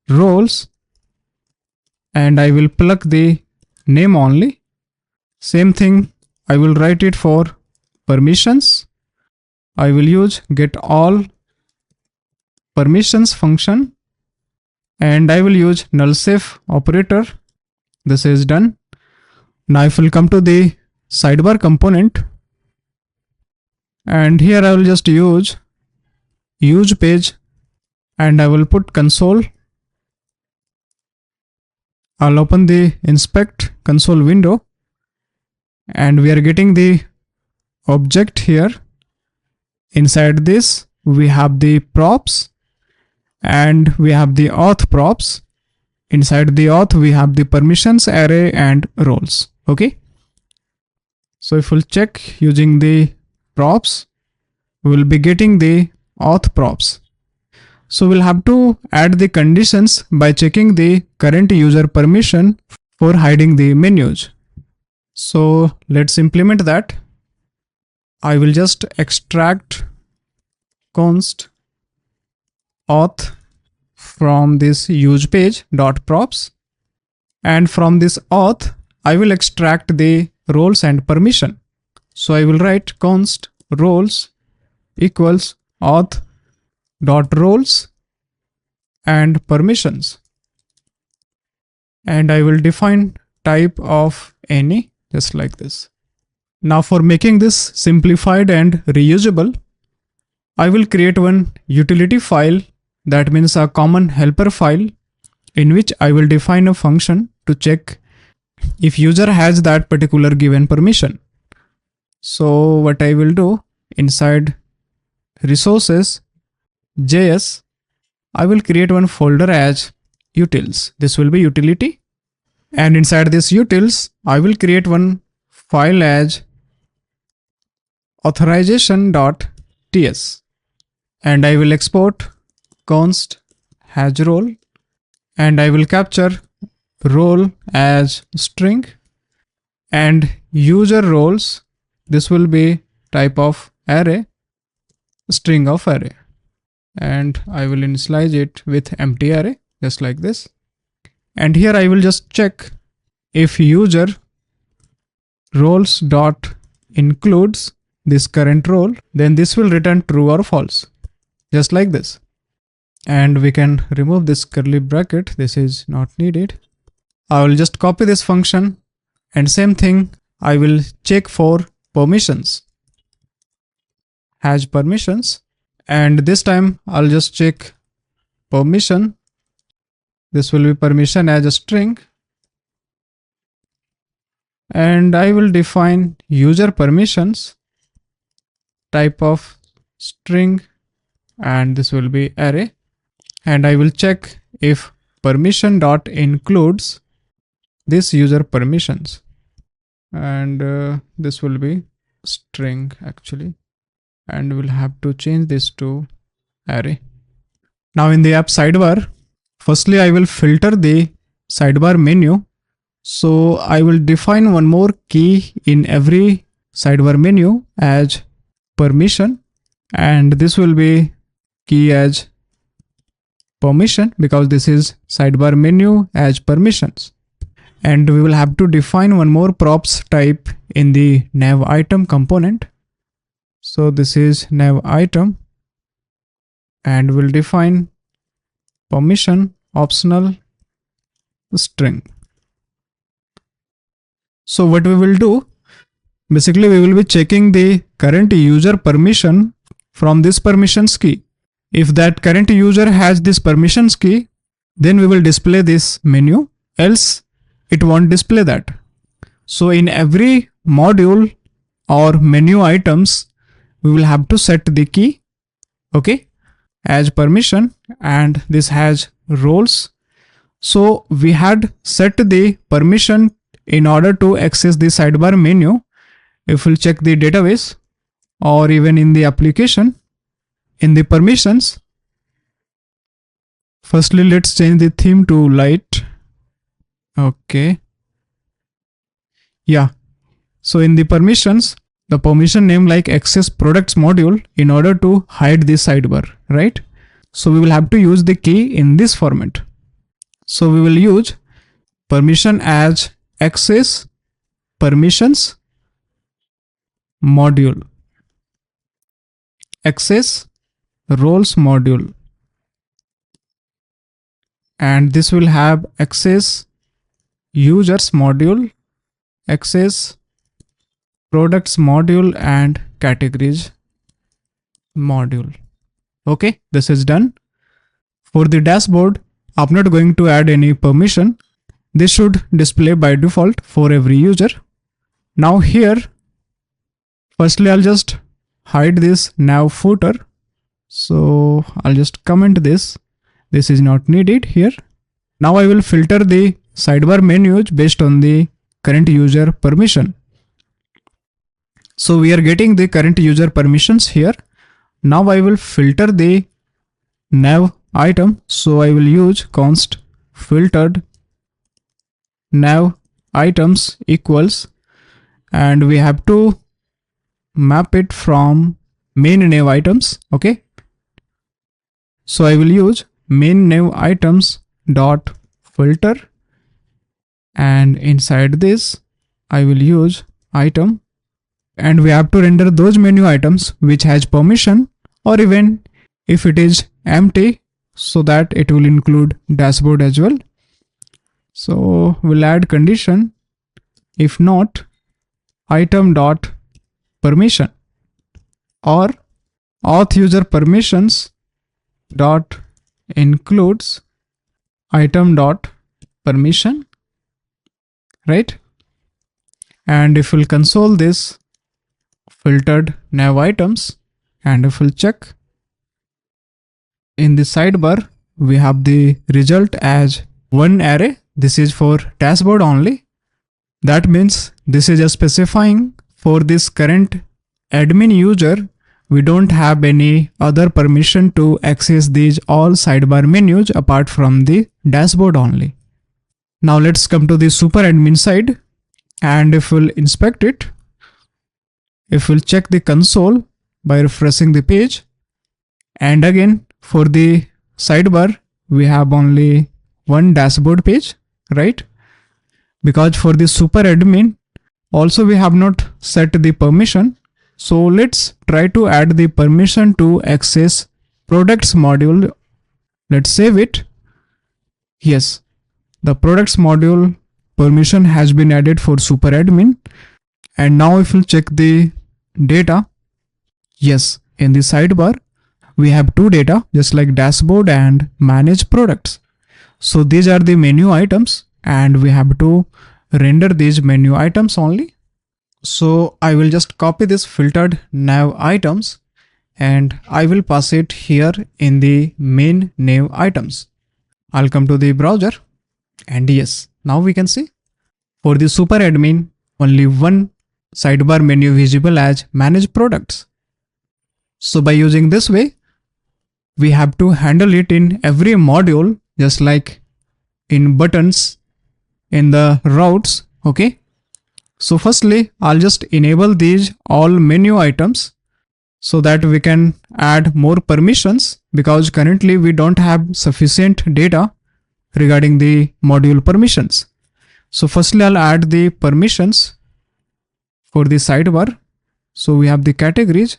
roles, and I will plug the name only. Same thing, I will write it for permissions. I will use get all permissions function, and I will use null safe operator. This is done. Now if we'll come to the sidebar component, and here I will just use page, and I will put console. I'll open the inspect console window, and we are getting the object here. Inside this, we have the props and we have the auth props. Inside the auth, we have the permissions array and roles. Okay. So if we'll check using the props, we will be getting the auth props. So we'll have to add the conditions by checking the current user permission for hiding the menus. So let's implement that. I will just extract const auth from this use page dot props, and from this auth I will extract the roles and permission. So I will write const roles equals auth dot roles and permissions, and I will define type of any, just like this. Now for making this simplified and reusable, I will create one utility file, that means a common helper file, in which I will define a function to check if user has that particular given permission. So what I will do, inside resources JS, I will create one folder as utils. This will be utility, and inside this utils I will create one file as authorization.ts, and I will export const has role, and I will capture role as string, and user roles, this will be type of array, string of array, and I will initialize it with empty array, just like this. And here I will just check if user roles dot includes this current role, then this will return true or false, just like this. And we can remove this curly bracket, this is not needed. I will just copy this function, and same thing I will check for permissions, has permissions, and this time I'll just check permission. This will be permission as a string, and I will define user permissions, type of string, and this will be array, and I will check if permission dot includes this user permissions, and this will be string actually, and we'll have to change this to array. Now in the app sidebar, firstly I will filter the sidebar menu. So I will define one more key in every sidebar menu as permission, and this will be key as permission because this is sidebar menu as permissions. And we will have to define one more props type in the nav item component. So this is nav item, and we'll define permission optional string. So what we will do, basically we will be checking the current user permission from this permissions key. If that current user has this permissions key, then we will display this menu, else it won't display that. So in every module or menu items, we will have to set the key, okay, as permission, and this has roles. So we had set the permission in order to access the sidebar menu. If we'll check the database or even in the application, in the permissions, firstly let's change the theme to light. Okay. Yeah. So in the permissions, the permission name like access products module in order to hide this sidebar, right? So we will have to use the key in this format. So we will use permission as access permissions module, access roles module, and this will have access users module, access products module, and categories module. Okay, this is done. For the dashboard, I'm not going to add any permission. This should display by default for every user. Now here, firstly, I'll just hide this nav footer. So I'll just comment this. This is not needed here. Now I will filter the sidebar menus based on the current user permission. So we are getting the current user permissions here. Now I will filter the nav item. So I will use const filtered nav items equals, and we have to map it from main nav items. Okay. So I will use main nav items dot filter, and inside this I will use item, and we have to render those menu items which has permission, or even if it is empty, so that it will include dashboard as well. So we'll add condition if not item dot permission, or auth user permissions dot includes item dot permission, right? And if we'll console this filtered nav items, and if we'll check in the sidebar, we have the result as one array. This is for dashboard only. That means this is just specifying for this current admin user, we don't have any other permission to access these all sidebar menus apart from the dashboard only. Now let's come to the super admin side, and if we'll inspect it, if we'll check the console by refreshing the page, and again for the sidebar we have only one dashboard page, right? Because for the super admin also we have not set the permission. So let's try to add the permission to access products module. Let's save it. Yes, the products module permission has been added for super admin. And now if we'll check the data, yes, in the sidebar we have two data just like dashboard and manage products. So these are the menu items, and we have to render these menu items only. So I will just copy this filtered nav items, and I will pass it here in the main nav items. I'll come to the browser, and yes, now we can see for the super admin only one sidebar menu visible as manage products. So by using this way, we have to handle it in every module, just like in buttons, in the routes. Okay. So firstly, I'll just enable these all menu items so that we can add more permissions, because currently we don't have sufficient data regarding the module permissions. So firstly, I'll add the permissions for the sidebar. So we have the categories,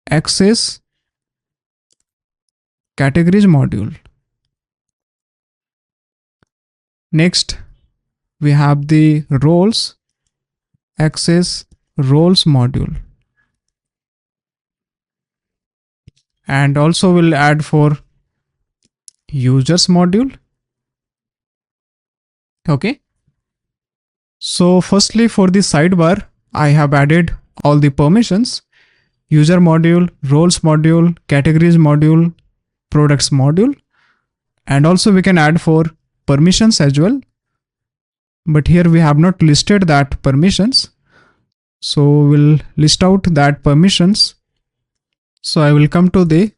access categories module. Next, we have the roles, access roles module. And also we'll add for users module. Okay. So firstly, for the sidebar, I have added all the permissions: user module, roles module, categories module, products module. And also we can add for permissions as well. But here we have not listed that permissions. So we'll list out that permissions. So I will come to the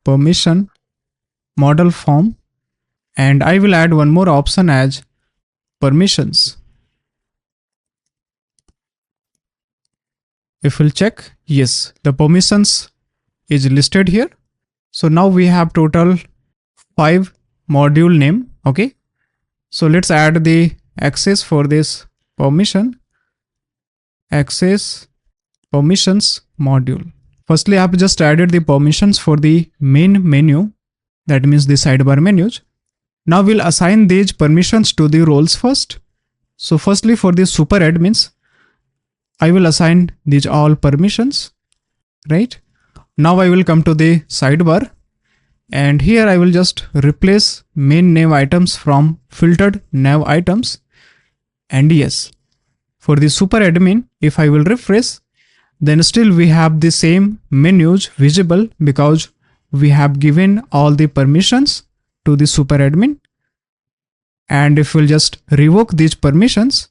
permission model form, and I will add one more option as permissions. If we'll check, yes, the permissions is listed here. So now we have total 5 module name. Okay. So let's add the access for this permission, access permissions module. Firstly, I have just added the permissions for the main menu, that means the sidebar menus. Now we'll assign these permissions to the roles first. So firstly, for the super admins, I will assign these all permissions, right? Now I will come to the sidebar, and here I will just replace main nav items from filtered nav items. And yes, For the super admin, if I will refresh, then still we have the same menus visible because we have given all the permissions to the super admin. And if we'll just revoke these permissions,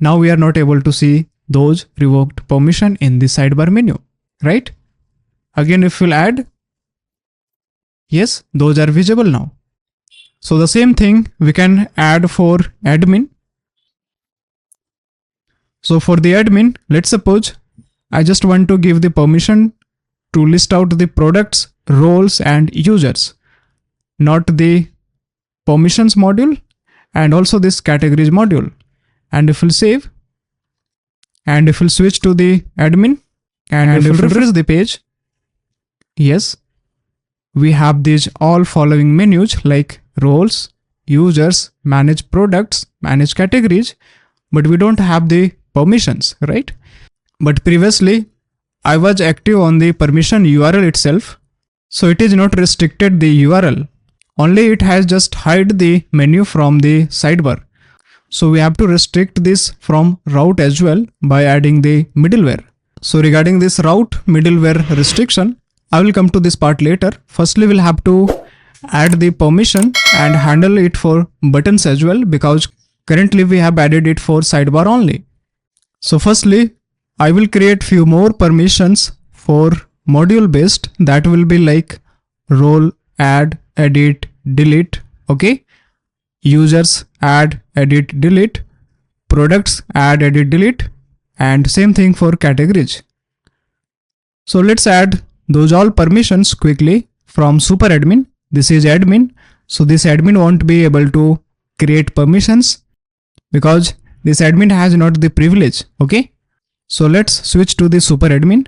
now we are not able to see those revoked permission in the sidebar menu, right? Again, if we'll add, yes, those are visible now. So the same thing we can add for admin. So for the admin, let's suppose I just want to give the permission to list out the products, roles and users, not the permissions module and also this categories module. And if we'll save, and if we'll switch to the admin, and if we'll refresh the page, yes, we have these all following menus like roles, users, manage products, manage categories, but we don't have the permissions, right? But previously I was active on the permission URL itself, so it is not restricted the URL, only it has just hide the menu from the sidebar. So we have to restrict this from route as well by adding the middleware. So regarding this route middleware restriction, I will come to this part later. Firstly, we'll have to add the permission and handle it for buttons as well, because currently we have added it for sidebar only. So firstly, I will create few more permissions for module based, that will be like role, add, edit, delete, okay? Users, add, edit, delete, products, add, edit, delete, and same thing for categories. So let's add those all permissions quickly from super admin. This is admin, so this admin won't be able to create permissions because this admin has not the privilege, okay? So let's switch to the super admin,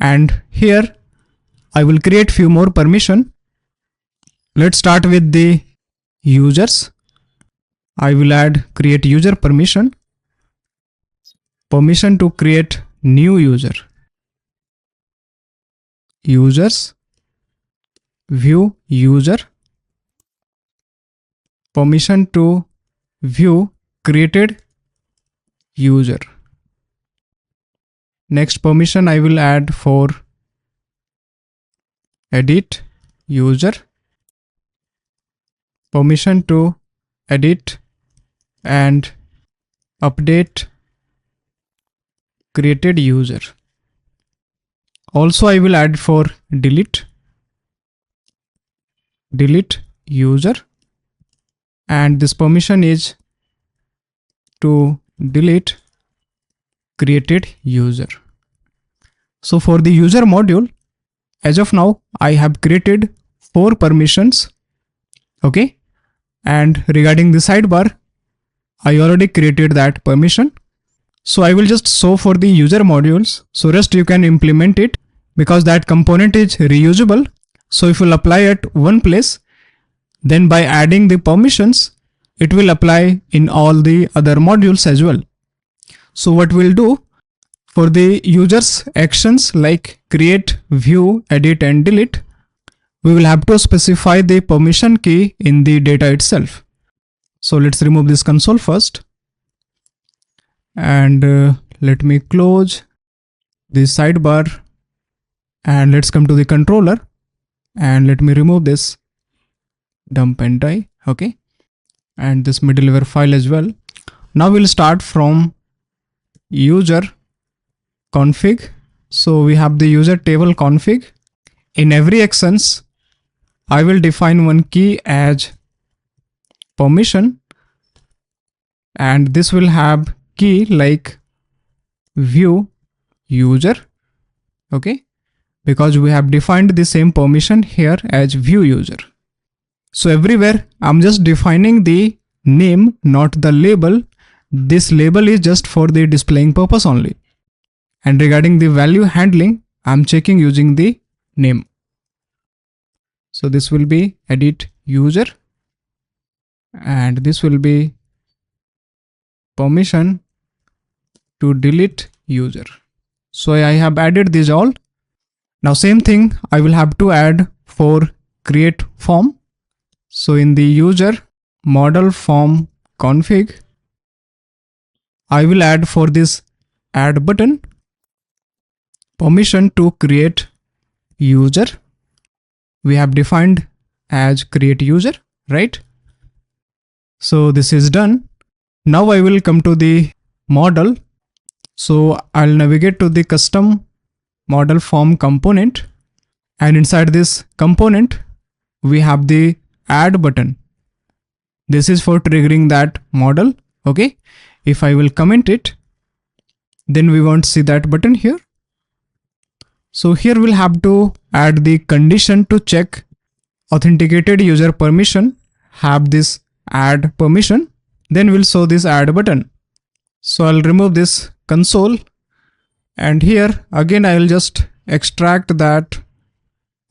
and here I will create few more permission. Let's start with the users. I will add create user permission to create new user, users, view user, permission to view created user. Next permission I will add for edit user, permission to edit and update created user. Also I will add for delete user, and this permission is to delete created user. So for the user module, as of now I have created 4 permissions, okay? And regarding the sidebar, I already created that permission. So I will just show for the user modules, so rest you can implement it because that component is reusable. So if you'll apply at one place, then by adding the permissions, it will apply in all the other modules as well. So what we'll do for the users actions like create, view, edit and delete, we will have to specify the permission key in the data itself. So let's remove this console first, and let me close the sidebar, and let's come to the controller, and let me remove this dump and die, okay, and this middleware file as well. Now we'll start from user config. So we have the user table config. In every actions, I will define one key as permission, and this will have key like view user, okay, because we have defined the same permission here as view user. So everywhere I'm just defining the name, not the label. This label is just for the displaying purpose only. And regarding the value handling, I'm checking using the name. So this will be edit user, and this will be permission to delete user. So I have added these all. Now same thing I will have to add for create form. So in the user model form config, I will add for this add button permission to create user. We have defined as create user, right? So this is done. Now I will come to the model. So I'll navigate to the custom model form component, and inside this component we have the add button. This is for triggering that model. Okay, if I will comment it, then we won't see that button here. So here we'll have to add the condition to check authenticated user permission have this add permission, then we'll show this add button. So I'll remove this console, and here again I will just extract that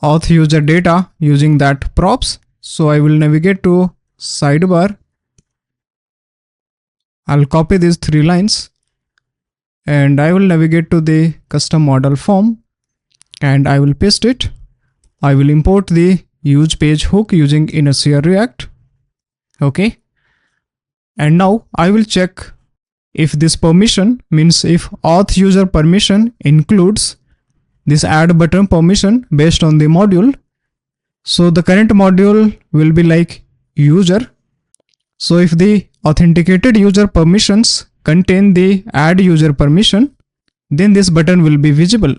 auth user data using that props. So I will navigate to sidebar. I'll copy these 3 lines and I will navigate to the custom model form and I will paste it. I will import the use page hook using Inertia React. Okay. And now I will check if this permission means if auth user permission includes this add button permission based on the module. So the current module will be like user. So if the authenticated user permissions contain the add user permission, then this button will be visible.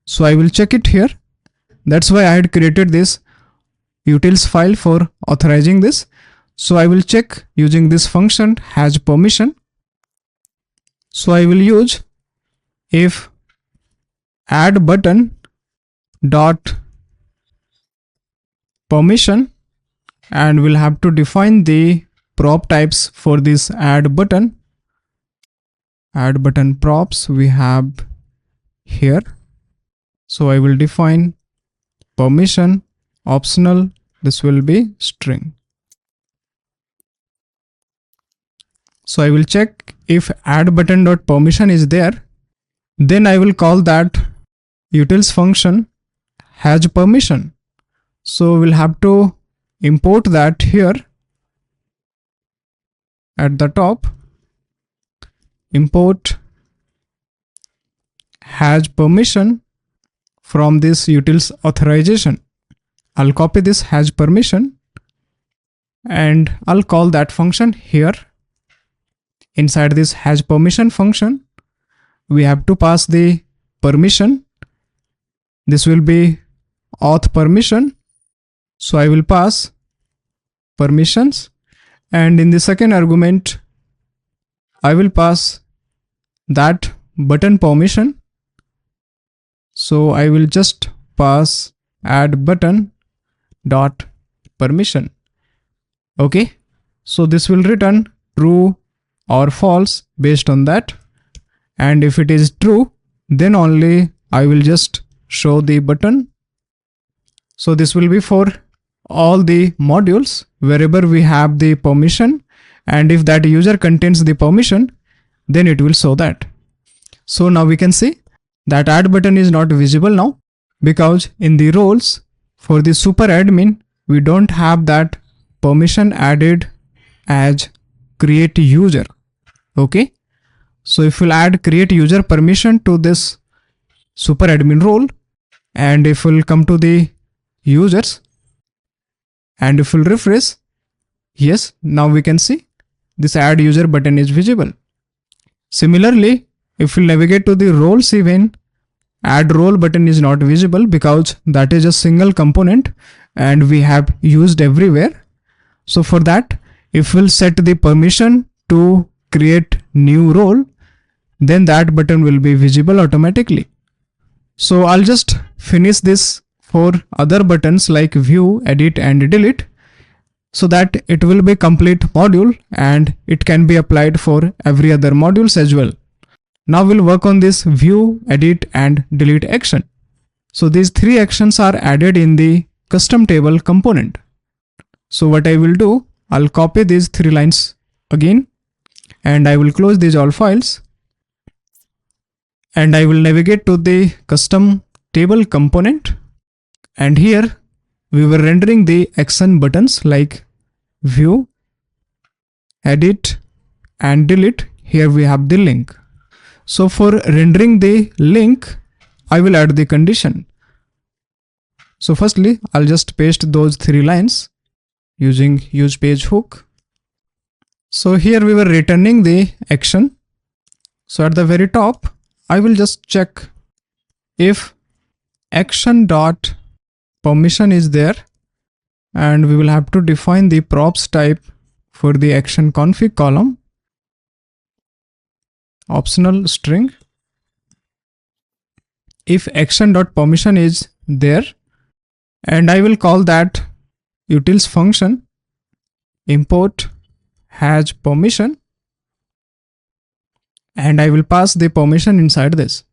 So I will check it here. That's why I had created this utils file for authorizing this. So I will check using this function has permission. So I will use if add button dot permission, and we'll have to define the prop types for this add button. Add button props we have here. So I will define permission optional. This will be string. So I will check if add button dot permission is there, then I will call that utils function has permission. So we'll have to import that here at the top. Import has permission from this utils authorization. I'll copy this has permission and I'll call that function here. Inside this has permission function, we have to pass the permission. This will be auth permission. So I will pass permissions, and in the second argument, I will pass that button permission. So I will just pass add button dot permission. Okay. So this will return true or false based on that. And if it is true, then only I will just show the button. So this will be for all the modules wherever we have the permission, and if that user contains the permission, then it will show that. So now we can see that add button is not visible now because in the roles for the super admin, we don't have that permission added as create user. Okay. So if we'll add create user permission to this super admin role, and if we'll come to the users, and if we'll refresh, yes, now we can see this add user button is visible. Similarly, if we navigate to the roles event, add role button is not visible because that is a single component and we have used everywhere. So for that, if we'll set the permission to create new role, then that button will be visible automatically. So I'll just finish this for other buttons like view, edit and delete, so that it will be complete module and it can be applied for every other modules as well. Now we'll work on this view, edit and delete action. So these 3 actions are added in the custom table component. So what I will do, I'll copy these 3 lines again and I will close these all files, and I will navigate to the custom table component, and here we were rendering the action buttons like view, edit and delete here we have the link. So for rendering the link, I will add the condition. So firstly, I'll just paste those 3 lines using use page hook. So here we were returning the action. So at the very top, I will just check if action dot permission is there, and we will have to define the props type for the action config column, optional string. If action dot permission is there, and I will call that utils function import has permission, and I will pass the permission inside this.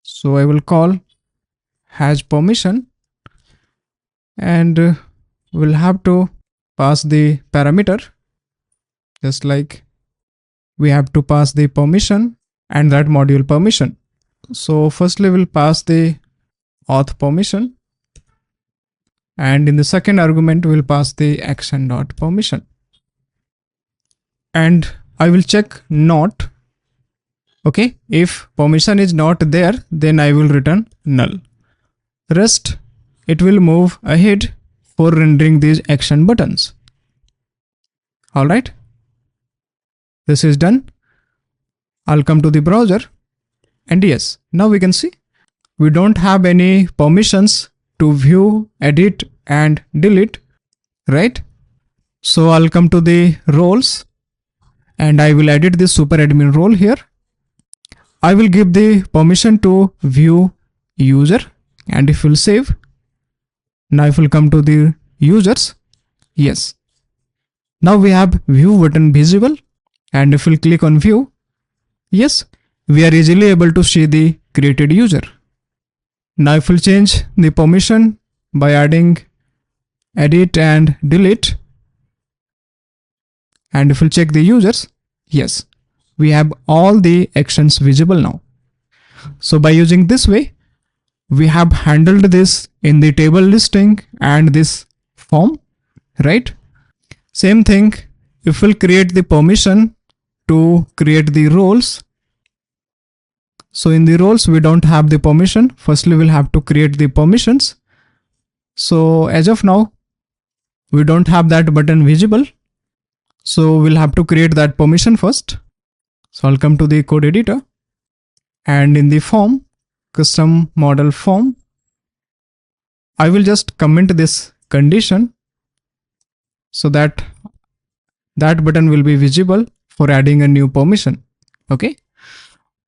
So I will call has permission, and we'll have to pass the parameter, just like we have to pass the permission and that module permission. So firstly we'll pass the auth permission, and in the second argument we'll pass the action dot permission, and I will check not. Okay, if permission is not there, then I will return null. Rest, it will move ahead for rendering these action buttons. All right, this is done. I'll come to the browser, and yes, now we can see we don't have any permissions to view, edit and delete, right? So I'll come to the roles, and I will edit this super admin role here. I will give the permission to view user, and if we'll save, now if we'll come to the users, yes, now we have view button visible, and if we'll click on view, yes, we are easily able to see the created user. Now if we'll change the permission by adding edit and delete, and if we'll check the users, yes, we have all the actions visible now. So by using this way, we have handled this in the table listing and this form, right? Same thing, if we'll create the permission to create the roles. So in the roles, we don't have the permission. Firstly, we'll have to create the permissions. So as of now, we don't have that button visible. So we'll have to create that permission first. So I'll come to the code editor, and in the form, custom model form, I will just comment this condition so that that button will be visible for adding a new permission. Okay,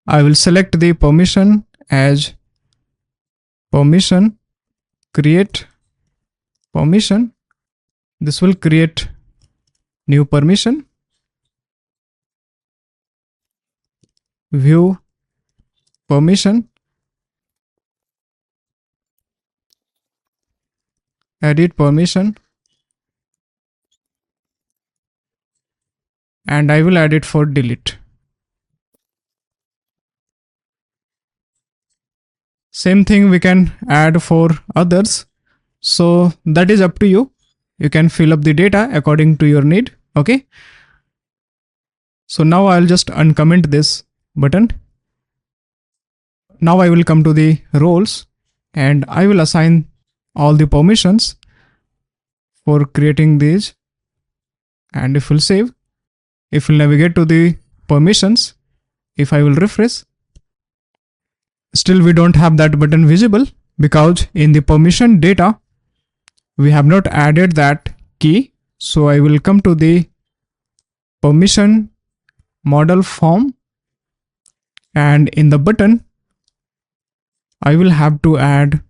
I will select the permission as permission create permission. This will create new permission, view permission, edit permission, and I will add it for delete. Same thing we can add for others. So that is up to you. You can fill up the data according to your need. Okay. So now I'll just uncomment this button. Now I will come to the roles, and I will assign all the permissions for creating these. And if we'll save, if we'll navigate to the permissions, if I will refresh, still we don't have that button visible because in the permission data, we have not added that key. So I will come to the permission model form, and in the button, I will have to add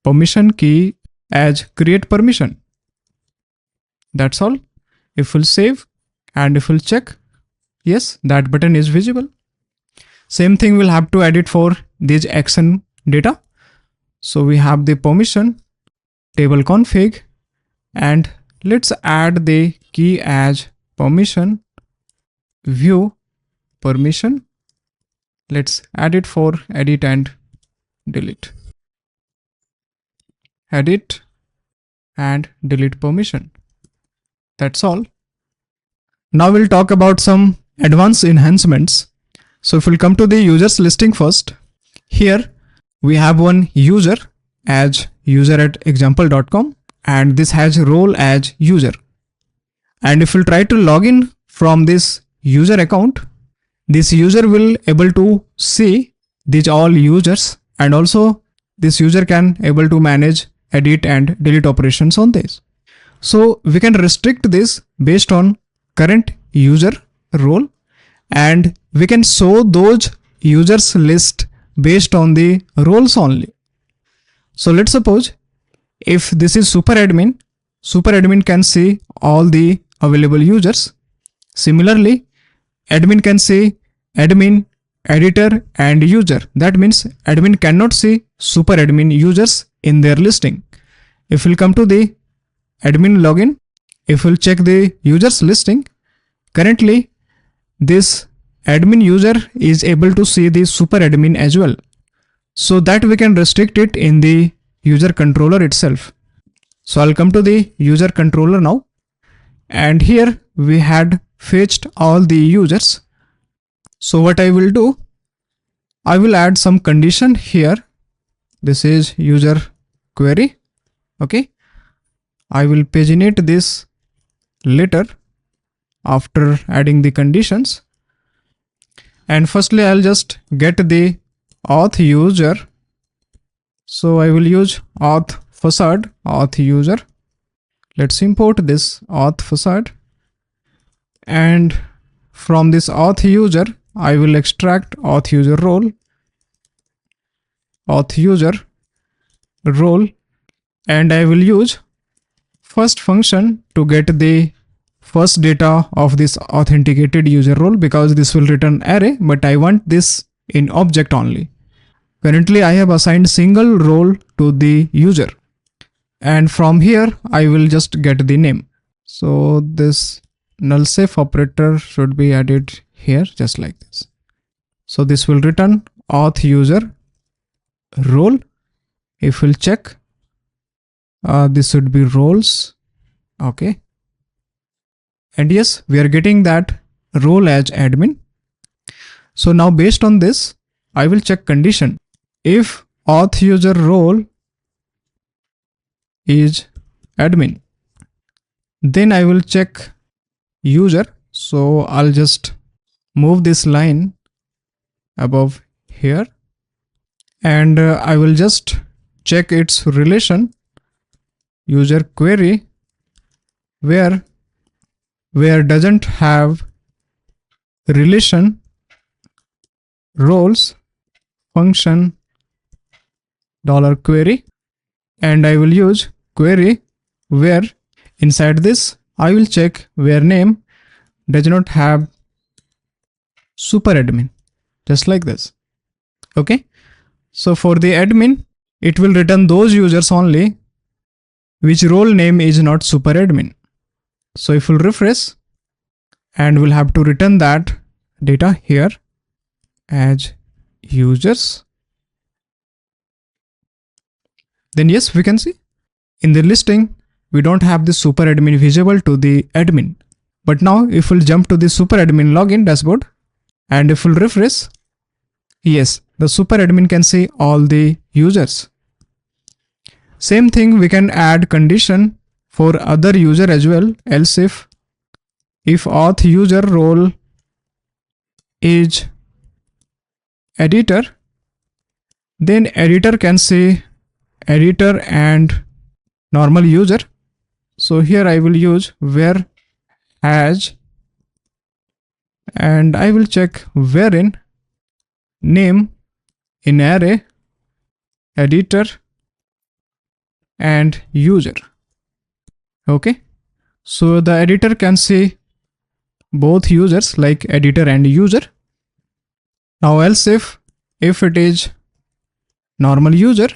permission key as create permission. That's all. If we'll save, and if we'll check, yes, that button is visible. Same thing we'll have to edit for this action data. So we have the permission table config, and let's add the key as permission view permission. Let's add it for edit and delete. Edit and delete permission. That's all. Now we'll talk about some advanced enhancements. So if we'll come to the users listing first, here we have one user as user@example.com, and this has role as user. And if we'll try to log in from this user account, this user will able to see these all users, and also this user can able to manage, edit and delete operations on this. So we can restrict this based on current user role, and we can show those users list based on the roles only. So let's suppose if this is super admin can see all the available users. Similarly, admin can see admin, editor and user. That means admin cannot see super admin users in their listing. If we'll come to the admin login, if we'll check the users listing, currently this admin user is able to see the super admin as well. So that we can restrict it in the user controller itself. So I'll come to the user controller now, and here we had fetched all the users. So what I will do, I will add some condition here. This is user query. Okay. I will paginate this later after adding the conditions. And firstly, I'll just get the auth user. So I will use auth facade, auth user. Let's import this auth facade. And from this auth user, I will extract auth user role, and I will use first function to get the first data of this authenticated user role, because this will return array, but I want this in object only. Currently I have assigned single role to the user, and from here I will just get the name. So this null safe operator should be added here just like this. So this will return auth user role. If we'll check, this should be roles. Okay. And yes, we are getting that role as admin. So now based on this, I will check condition. If auth user role is admin, then I will check user. So I'll just move this line above here, and I will just check its relation user query where doesn't have relation roles function $query, and I will use query where inside this I will check where name does not have super admin, just like this. Okay. So for the admin, it will return those users only which role name is not super admin. So if we'll refresh, and we'll have to return that data here as users, then yes, we can see in the listing we don't have the super admin visible to the admin. But now if we'll jump to the super admin login dashboard, and if we'll refresh, yes, the super admin can see all the users. Same thing, we can add condition for other user as well. Else if auth user role is editor, then editor can see editor and normal user. So here I will use where has, and I will check wherein name in array, editor and user. Okay. So the editor can see both users like editor and user. Now else if it is normal user,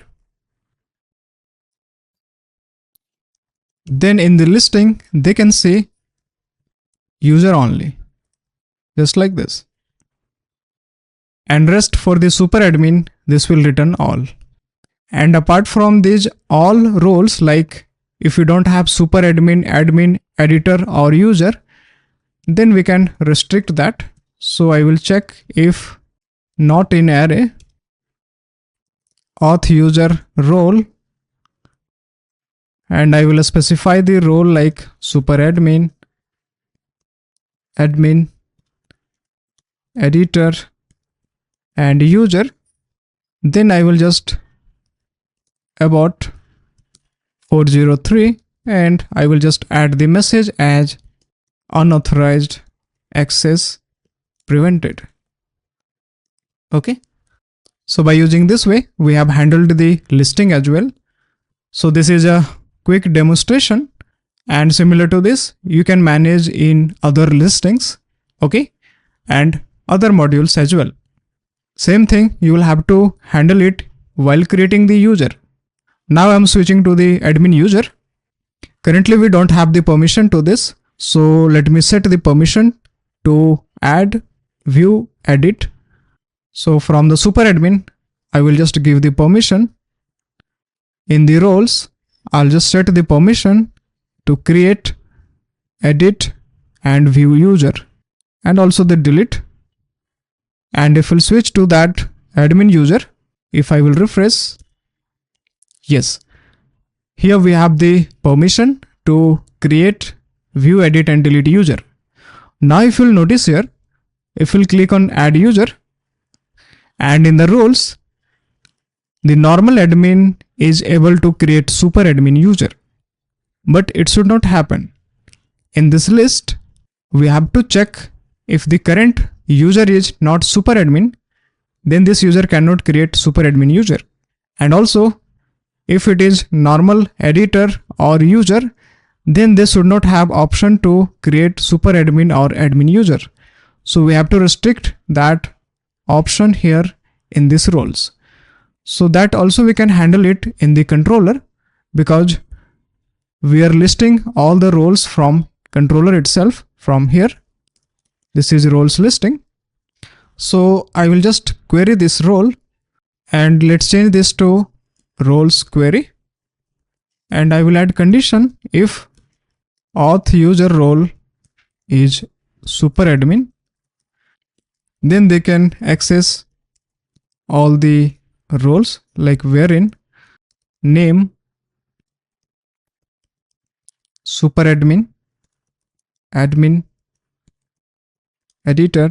then in the listing they can see user only, just like this. And rest for the super admin, this will return all. And apart from these all roles, like if you don't have super admin, admin, editor or user, then we can restrict that So I will check if not in array auth user role, and I will specify the role like super admin, admin, editor, and user. Then I will just about 403 and I will just add the message as unauthorized access prevented. Okay. So by using this way, we have handled the listing as well. So this is a quick demonstration, and similar to this, you can manage in other listings, okay, and other modules as well. Same thing, you will have to handle it while creating the user. Now I'm switching to the admin user. Currently we don't have the permission to this. So let me set the permission to add, view, edit. So from the super admin, I will just give the permission. In the roles, I'll just set the permission to create, edit, and view user, and also the delete. And if we'll switch to that admin user, if I will refresh, yes, here we have the permission to create, view, edit, and delete user. Now if you'll notice here, if we'll click on add user, and in the roles, the normal admin is able to create super admin user, but it should not happen. In this list, we have to check if the current user is not super admin, then this user cannot create super admin user. And also, if it is normal editor or user, then they should not have option to create super admin or admin user. So we have to restrict that option here in these roles. So that also we can handle it in the controller, because we are listing all the roles from controller itself from here. This is roles listing. So I will just query this role, and let's change this to roles query, and I will add condition if auth user role is super admin, then they can access all the roles, like wherein name, super admin, admin, editor,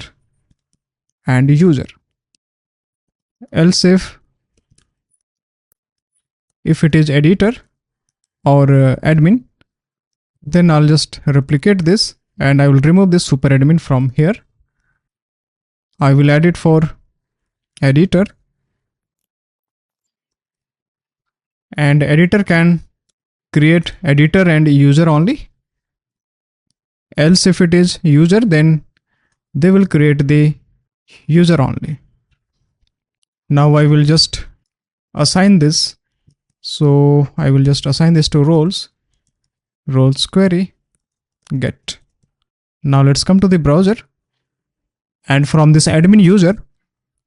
and user. Else if it is editor or admin, then I'll just replicate this and I will remove this super admin from here. I will add it for editor, and editor can create editor and user only. Else if it is user, then they will create the user only. Now I will just assign this. So I will just assign this to roles, roles query, get. Now let's come to the browser, and from this admin user,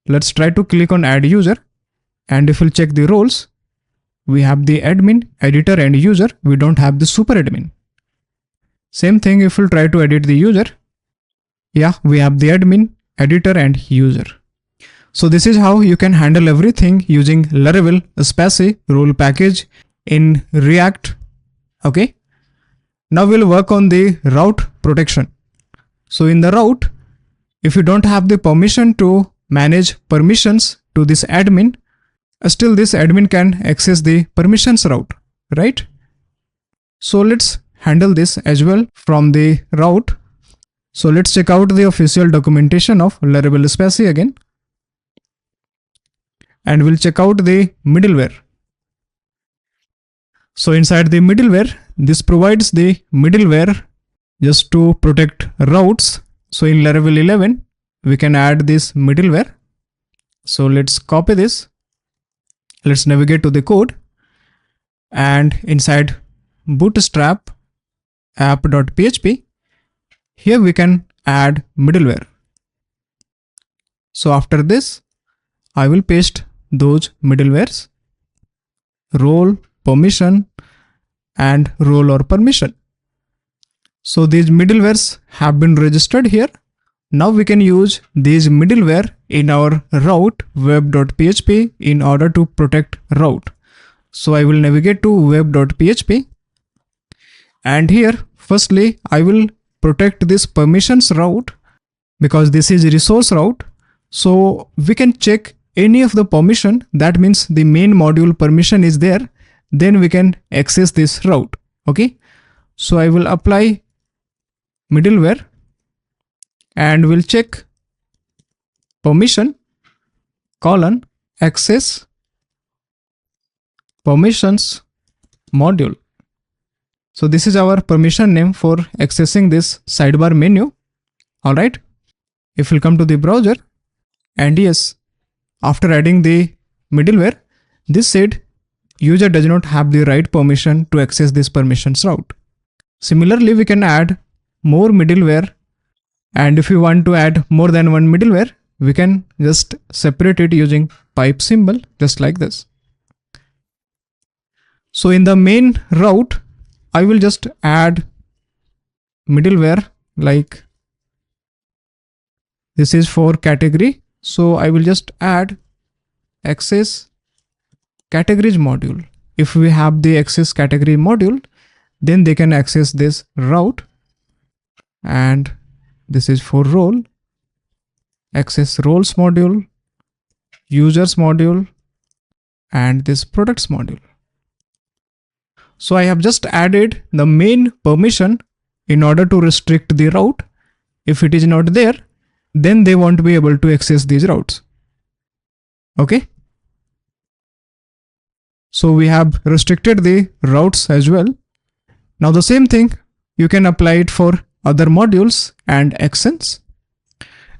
let's try to click on add user, and if we'll check the roles, we have the admin, editor, and user. We don't have the super admin. Same thing if we'll try to edit the user. Yeah, we have the admin, editor, and user. So this is how you can handle everything using Laravel Spatie role package in React. Okay. Now we'll work on the route protection. So in the route, if you don't have the permission to manage permissions to this admin, still this admin can access the permissions route, right? So let's handle this as well from the route. So let's check out the official documentation of Laravel Spatie again. And we'll check out the middleware. So inside the middleware, this provides the middleware just to protect routes. So in Laravel 11, we can add this middleware. So let's copy this. Let's navigate to the code, and inside bootstrap app.php, here we can add middleware. So after this, I will paste those middlewares, role, permission, and role or permission. So these middlewares have been registered here. Now we can use these middleware in our route web.php in order to protect route. So I will navigate to web.php, and here firstly I will protect this permissions route because this is resource route. So we can check any of the permission, that means the main module permission is there, then we can access this route. Okay, so I will apply middleware and we'll check permission colon access permissions module. So this is our permission name for accessing this sidebar menu. All right, if we'll come to the browser, and yes, after adding the middleware, this said user does not have the right permission to access this permissions route. Similarly, we can add more middleware, and if we want to add more than one middleware, we can just separate it using pipe symbol, just like this. So in the main route, I will just add middleware, like this is for category. So I will just add access categories module. If we have the access category module, then they can access this route, and this is for role, access roles module, users module, and this products module. So I have just added the main permission in order to restrict the route. If it is not there, then they won't be able to access these routes. Okay, so we have restricted the routes as well. Now the same thing you can apply it for other modules and actions,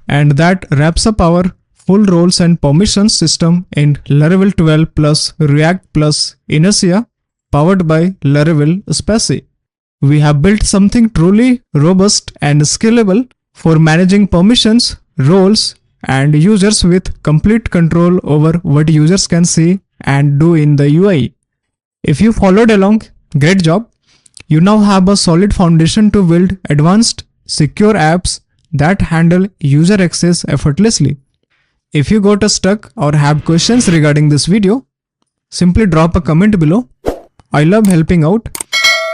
and that wraps up our full roles and permissions system in Laravel 12 plus React plus Inertia, powered by Laravel Spatie. We have built something truly robust and scalable for managing permissions, roles, and users with complete control over what users can see and do in the UI. If you followed along, great job. You now have a solid foundation to build advanced, secure apps that handle user access effortlessly. If you got stuck or have questions regarding this video, simply drop a comment below. I love helping out.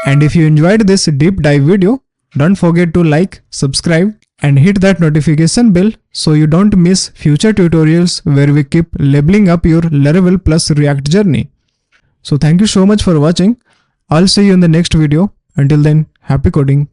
And if you enjoyed this deep dive video, don't forget to like, subscribe, and hit that notification bell so you don't miss future tutorials where we keep leveling up your Laravel plus React journey. So thank you so much for watching. I'll see you in the next video. Until then, happy coding.